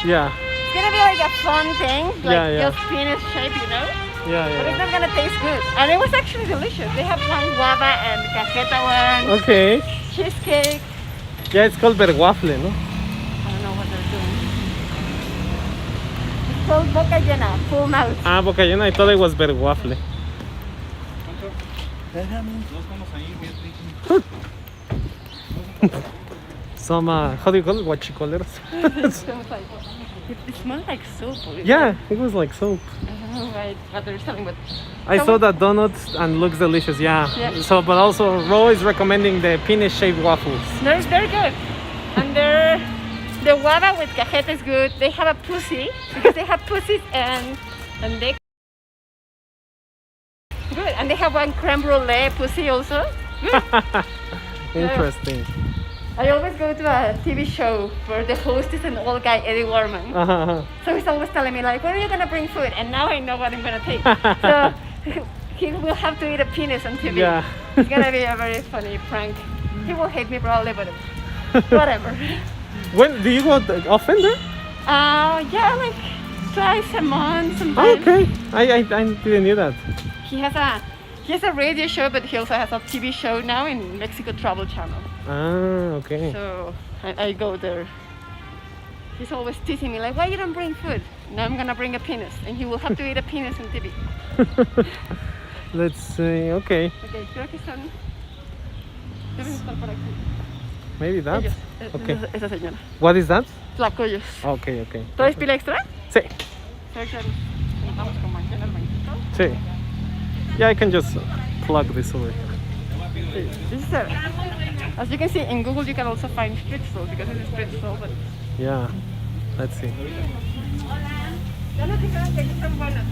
Yeah. like a fun thing, like Yeah, yeah. just penis shape, Yeah, But yeah. it's not gonna taste good. And it was actually delicious. They have one guava and cajeta one, Okay. cheesecake. Yeah, it's called berwaffle, no? I don't know what they're doing. It's called boca llena, full mouth. Ah, Boca Llena, I thought it was berwaffle. Some, how do you call it? Guachicoleros? It smells like soap. Yeah, it was like soap. I don't know what they're selling, but I saw that donuts and looks delicious. Yeah. Yeah. So, but also Ro is recommending the penis-shaped waffles. they're good. And the guava with cajeta is good. They have a pussy because they have pussies and they good. And they have one creme brulee pussy also. Good. Interesting. I always go to a TV show where the host is an old guy, Eddie Warman. So he's always telling me like, when are you gonna bring food? And now I know what I'm gonna take. So he will have to eat a penis on TV. Yeah. It's gonna be a very funny prank. He will hate me probably, but whatever. When do you go often there? Yeah, like twice a month Oh, sometimes. okay. I didn't know that. He has a radio show, but he also has a TV show now in Mexico Travel Channel. Ah, okay. So I go there. He's always teasing me like, why you don't bring food? Now I'm gonna bring a penis, and he will have to eat a penis on TV. Let's see. Okay. Okay, creo que están. Deben estar por aquí. Maybe that. Ellos. Okay. Esa señora. What is that? Tlacoyos. Okay, okay. ¿Traes pila extra? Sí. Vamos como aquí en el banquito. Sí. Yeah, I can just plug this over here. This is as you can see in Google, you can also find street stall because it's a street stall, but Yeah. Let's see. ya no te creas que aquí están buenas.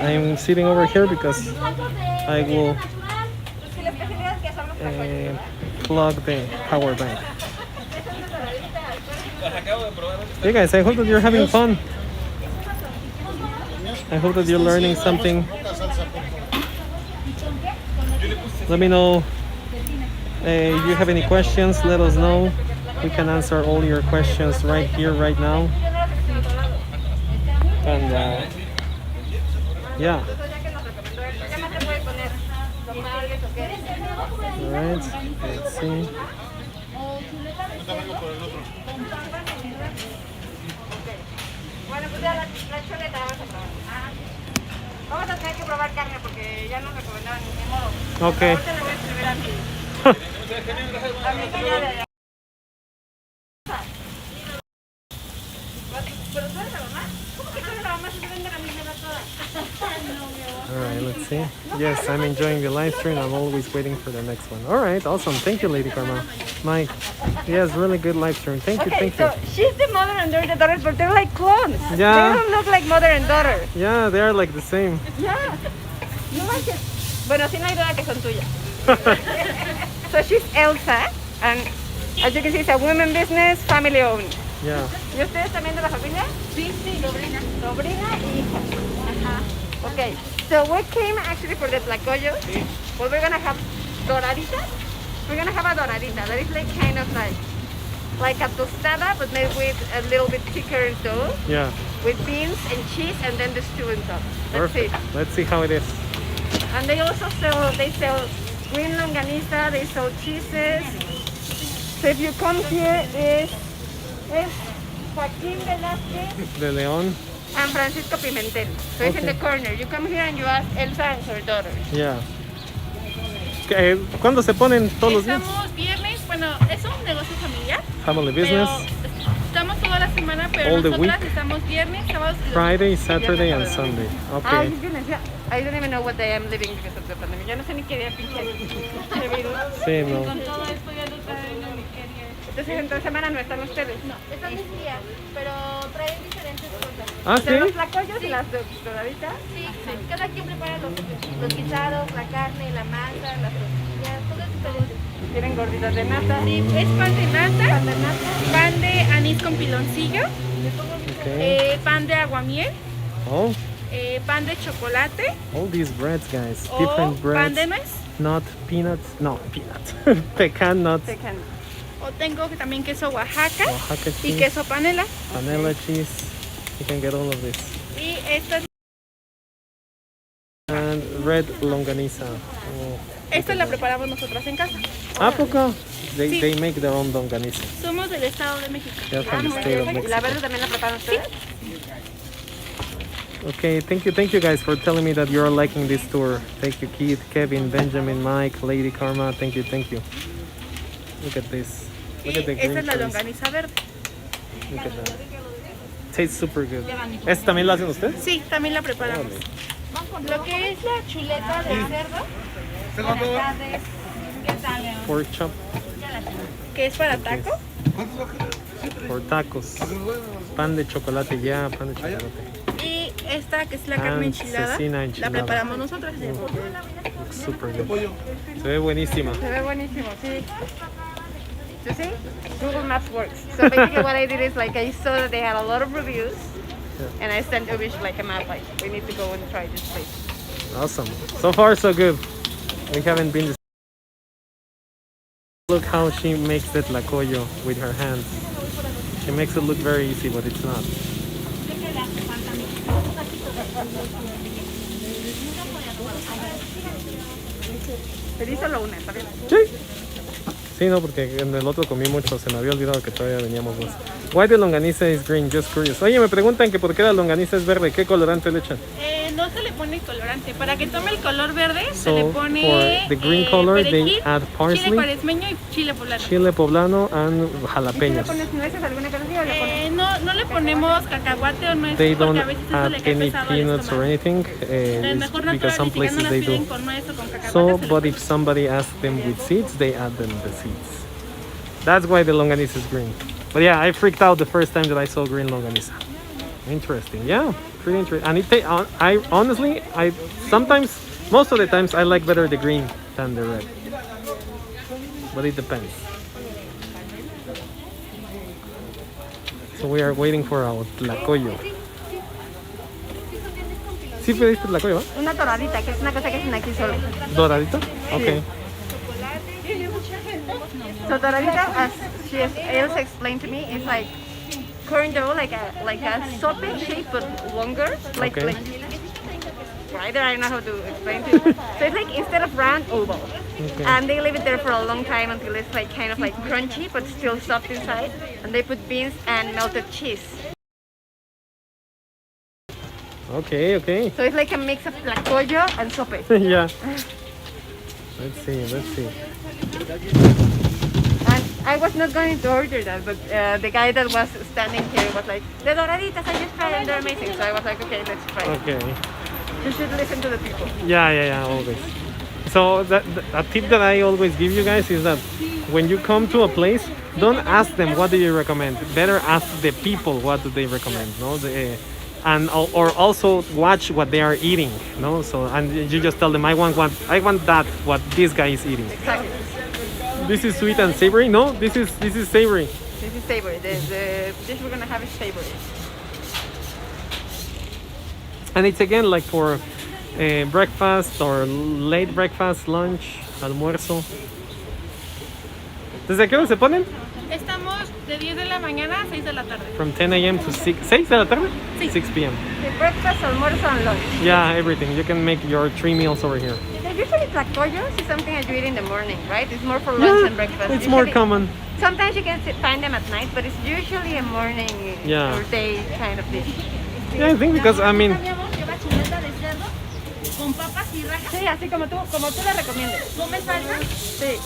I'm sitting over here because I will plug the power bank. Hey guys, I hope that you're having fun. I hope that you're learning something. Let me know if you have any questions. Let us know. We can answer all your questions right here, right now. And yeah. Alright, let's see. Bueno, pues ya la chuleta vamos a probar. Vamos a tener que probar carne porque ya nos recomendaban ni modo. Ok. Ahorita le voy a escribir a mi caña de allá. ¿Pero tú eres la mamá? ¿Cómo que tú eres la mamá si te venden a mí me da toda? Alright, let's see. Yes, I'm enjoying the live stream. I'm always waiting for the next one. Alright, awesome. Thank you, Lady Karma. Mike. Yes, really good live stream. Thank you, Okay, thank you. so she's the mother and they're the daughters, but they're like clones. Yeah. They don't look like mother and daughter. Yeah, they are like the same. Yeah. No manches. Bueno, sí no hay duda que son tuyas. So she's Elsa, and as you can see, it's a women business, family owned. Yeah. ¿Y ustedes también de la familia? Sí, sí, sobrina. Sobrina y hija. Ajá. Okay, so we came actually for the tlacoyos. Well, we're gonna have doraditas. We're gonna have a doradita. That is like kind of like a tostada, but made with a little bit thicker dough, Yeah. with beans and cheese, and then the stew on top. That's Perfect. it. Let's see how it is. And they also sell green longaniza, they sell cheeses. So if you come here, is Joaquín Velázquez De Leon. and Francisco Pimentel. So it's in the corner. You come here and you ask Elsa and her daughter. Yeah. ¿Cuándo se ponen todos los días? Estamos viernes, bueno, es un negocio familiar, Family business. pero estamos toda la semana, pero All the nosotras week. estamos viernes, sábados y Friday, Saturday, and Sunday. Ah, Okay. goodness, yeah. I don't even know what day I'm living because of the pandemic. Ya no sé ni qué día pinche virus. Sí, no. con todo esto ya no saben ni qué día es. Entonces entre semana no están ustedes. No. Están mis tías, pero traen diferentes cosas. Ah, De los sí. tlacoyos y las doraditas. Sí, cada quien prepara los guisados, la carne, la masa, las tortillas, todo es diferente. Tienen gorditas de nata. Sí, es pan de nata, Pan de nata. pan de anís con piloncillo, Okay. pan de aguamiel, Oh, pan de chocolate all these breads, guys. o Different pan de breads. nuez. Not peanuts. No, peanuts. Pecan nuts. Pecan. O tengo también queso Oaxaca Oaxaca y cheese. queso panela. Vanilla cheese. You can get all of this. Y esta And red longaniza. Oh. la preparamos nosotras en casa. ¿A poco? They, Sí. they make their own longaniza. Somos del Estado de México. They're from the state of ¿Y la Mexico. verde también la preparan ustedes? Okay, thank you guys for telling me that you're liking this tour. Thank you, Keith, Kevin, Benjamin, Mike, Lady Karma. Thank you. Look at this. Look at the green Esta es la trees. longaniza verde. Look at that. Tastes super good. ¿Esta también la hacen ustedes? Sí, también la preparamos. Lo que es la chuleta de cerdo, Pork chop que es para taco. for tacos. Pan de chocolate, ya, pan de chocolate. Y esta que es la carne enchilada, cecina la enchilada. preparamos nosotros. Looks super good. Se ve buenísima. Se ve buenísimo, sí. You see? Google Maps works. So basically what I did is like I saw that they had a lot of reviews and I sent Ubish like a map like we need to go and try this place. Awesome. So far, so good. We haven't been this. Look how she makes it tlacoyo with her hands. She makes it look very easy, but it's not. Pedí solo una, ¿está bien? Sí. Sí, no, porque en el otro comí mucho. Se me había olvidado que todavía veníamos más. Why the longaniza is green? Just curious. Oye, me preguntan que por qué la longaniza es verde. ¿Qué colorante le echan? No se le pone colorante. Para que tome el color verde se So, le pone for the green color, perejil, they add chile parsley, cuaresmeño y chile poblano. chile poblano, and ¿Y tú le jalapeños. pones nueces, alguna cosa así o le pones? No le ponemos cacahuate o nueces They porque don't a veces eso add le cae any pesado al peanuts or estómago. anything, Entonces, mejor because some natural y si ya no places las they piden do. con nuez o con cacahuate. So, se le but pone. if somebody asks them with seeds, they add them the seeds. That's why the longaniza is green. But yeah, I freaked out the first time that I saw green longaniza. Interesting, yeah, pretty interesting. And I honestly, sometimes, most of the times, I like better the green than the red. But it depends. So we are waiting for our tlacoyo. ¿Sí pediste tlacoyo, va? Una toradita, que es una cosa que hacen aquí solo. ¿Doradito? Okay. So toradita, as Elsa explained to me, is like corn dough, like a sope shape but longer, like Okay. right there. I don't know how to explain to you. So it's like instead of round, oval, Okay. and they leave it there for a long time until it's like kind of like crunchy but still soft inside. And they put beans and melted cheese. Okay. So it's like a mix of tlacoyo and sope. Yeah. Let's see. And I was not going to order that, but the guy that was standing here was like, the doraditas, I just tried them, they're amazing. So I was like, okay, let's try it. Okay. You should listen to the people. Yeah, always. So a tip that I always give you guys is that when you come to a place, don't ask them what do you recommend. Better ask the people what do they recommend. No, or also watch what they are eating. No, so and you just tell them I want that what this guy is eating. Exactly. This is sweet and savory. No, this is savory. This is savory. The dish we're gonna have is savory. And it's again like for breakfast or late breakfast, lunch, almuerzo. ¿Desde qué hora se ponen? Estamos de 10 de la mañana a 6 de la tarde. From 10 a.m. to 6 de la tarde? Sí. 6 p.m. The breakfast, almuerzo, and lunch. Yeah, everything. You can make your 3 meals over here. Usually tlacoyos is something that you eat in the morning, right? It's more for lunch and breakfast. It's more Usually- common. Sometimes you can find them at night, but it's usually a morning Yeah. or day kind of dish. Yeah, I think because, I mean, Lleva chuleta de cerdo con papas y rajas. Sí, así como tú la recomiendas. ¿Comes salsa? Sí.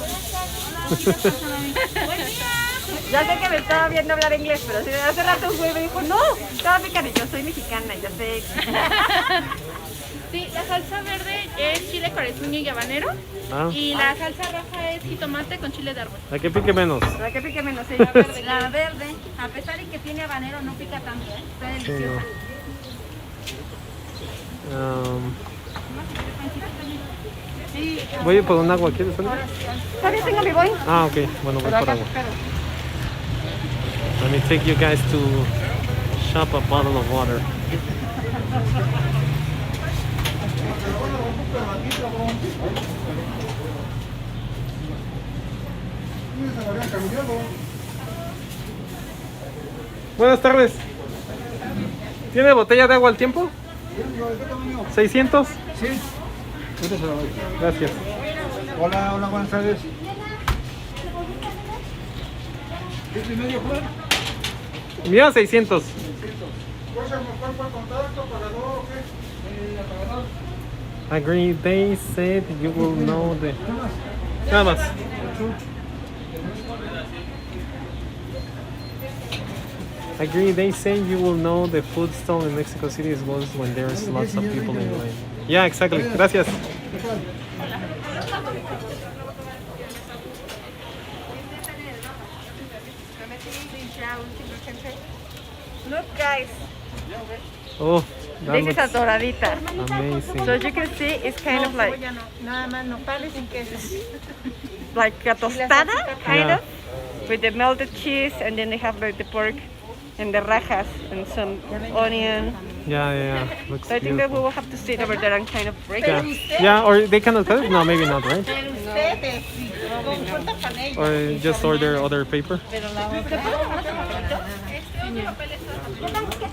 Ya sé que me estaba viendo hablar inglés, pero sí, hace rato un güey me dijo, no, estaba picante, yo soy mexicana, ya sé. Sí, la salsa verde es chile cuaresmeño y habanero. ah, Y la salsa roja es jitomate con chile de árbol. la que pique menos. La que pique menos, sí. La verde, a pesar de que tiene habanero, no pica tanto, ¿eh? Está Sí, deliciosa. Voy por un agua, ¿quieres una? Todavía tengo mi boy. Ah, ok. Bueno, voy Pero por acá, agua. pero. Let me take you guys to shop a bottle of water. Buenas tardes. ¿Tiene botella de agua al tiempo? ¿600? Sí. Gracias. Hola, buenas tardes. ¿Es y medio, Juan? Mira, 600. ¿Puedes mostrar por contacto, pagador o qué? Pagador. Agree, they said you will know the... Nada más. Agree, they say you will know the food stall in Mexico City is closed when there's lots of people in line. Yeah, exactly. Gracias. Look, guys. Oh, that This is a looks doradita. amazing. So as you can see, it's kind of like a tostada, kind Yeah. of, with the melted cheese, and then they have like the pork and the rajas and some onion. Yeah. Looks So I think that we beautiful. will have to sit over there and kind of break Yeah. it. Yeah, or they cannot cut it? No, maybe not, right? Or just order other paper? ¿Qué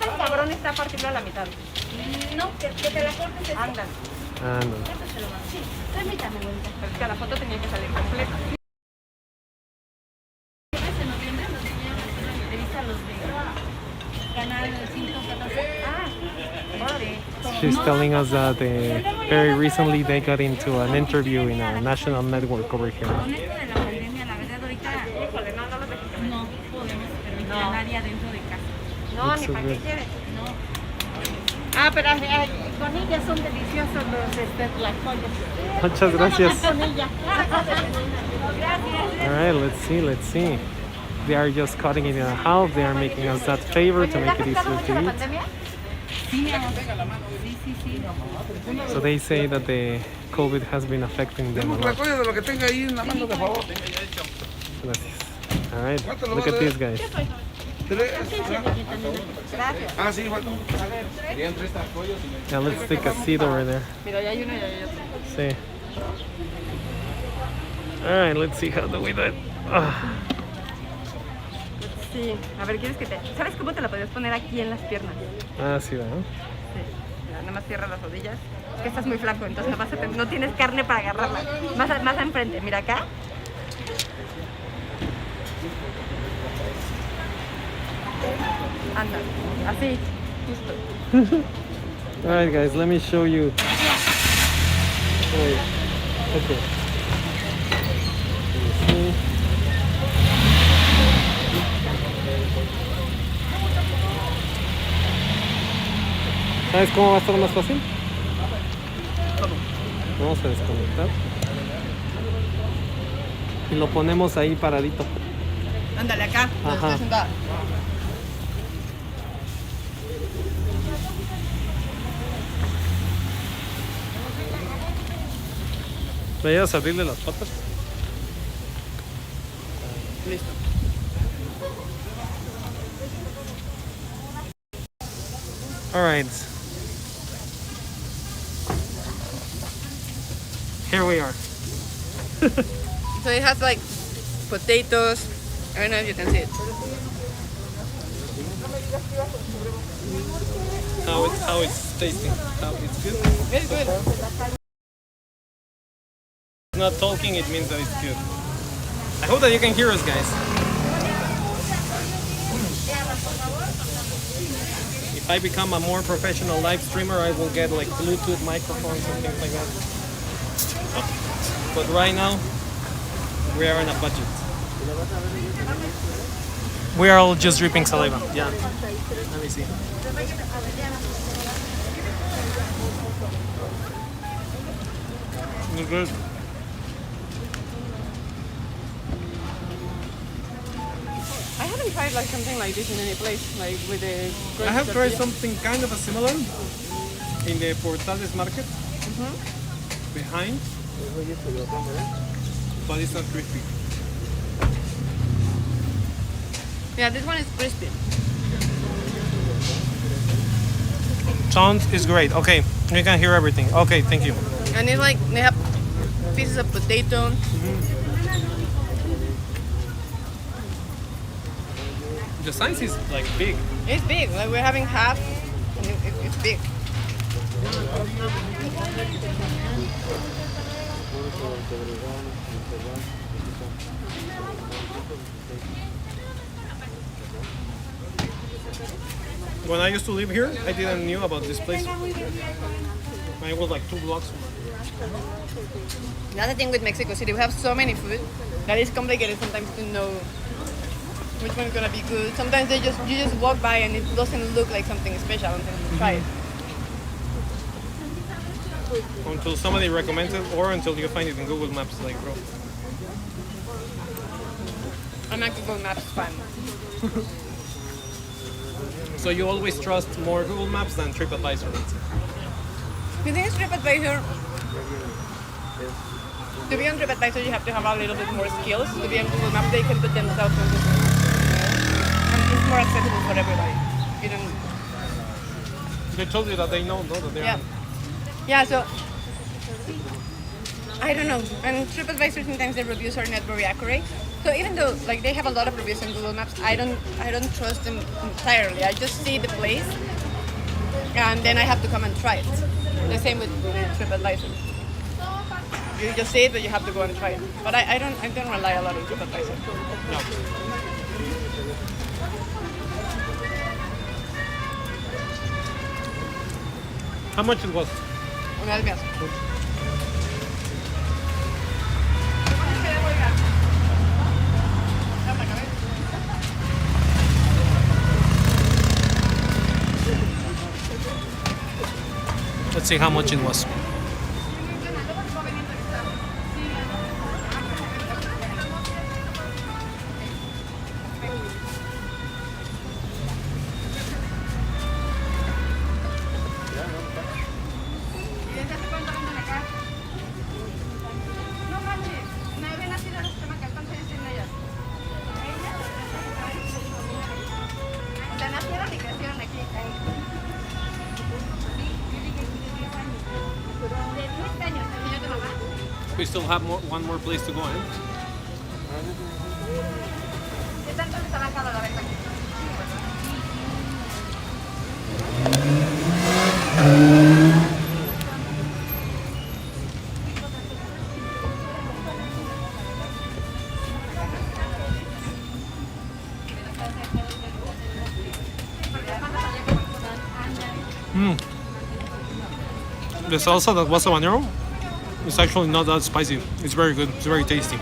tan cabrón está partirlo a la mitad? No, que te la cortes. Anda. Ah, no. Sí, permítame, güerita. Pero es que la foto tenía que salir completa. En noviembre nos vinieron a hacer una entrevista a los de Canal 514. Órale. She's telling us that very recently they got into an interview in a national network over here. Con esto de la pandemia, la verdad, ahorita Híjole, no lo dejé. no podemos permitir a nadie adentro de casa. No, Looks ni so para qué good. quieres. No. Pero con ella son deliciosos los tlacoyos. Muchas gracias. Con ella. All right, let's see. They are just cutting it in half. They are making us that favor to make it easier to eat. pandemia? Sí, mi amor. Sí. So they say that the COVID has been affecting them a lot. Recuerda de lo que tenga ahí en la mano, por favor. Gracias. All right, look at these guys. Ah, sí, falta. Now let's take a seat over there. Mira, ya hay uno y ya hay otro. See. All right, let's see how do we do it. Sí. A ver, ¿quieres que te...? ¿Sabes cómo te la podías poner aquí en las piernas? Ah, sí, ¿no? Sí. Mira, nada más cierra las rodillas. Es que estás muy flaco, entonces no, no tienes carne para agarrarla. Más enfrente, mira acá. Anda, así, justo. All right, guys, let me show you. Wait. Okay. Let me see. ¿Sabes cómo va a estar más fácil? Vamos a desconectar. Y lo ponemos ahí paradito. Ándale acá, donde Ajá. estoy sentada. ¿Me ayudas a abrirle las patas? Listo. All right. Here we are. So it has like potatoes. I don't know if you can see it. How it's tasting? How it's good? It's good. It's not talking, it means that it's good. I hope that you can hear us, guys. If I become a more professional live streamer, I will get like Bluetooth microphones and things like that. But right now, we are on a budget. We are all just dripping saliva. Yeah. Let me see. It's good. I haven't tried like something like this in any place, like with the... I have tried something kind of similar in the Portales market behind, but it's not crispy. Yeah, this one is crispy. Sound is great. Okay, you can hear everything. Okay, thank you. And it's like they have pieces of potato. The size is like big. It's big. Like we're having half, and it's big. when I used to live here, I didn't knew about this place. I was like 2 blocks from it. That's the thing with Mexico City. We have so many food that it's complicated sometimes to know which one's gonna be good. Sometimes you just walk by and it doesn't look like something special until you try it. Until somebody recommends it or until you find it in Google Maps, like, bro. I'm not Google Maps fan. So you always trust more Google Maps than TripAdvisor, let's say. The thing is, TripAdvisor, to be on TripAdvisor, you have to have a little bit more skills. To be on Google Maps, they can put themselves on Google Maps. And it's more accessible for everybody. You don't... They told you that they know, no? That they Yeah. are. Yeah, so I don't know. And TripAdvisor, sometimes the reviews are not very accurate. So even though like they have a lot of reviews on Google Maps, I don't trust them entirely. I just see the place and then I have to come and try it. The same with TripAdvisor. You just see it, but you have to go and try it. But I don't rely a lot on TripAdvisor. No. How much it was? Una vez más. Let's see how much it was. We still have one more place to go in. The salsa that was habanero is actually not that spicy. It's very good. It's very tasty.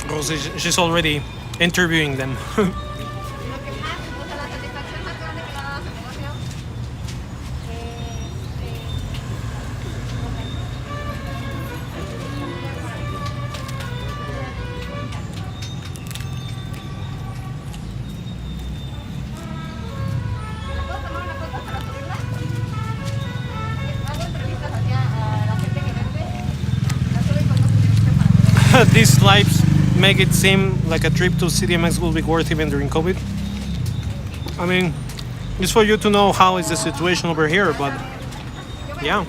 Rose, she's already interviewing them. These lives make it seem like a trip to CDMX will be worth even during COVID. I mean, it's for you to know how is the situation over here, but yeah.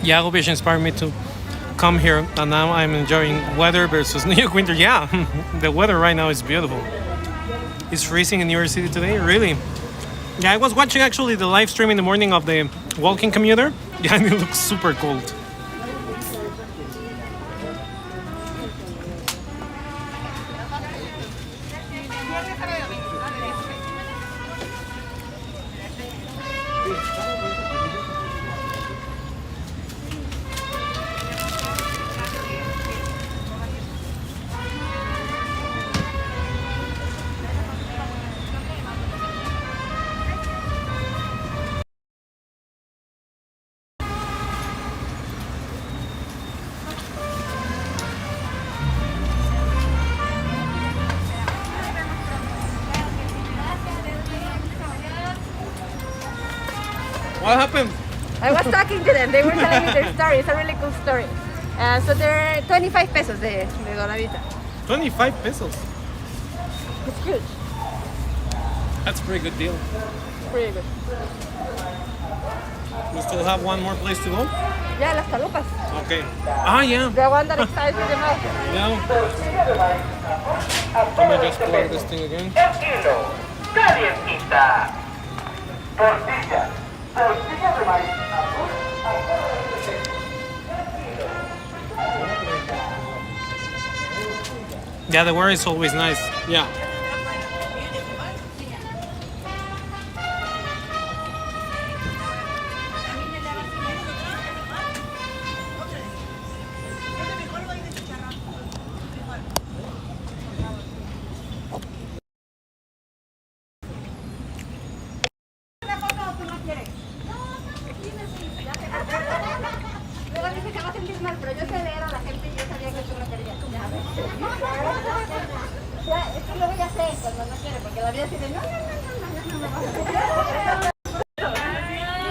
Yago Beach inspired me to come here, and now I'm enjoying weather versus New York winter. Yeah, the weather right now is beautiful. It's freezing in New York City today, really. Yeah, I was watching actually the live stream in the morning of the walking commuter. Yeah, and it looks super cold. What happened? I was talking to them. They were telling me their story. It's a really cool story. So they're 25 pesos de doradita. 25 pesos. It's huge. That's a pretty good deal. Pretty good. We still have one more place to go? Yeah, las chalupas. Okay. Ah, yeah. The one that excites me the most. Yeah. Let me just plug this thing again. Calientita. Tortilla. Tortilla de maíz azul. Yeah, the wear is always nice. Yeah. Luego dice que va a sentir mal, pero yo sé leer a la gente y yo sabía que tú no querías. Ya, es que luego ya sé cuando no quiere, porque la vida dice no.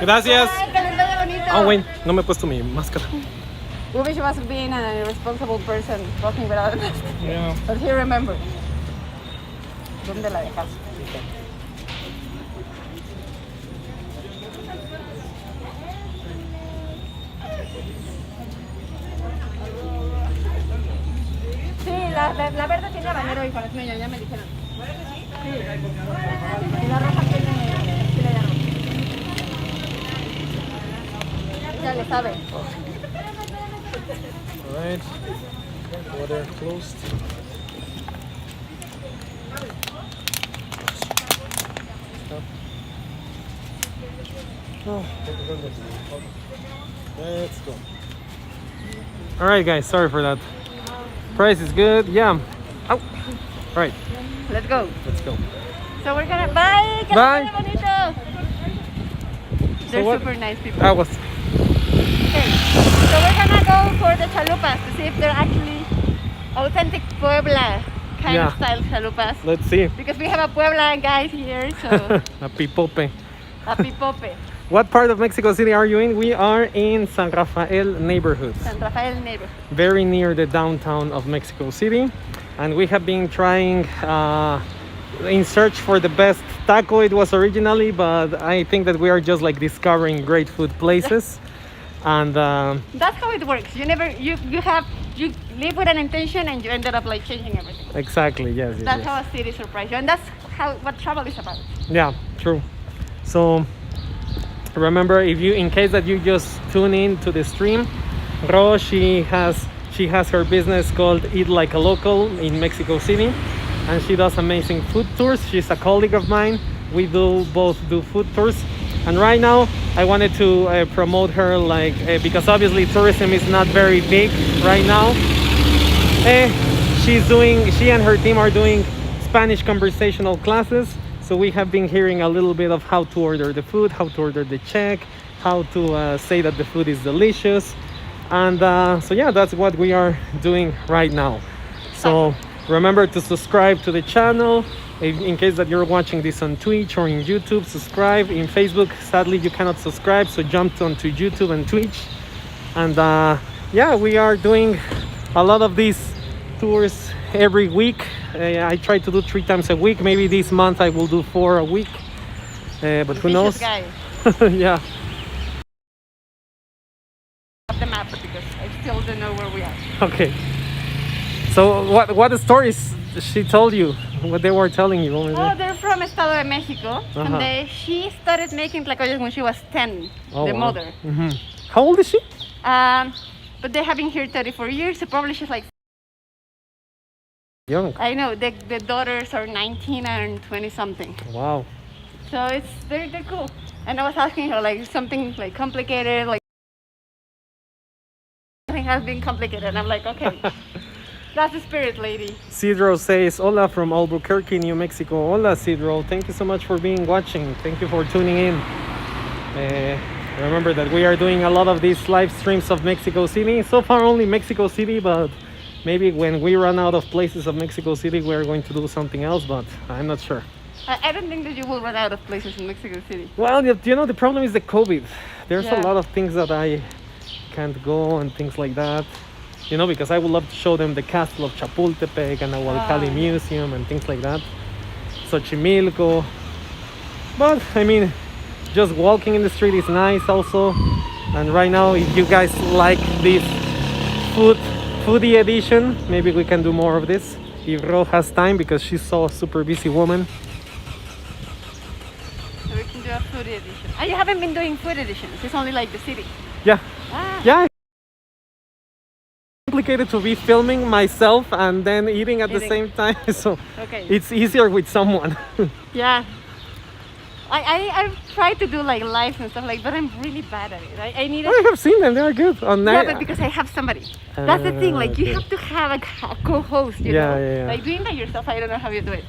Gracias. Ay, que les vaya bonito. Oh, wait. No me he puesto mi máscara. Ubish was being an irresponsible person walking without a mask. Yeah. But he remembered. ¿Dónde la dejas? Sí, la verde tiene habanero y jalapeño, ya me dijeron. Sí. Y la roja tiene chile de árbol. Ya le sabe. Alright. Water closed. Stop. Oh. Let's go. Alright guys, sorry for that. Price is good, yeah. Oh. Alright, Let's go. let's go. So we're gonna bye. Que Bye. les vaya bonito. They're what- super nice people. I was Okay, so we're gonna go for the chalupas to see if they're actually authentic Puebla kind Yeah. of style chalupas. let's see. Because we have a Puebla guys here, so A pipope. a pipope, What part of Mexico City are you in? We are in San Rafael neighborhood, San Rafael neighborhood. very near the downtown of Mexico City. And we have been trying in search for the best taco it was originally, but I think that we are just like discovering great food places. And That's how it works. You live with an intention and you ended up like changing everything. exactly, yes, yes, That's yes. how a city surprises you, and that's what travel is about. Yeah, true. So remember, if you, in case that you just tune in to the stream, Ro, she has her business called Eat Like a Local in Mexico City, and she does amazing food tours. She's a colleague of mine. We both do food tours, and right now I wanted to promote her, like because obviously tourism is not very big right now. She and her team are doing Spanish conversational classes. So we have been hearing a little bit of how to order the food, how to order the check, how to say that the food is delicious. And so yeah, that's what we are doing right now. So remember to subscribe to the channel. In case that you're watching this on Twitch or in YouTube, subscribe. In Facebook, sadly, you cannot subscribe, so jump onto YouTube and Twitch. And yeah, we are doing a lot of these tours every week. I try to do 3 times a week. Maybe this month I will do 4 a week. But who knows? Guy. Yeah. The map because I still don't know where we are. Okay. So what stories she told you? What they were telling you? Oh, they're from Estado de Mexico, Uh-huh. and she started making tlacoyos when she was 10. Oh, the wow. mother. How old is she? But they have been here 34 years, so probably she's like young. I know the daughters are 19 and 20 something. Wow. So they're cool. And I was asking her like something like complicated, like something has been complicated. And I'm like, okay, that's the spirit, lady. Cedro says, hola from Albuquerque, New Mexico. Hola, Cedro. Thank you so much for watching. Thank you for tuning in. Remember that we are doing a lot of these live streams of Mexico City. So far only Mexico City, but maybe when we run out of places of Mexico City, we're going to do something else, but I'm not sure. I don't think that you will run out of places in Mexico City. Well, you know, the problem is the COVID. There's a Yeah. lot of things that I can't go and things like that. You know, because I would love to show them the Castle of Chapultepec and the Hualcali Museum and things like that. Xochimilco. But, I mean, just walking in the street is nice also. And right now, if you guys like this foodie edition, maybe we can do more of this. If Ro has time, because she's so a super busy woman. So we can do a food edition. You haven't been doing food editions. It's only like the city. Yeah. Ah. Yeah. Complicated to be filming myself and then eating at the Eating. same time, so Okay. it's easier with someone. Yeah. I've tried to do like lives and stuff like, but I'm really bad at it. I need I have seen them; they are good. On yeah, but because I have somebody. That's the thing. Like you okay. have to have a co-host. You Yeah, know. yeah, yeah. Like doing that yourself, I don't know how you do it.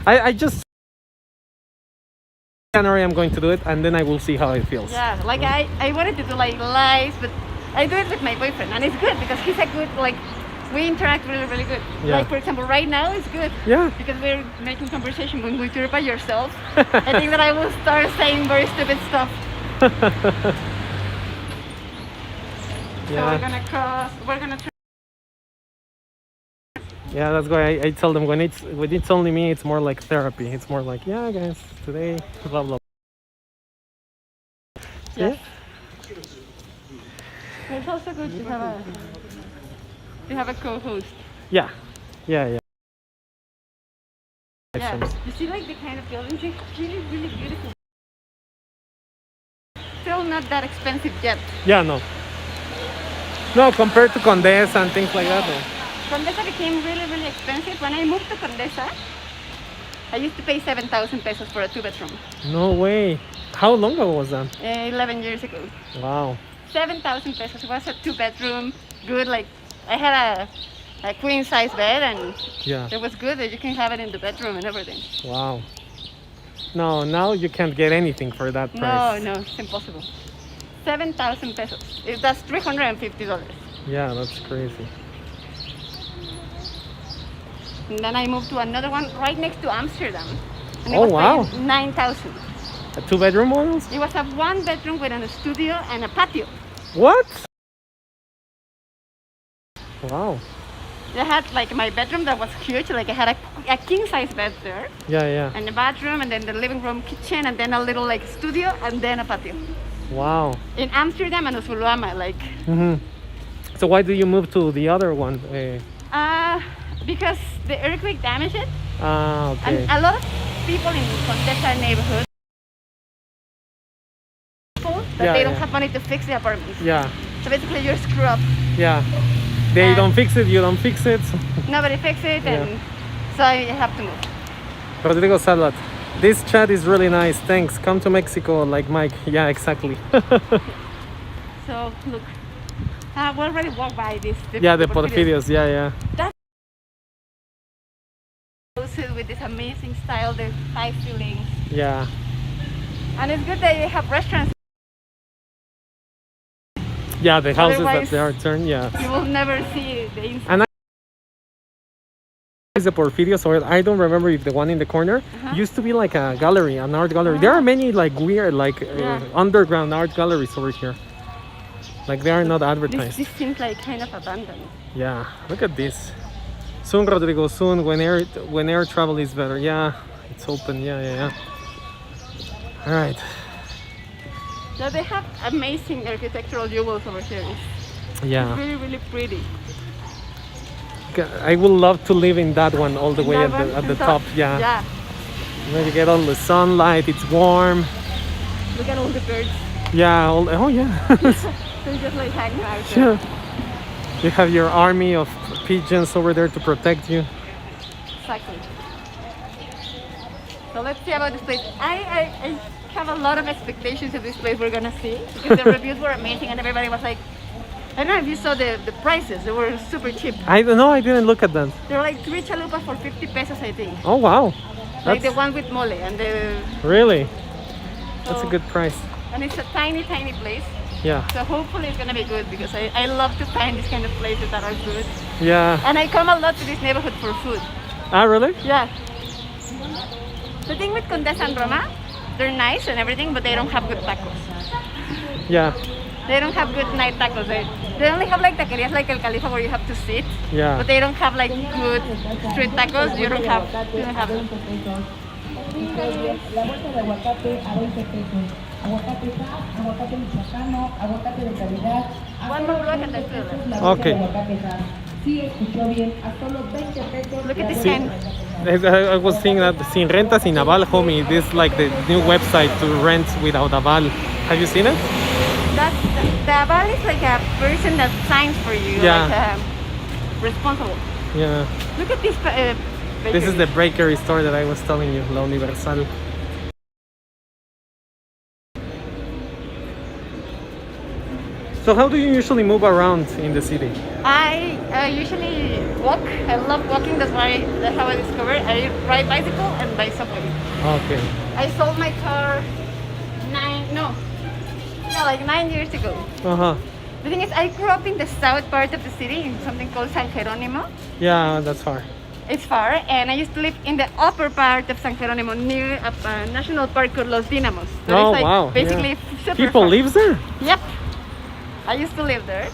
I just January I'm going to do it, and then I will see how it feels. Yeah. Like I wanted to do like lives, but I do it with my boyfriend, and it's good because he's a good like. We interact really, really good. Yeah. Like for example, right now it's good. Yeah. Because we're making conversation. When we do it by yourself, I think that I will start saying very stupid stuff. So we're gonna cross. We're gonna. Yeah, that's why I tell them when it's only me, it's more like therapy. It's more like, yeah, guys, today, blah blah. Yeah. It's also good to have a co-host. Yeah, yeah, yeah. Yeah. You see, like the kind of buildings, it's really, really beautiful. Still not that expensive yet. Yeah, no. No, compared to Condesa and things like that. No. Condesa became really, really expensive. When I moved to Condesa, I used to pay 7,000 pesos for a 2-bedroom. No way. How long ago was that? 11 years ago. Wow. 7,000 pesos. It was a 2-bedroom, good. Like I had a queen size bed, and Yeah. it was good that you can have it in the bedroom and everything. Wow. No, now you can't get anything for that No, price. no, it's impossible. 7,000 pesos. That's $350. Yeah, that's crazy. And then I moved to another one right next to Amsterdam. And it Oh, was wow. paying 9,000. A 2-bedroom one? It was a 1-bedroom with a studio and a patio. What? Wow. I had like my bedroom that was huge. Like I had a king size bed there, Yeah, yeah. and a bathroom, and then the living room, kitchen, and then a little like studio, and then a patio. Wow. In Amsterdam and Usuluama, like. Hmm. So why did you move to the other one? Because the earthquake damaged it, Okay. and a lot of people in Condesa neighborhood that Yeah, they don't yeah. have money to fix the apartments. Yeah, So basically, you're screwed up. yeah. They And- don't fix it, you don't fix it. Nobody fixed it, Yeah. and so I have to move. Rodrigo Salvat. This chat is really nice. Thanks. Come to Mexico like Mike. Yeah, exactly. So look, we already walked by this. Yeah, the Porfirios. Yeah, yeah. Houses with this amazing style, the high ceilings, Yeah. and it's good that you have restaurants. Yeah, the houses that Otherwise- they are turned. Yeah. You will never see the inside. And is the Porfirio, so I don't remember if the one in the corner used to be like a gallery, an art gallery. There are many like weird, like Yeah. underground art galleries over here. Like they are not This, advertised. this seems like kind of abandoned. Yeah, look at this. Soon, Rodrigo, soon when air travel is better. Yeah, it's open. Yeah, yeah, yeah. All right. So they have amazing architectural jewels over here. It's Yeah, really, really pretty. I would love to live in that one all the way That at one the, at the on top. Yeah. Yeah. Where you get all the sunlight. It's warm. Look at all the birds. Yeah. Oh yeah. They're just like hanging out there. Yeah. You have your army of pigeons over there to protect you. Exactly. So let's see about this place. I have a lot of expectations of this place we're gonna see because the reviews were amazing and everybody was like, I don't know if you saw the prices. They were super cheap. I don't know. I didn't look at that. They were like 3 chalupas for 50 pesos, I think. Oh wow. Like the That's one with mole and the. really. That's a So- good price. And it's a tiny place. Yeah. So hopefully it's gonna be good because I love to find these kind of places that are good. Yeah. And I come a lot to this neighborhood for food. Ah, really? Yeah. The thing with Condesa and Roma, they're nice and everything, but they don't have good tacos. Yeah. They don't have good night tacos. They only have like taquerias like El Califa where you have to sit. Yeah. But they don't have like good street tacos. You don't have them. La bolsa de aguacate a 20 pesos. Aguacate SAS, aguacate michoacano, aguacate de calidad. One more block and then fill it. La bolsa Okay. de aguacate SAS. Sí, escuchó bien. A solo 20 pesos. Look at this Sí. kind. I was seeing that Sin Renta Sin Aval, homie. This is like the new website to rent without aval. Have you seen it? That's the aval is like a person that signs for you. Yeah. Like responsible. Yeah. Look at this. This is bakery. the bakery store that I was telling you, La Universal. So how do you usually move around in the city? I usually walk. I love walking. That's how I discovered. I ride bicycle and by subway. Okay. I sold my car like 9 years ago. Uh-huh. The thing is, I grew up in the south part of the city in something called San Jerónimo. Yeah, that's far. It's far, and I used to live in the upper part of San Jerónimo near a national park called Los Dinamos. So Oh, it's like wow. basically Yeah. super People far. live there? Yep. I used to live there.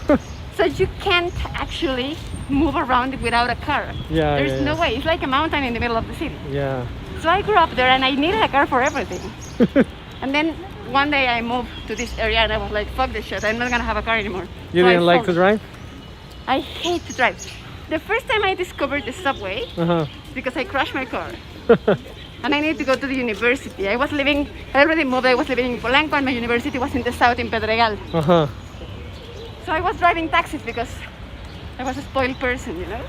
So you can't actually move around without a car. Yeah, There's yeah, no yeah. way. It's like a mountain in the middle of the city. Yeah. So I grew up there and I needed a car for everything. And then one day I moved to this area and I was like, fuck this shit, I'm not gonna have a car anymore. You So I didn't like sold to it. drive? I hate to drive. The first time I discovered the subway, Uh-huh. because I crashed my car. And I needed to go to the university. I already moved, I was living in Polanco and my university was in the south in Pedregal. Uh-huh. So I was driving taxis because I was a spoiled person, you know?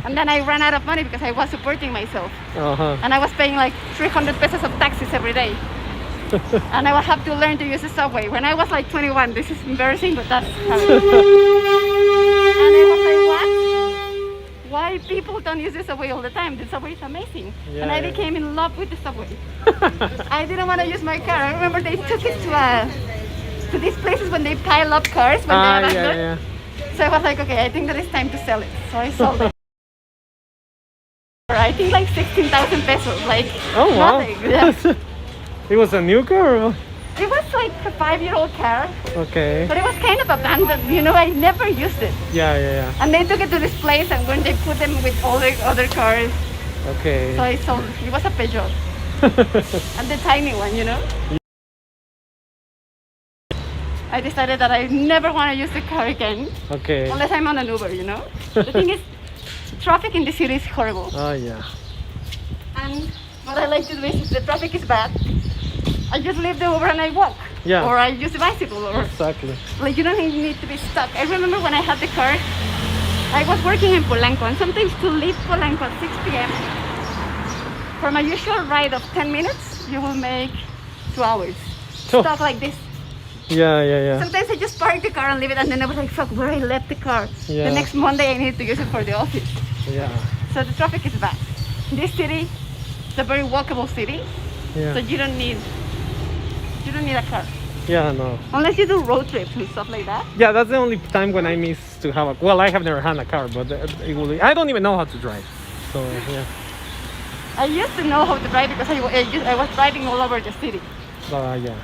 And then I ran out of money because I was supporting myself. Uh-huh. And I was paying like 300 pesos of taxis every day. And I would have to learn to use the subway. When I was like 21, this is embarrassing, but that's how it is. And I was like, what? Why people don't use the subway all the time? The subway is amazing. Yeah, And I yeah. became in love with the subway. I didn't want to use my car. I remember they took it to these places when they pile up cars when Ah, they're yeah, abandoned. yeah. So I was like, okay, I think that it's time to sell it. So I sold it. I think like 16,000 pesos. Like, Oh, wow. nothing. Yeah. It was a new car? Or? It was like a 5-year-old car, Okay. but it was kind of abandoned. You know, I never used it. Yeah, yeah, And they took it to this place, and when they put them with all the other cars, yeah. Okay. so I sold it. It was a Peugeot. And the tiny one, you know? I decided that I never want to use the car again, Okay. unless I'm on an Uber, you know? The thing is, traffic in the city is horrible. Oh, yeah. And what I like to do is, if the traffic is bad, I just leave the Uber and I walk. Yeah. Or I use the bicycle, or Exactly. like you don't need to be stuck. I remember when I had the car, I was working in Polanco, and sometimes to leave Polanco at 6 p.m. from a usual ride of 10 minutes, you will make 2 hours. Oh. Stuck like this. Yeah, yeah, yeah. Sometimes I just park the car and leave it, and then I was like, fuck, where I left the car. Yeah. The next Monday I need to use it for the office. Yeah. So the traffic is bad. This city, it's a very walkable city, so Yeah. you don't need a car. Yeah, no. Unless you do road trips and stuff like that. Yeah, that's the only time when I miss to have a. Well, I have never had a car, but I don't even know how to drive. So yeah. I used to know how to drive because I was driving all over the city. Yeah.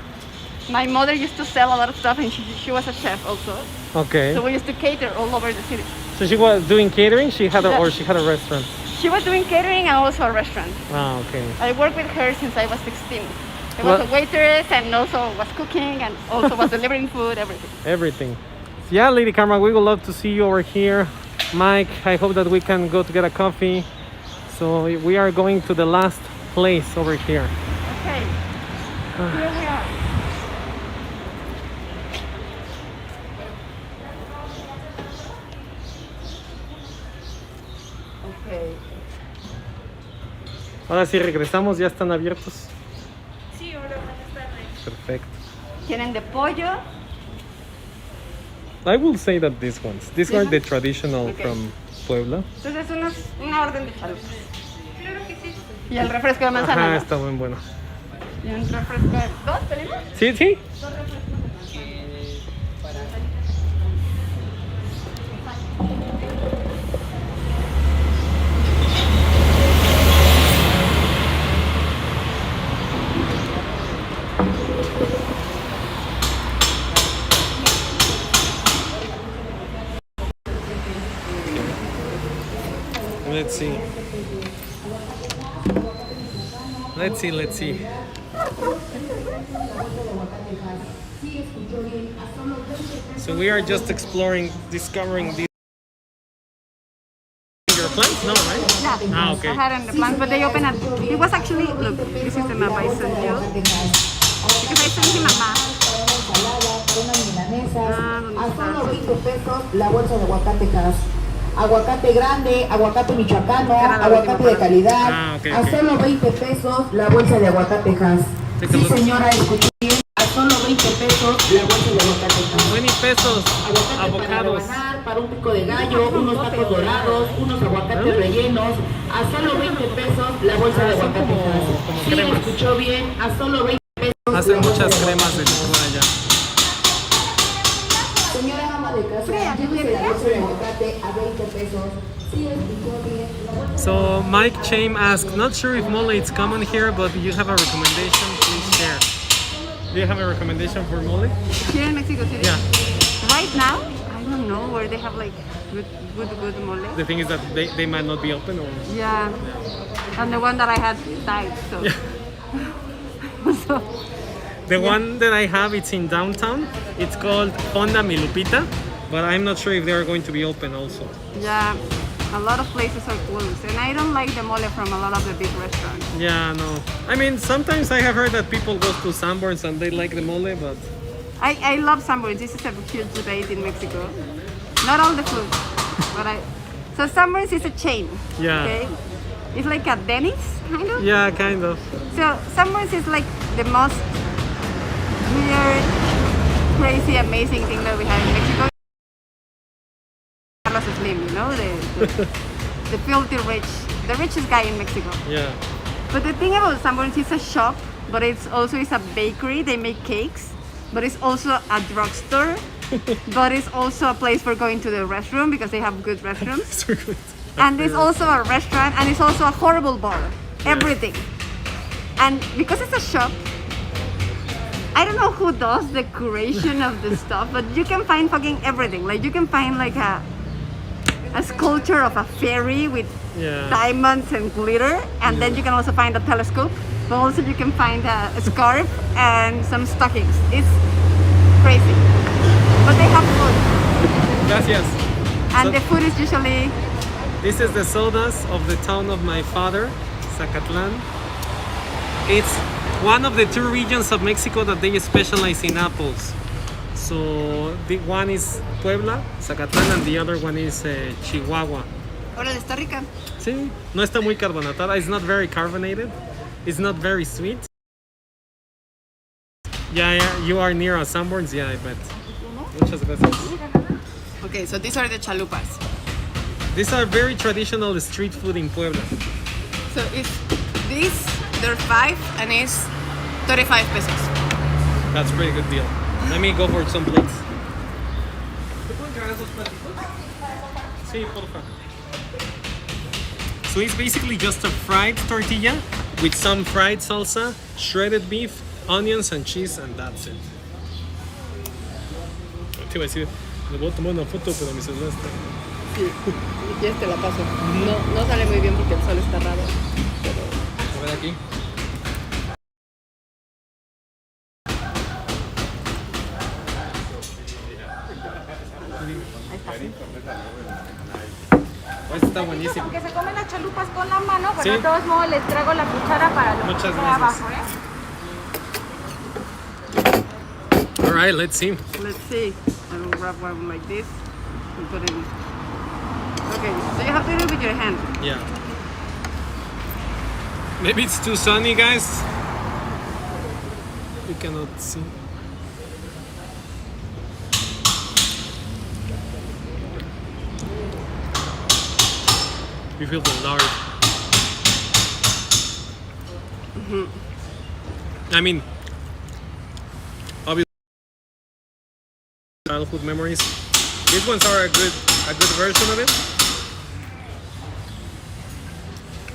My mother used to sell a lot of stuff, and she was a chef also. Okay. So we used to cater all over the city. So she was doing catering. She had Yeah. or she had a restaurant. She was doing catering and also a restaurant. Ah, okay. I worked with her since I was 16. I was Well- a waitress and also was cooking and also was delivering food, everything. Everything. Yeah, Lady Karma, we would love to see you over here. Mike, I hope that we can go to get a coffee. So we are going to the last place over here. Okay, here we are. Ahora sí regresamos, ya están abiertos. Sí, hola, buenas tardes. Perfecto. Tienen de pollo. I will say that these ones. These This are the one? traditional Okay. from Puebla. Entonces una orden de chalupas. Claro que sí. Y el refresco de manzana. Ajá, ¿no? está muy bueno. Y un refresco de... ¿Dos tenemos? Sí, sí. Let's see. Let's see. So we are just discovering these your plants? No, right? Yeah. Ah, okay. I had in the plans, but they open at... It was actually... Look, this is the map I sent you. Because I sent him a map. A solo 20 pesos la bolsa de aguacatejas. Aguacate grande, aguacate michoacano, aguacate de calidad. Ah, ok, A ok. solo 20 pesos la bolsa de aguacatejas. Take a Sí, look. señora, escuché bien. A solo 20 pesos la bolsa de aguacatejas. 20 pesos. Aguacate para Avocados. rebanar, para un pico de gallo, unos tacos dorados, unos aguacates rellenos. A solo 20 pesos la bolsa de aguacatejas. Sí, cremas. escuchó bien. A solo 20 pesos. Hacen la bolsa muchas de cremas de licor allá. Señora ama de casa, llévese la bolsa de aguacate a 20 pesos. Sí, escuchó bien. La bolsa So Mike Chaim asked, not sure if mole is common here, but you have a recommendation, please share. Do you have a recommendation for mole? Here in Mexico City? Yeah. Right now, I don't know where they have like good mole. The thing is that they might not be open or... Yeah. And the one that I had died, so... so The one that I have, it's in downtown. It's called Fonda Mi Lupita, but I'm not sure if they are going to be open also. yeah, a lot of places are closed. And I don't like the mole from a lot of the big restaurants. Yeah, no. I mean, sometimes I have heard that people go to Sanborns and they like the mole, but... I love Sanborns. This is a huge debate in Mexico. Not all the food, but So Sanborns is a chain. Yeah. Okay? It's like a Denny's, kind of. Yeah, kind of. So Sanborns is like the most weird, crazy, amazing thing that we have in Mexico. Carlos Slim, you know, the filthy rich, the richest guy in Mexico. Yeah. But the thing about Sanborns is a shop, but it's also a bakery. They make cakes, but it's also a drugstore. But it's also a place for going to the restroom because they have good restrooms. So good. And it's also a restaurant, and it's also a horrible bar. Everything. And because it's a shop, I don't know who does the curation of the stuff, but you can find fucking everything. Like you can find like a sculpture of a fairy with Yeah. diamonds and glitter, and then you can also find a telescope. But also you can find a scarf and some stockings. It's crazy. But they have food, Gracias. and So- the food is usually This is the sodas of the town of my father, Zacatlan. It's one of the two regions of Mexico that they specialize in apples. So the one is Puebla, Zacatlan, and the other one is Chihuahua. Órale, está rica. Sí, no está muy carbonatada. It's not very carbonated. It's not very sweet. Yeah, you are near a Sanborns, yeah, I bet. Muchas gracias. Okay, so these are the chalupas. These are very traditional street food in Puebla. So it's these, they're 5 and it's 35 pesos. That's a pretty good deal. Let me go for some plates. Sí, por favor. So it's basically just a fried tortilla with some fried salsa, shredded beef, onions and cheese, and that's it. Te iba a decir, le voy a tomar una foto, pero mi celular está... Sí, si quieres te la paso. No sale muy bien porque el sol está raro. A ver aquí. Este está buenísimo. Que se comen las chalupas con la mano, pero Sí. de todos modos les traigo la cuchara para lo Muchas que gracias. abajo, ¿eh? All right, let's see. Let's see. I will grab one like this and put it in. Okay, so you have to do it with your hand. Yeah. Maybe it's too sunny, guys. You cannot see. You feel the lard. I mean, obviously, childhood memories. These ones are a good version of it.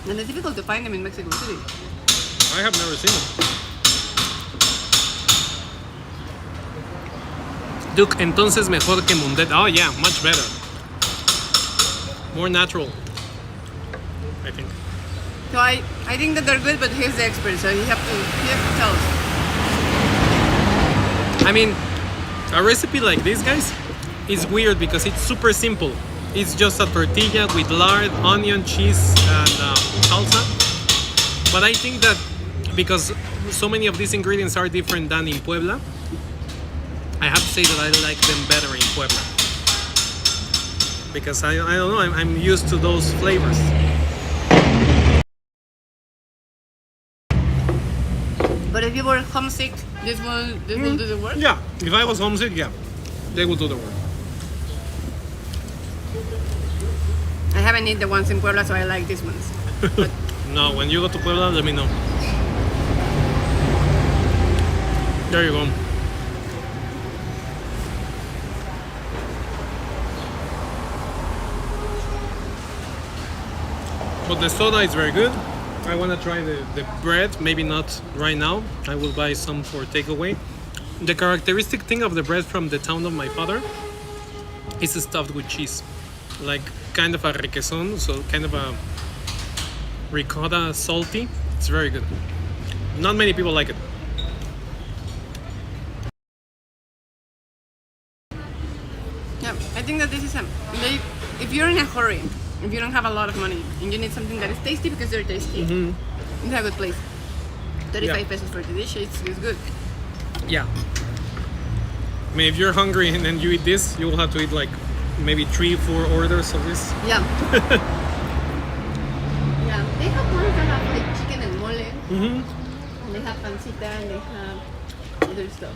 And it's difficult to find them in Mexico City. I have never seen them. Duke, entonces mejor que Mundet. Oh yeah, much better. More natural, I think. So I think that they're good, but he's the expert, so you have to tell us. I mean, a recipe like this, guys, is weird because it's super simple. It's just a tortilla with lard, onion, cheese, and salsa. But I think that because so many of these ingredients are different than in Puebla, I have to say that I like them better in Puebla. Because I don't know, I'm used to those flavors. But if you were homesick, this will do the work? Yeah, if I was homesick, yeah, they will do the work. I haven't eaten the ones in Puebla, so I like these ones. But No, when you go to Puebla, let me know. There you go. But the soda is very good. I want to try the bread, maybe not right now. I will buy some for takeaway. The characteristic thing of the bread from the town of my father is stuffed with cheese. Like kind of a requesón, so kind of a ricotta salty. It's very good. Not many people like it. yeah, I think that this is if you're in a hurry, if you don't have a lot of money and you need something that is tasty because they're tasty, it's a good place. 35 pesos for the dish, it's good. Yeah. I mean, if you're hungry and then you eat this, you will have to eat like maybe 3-4 orders of this. Yeah. Yeah, they have ones that have like chicken and mole. Mm-hmm. And they have pancita and they have other stuff.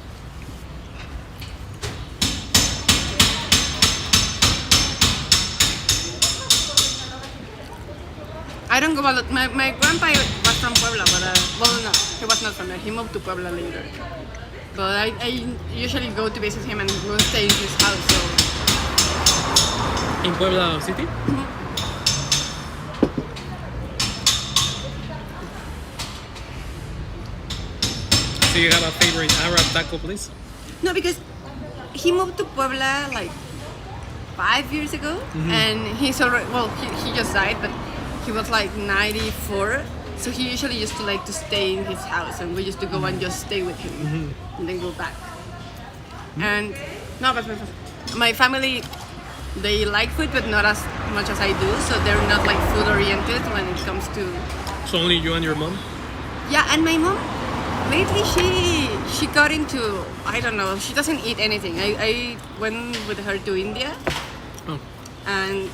I don't go a lot. My grandpa was from Puebla, but well, no, he was not from there. He moved to Puebla later. But I usually go to visit him and go stay in his house. So. In Puebla City? So you have a favorite Arab taco place? No, because he moved to Puebla like 5 years ago, and he's already he just died, but he was like 94, so he usually used to like to stay in his house, and we used to go and just stay with him, and then go back. And no, but my family, they like food, but not as much as I do, so they're not like food oriented when it comes to. So only you and your mom? Yeah, and my mom, lately she got into, I don't know, she doesn't eat anything. I went with her to India, and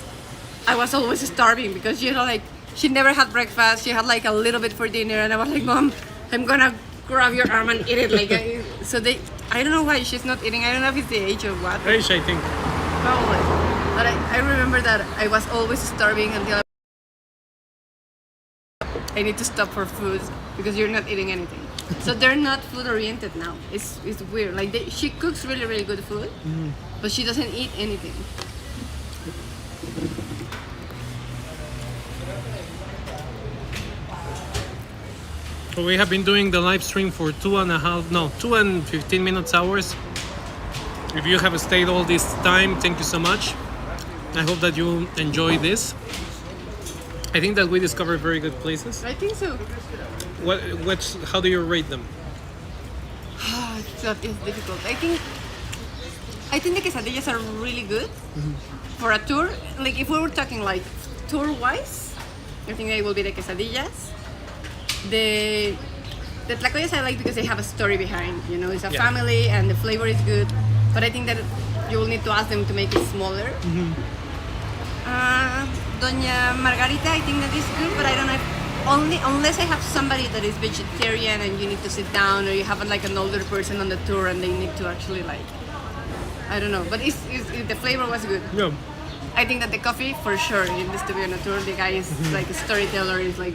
I was always starving because she never had breakfast. She had like a little bit for dinner, and I was like, Mom, I'm gonna grab your arm and eat it. I don't know why she's not eating. I don't know if it's the age or what. Age, I think. Probably. But I remember that I was always starving until I need to stop for food because you're not eating anything. So they're not food oriented now. It's weird. Like she cooks really, really good food, but she doesn't eat anything. So we have been doing the live stream for 2 and 15 minutes hours. If you have stayed all this time, thank you so much. I hope that you enjoy this. I think that we discovered very good places. I think so. How do you rate them? It's difficult. I think the quesadillas are really good for a tour. Like if we were talking like tour-wise, I think they will be the quesadillas. The tlacoyas I like because they have a story behind. You know, it's a family and the flavor is good. But I think that you will need to ask them to make it smaller. Doña Margarita, I think that is good, but I don't know if unless I have somebody that is vegetarian and you need to sit down, or you have like an older person on the tour and they need to actually like, I don't know, but the flavor was good. Yeah. I think that the coffee, for sure, it needs to be on a tour. The guy is like a storyteller, is like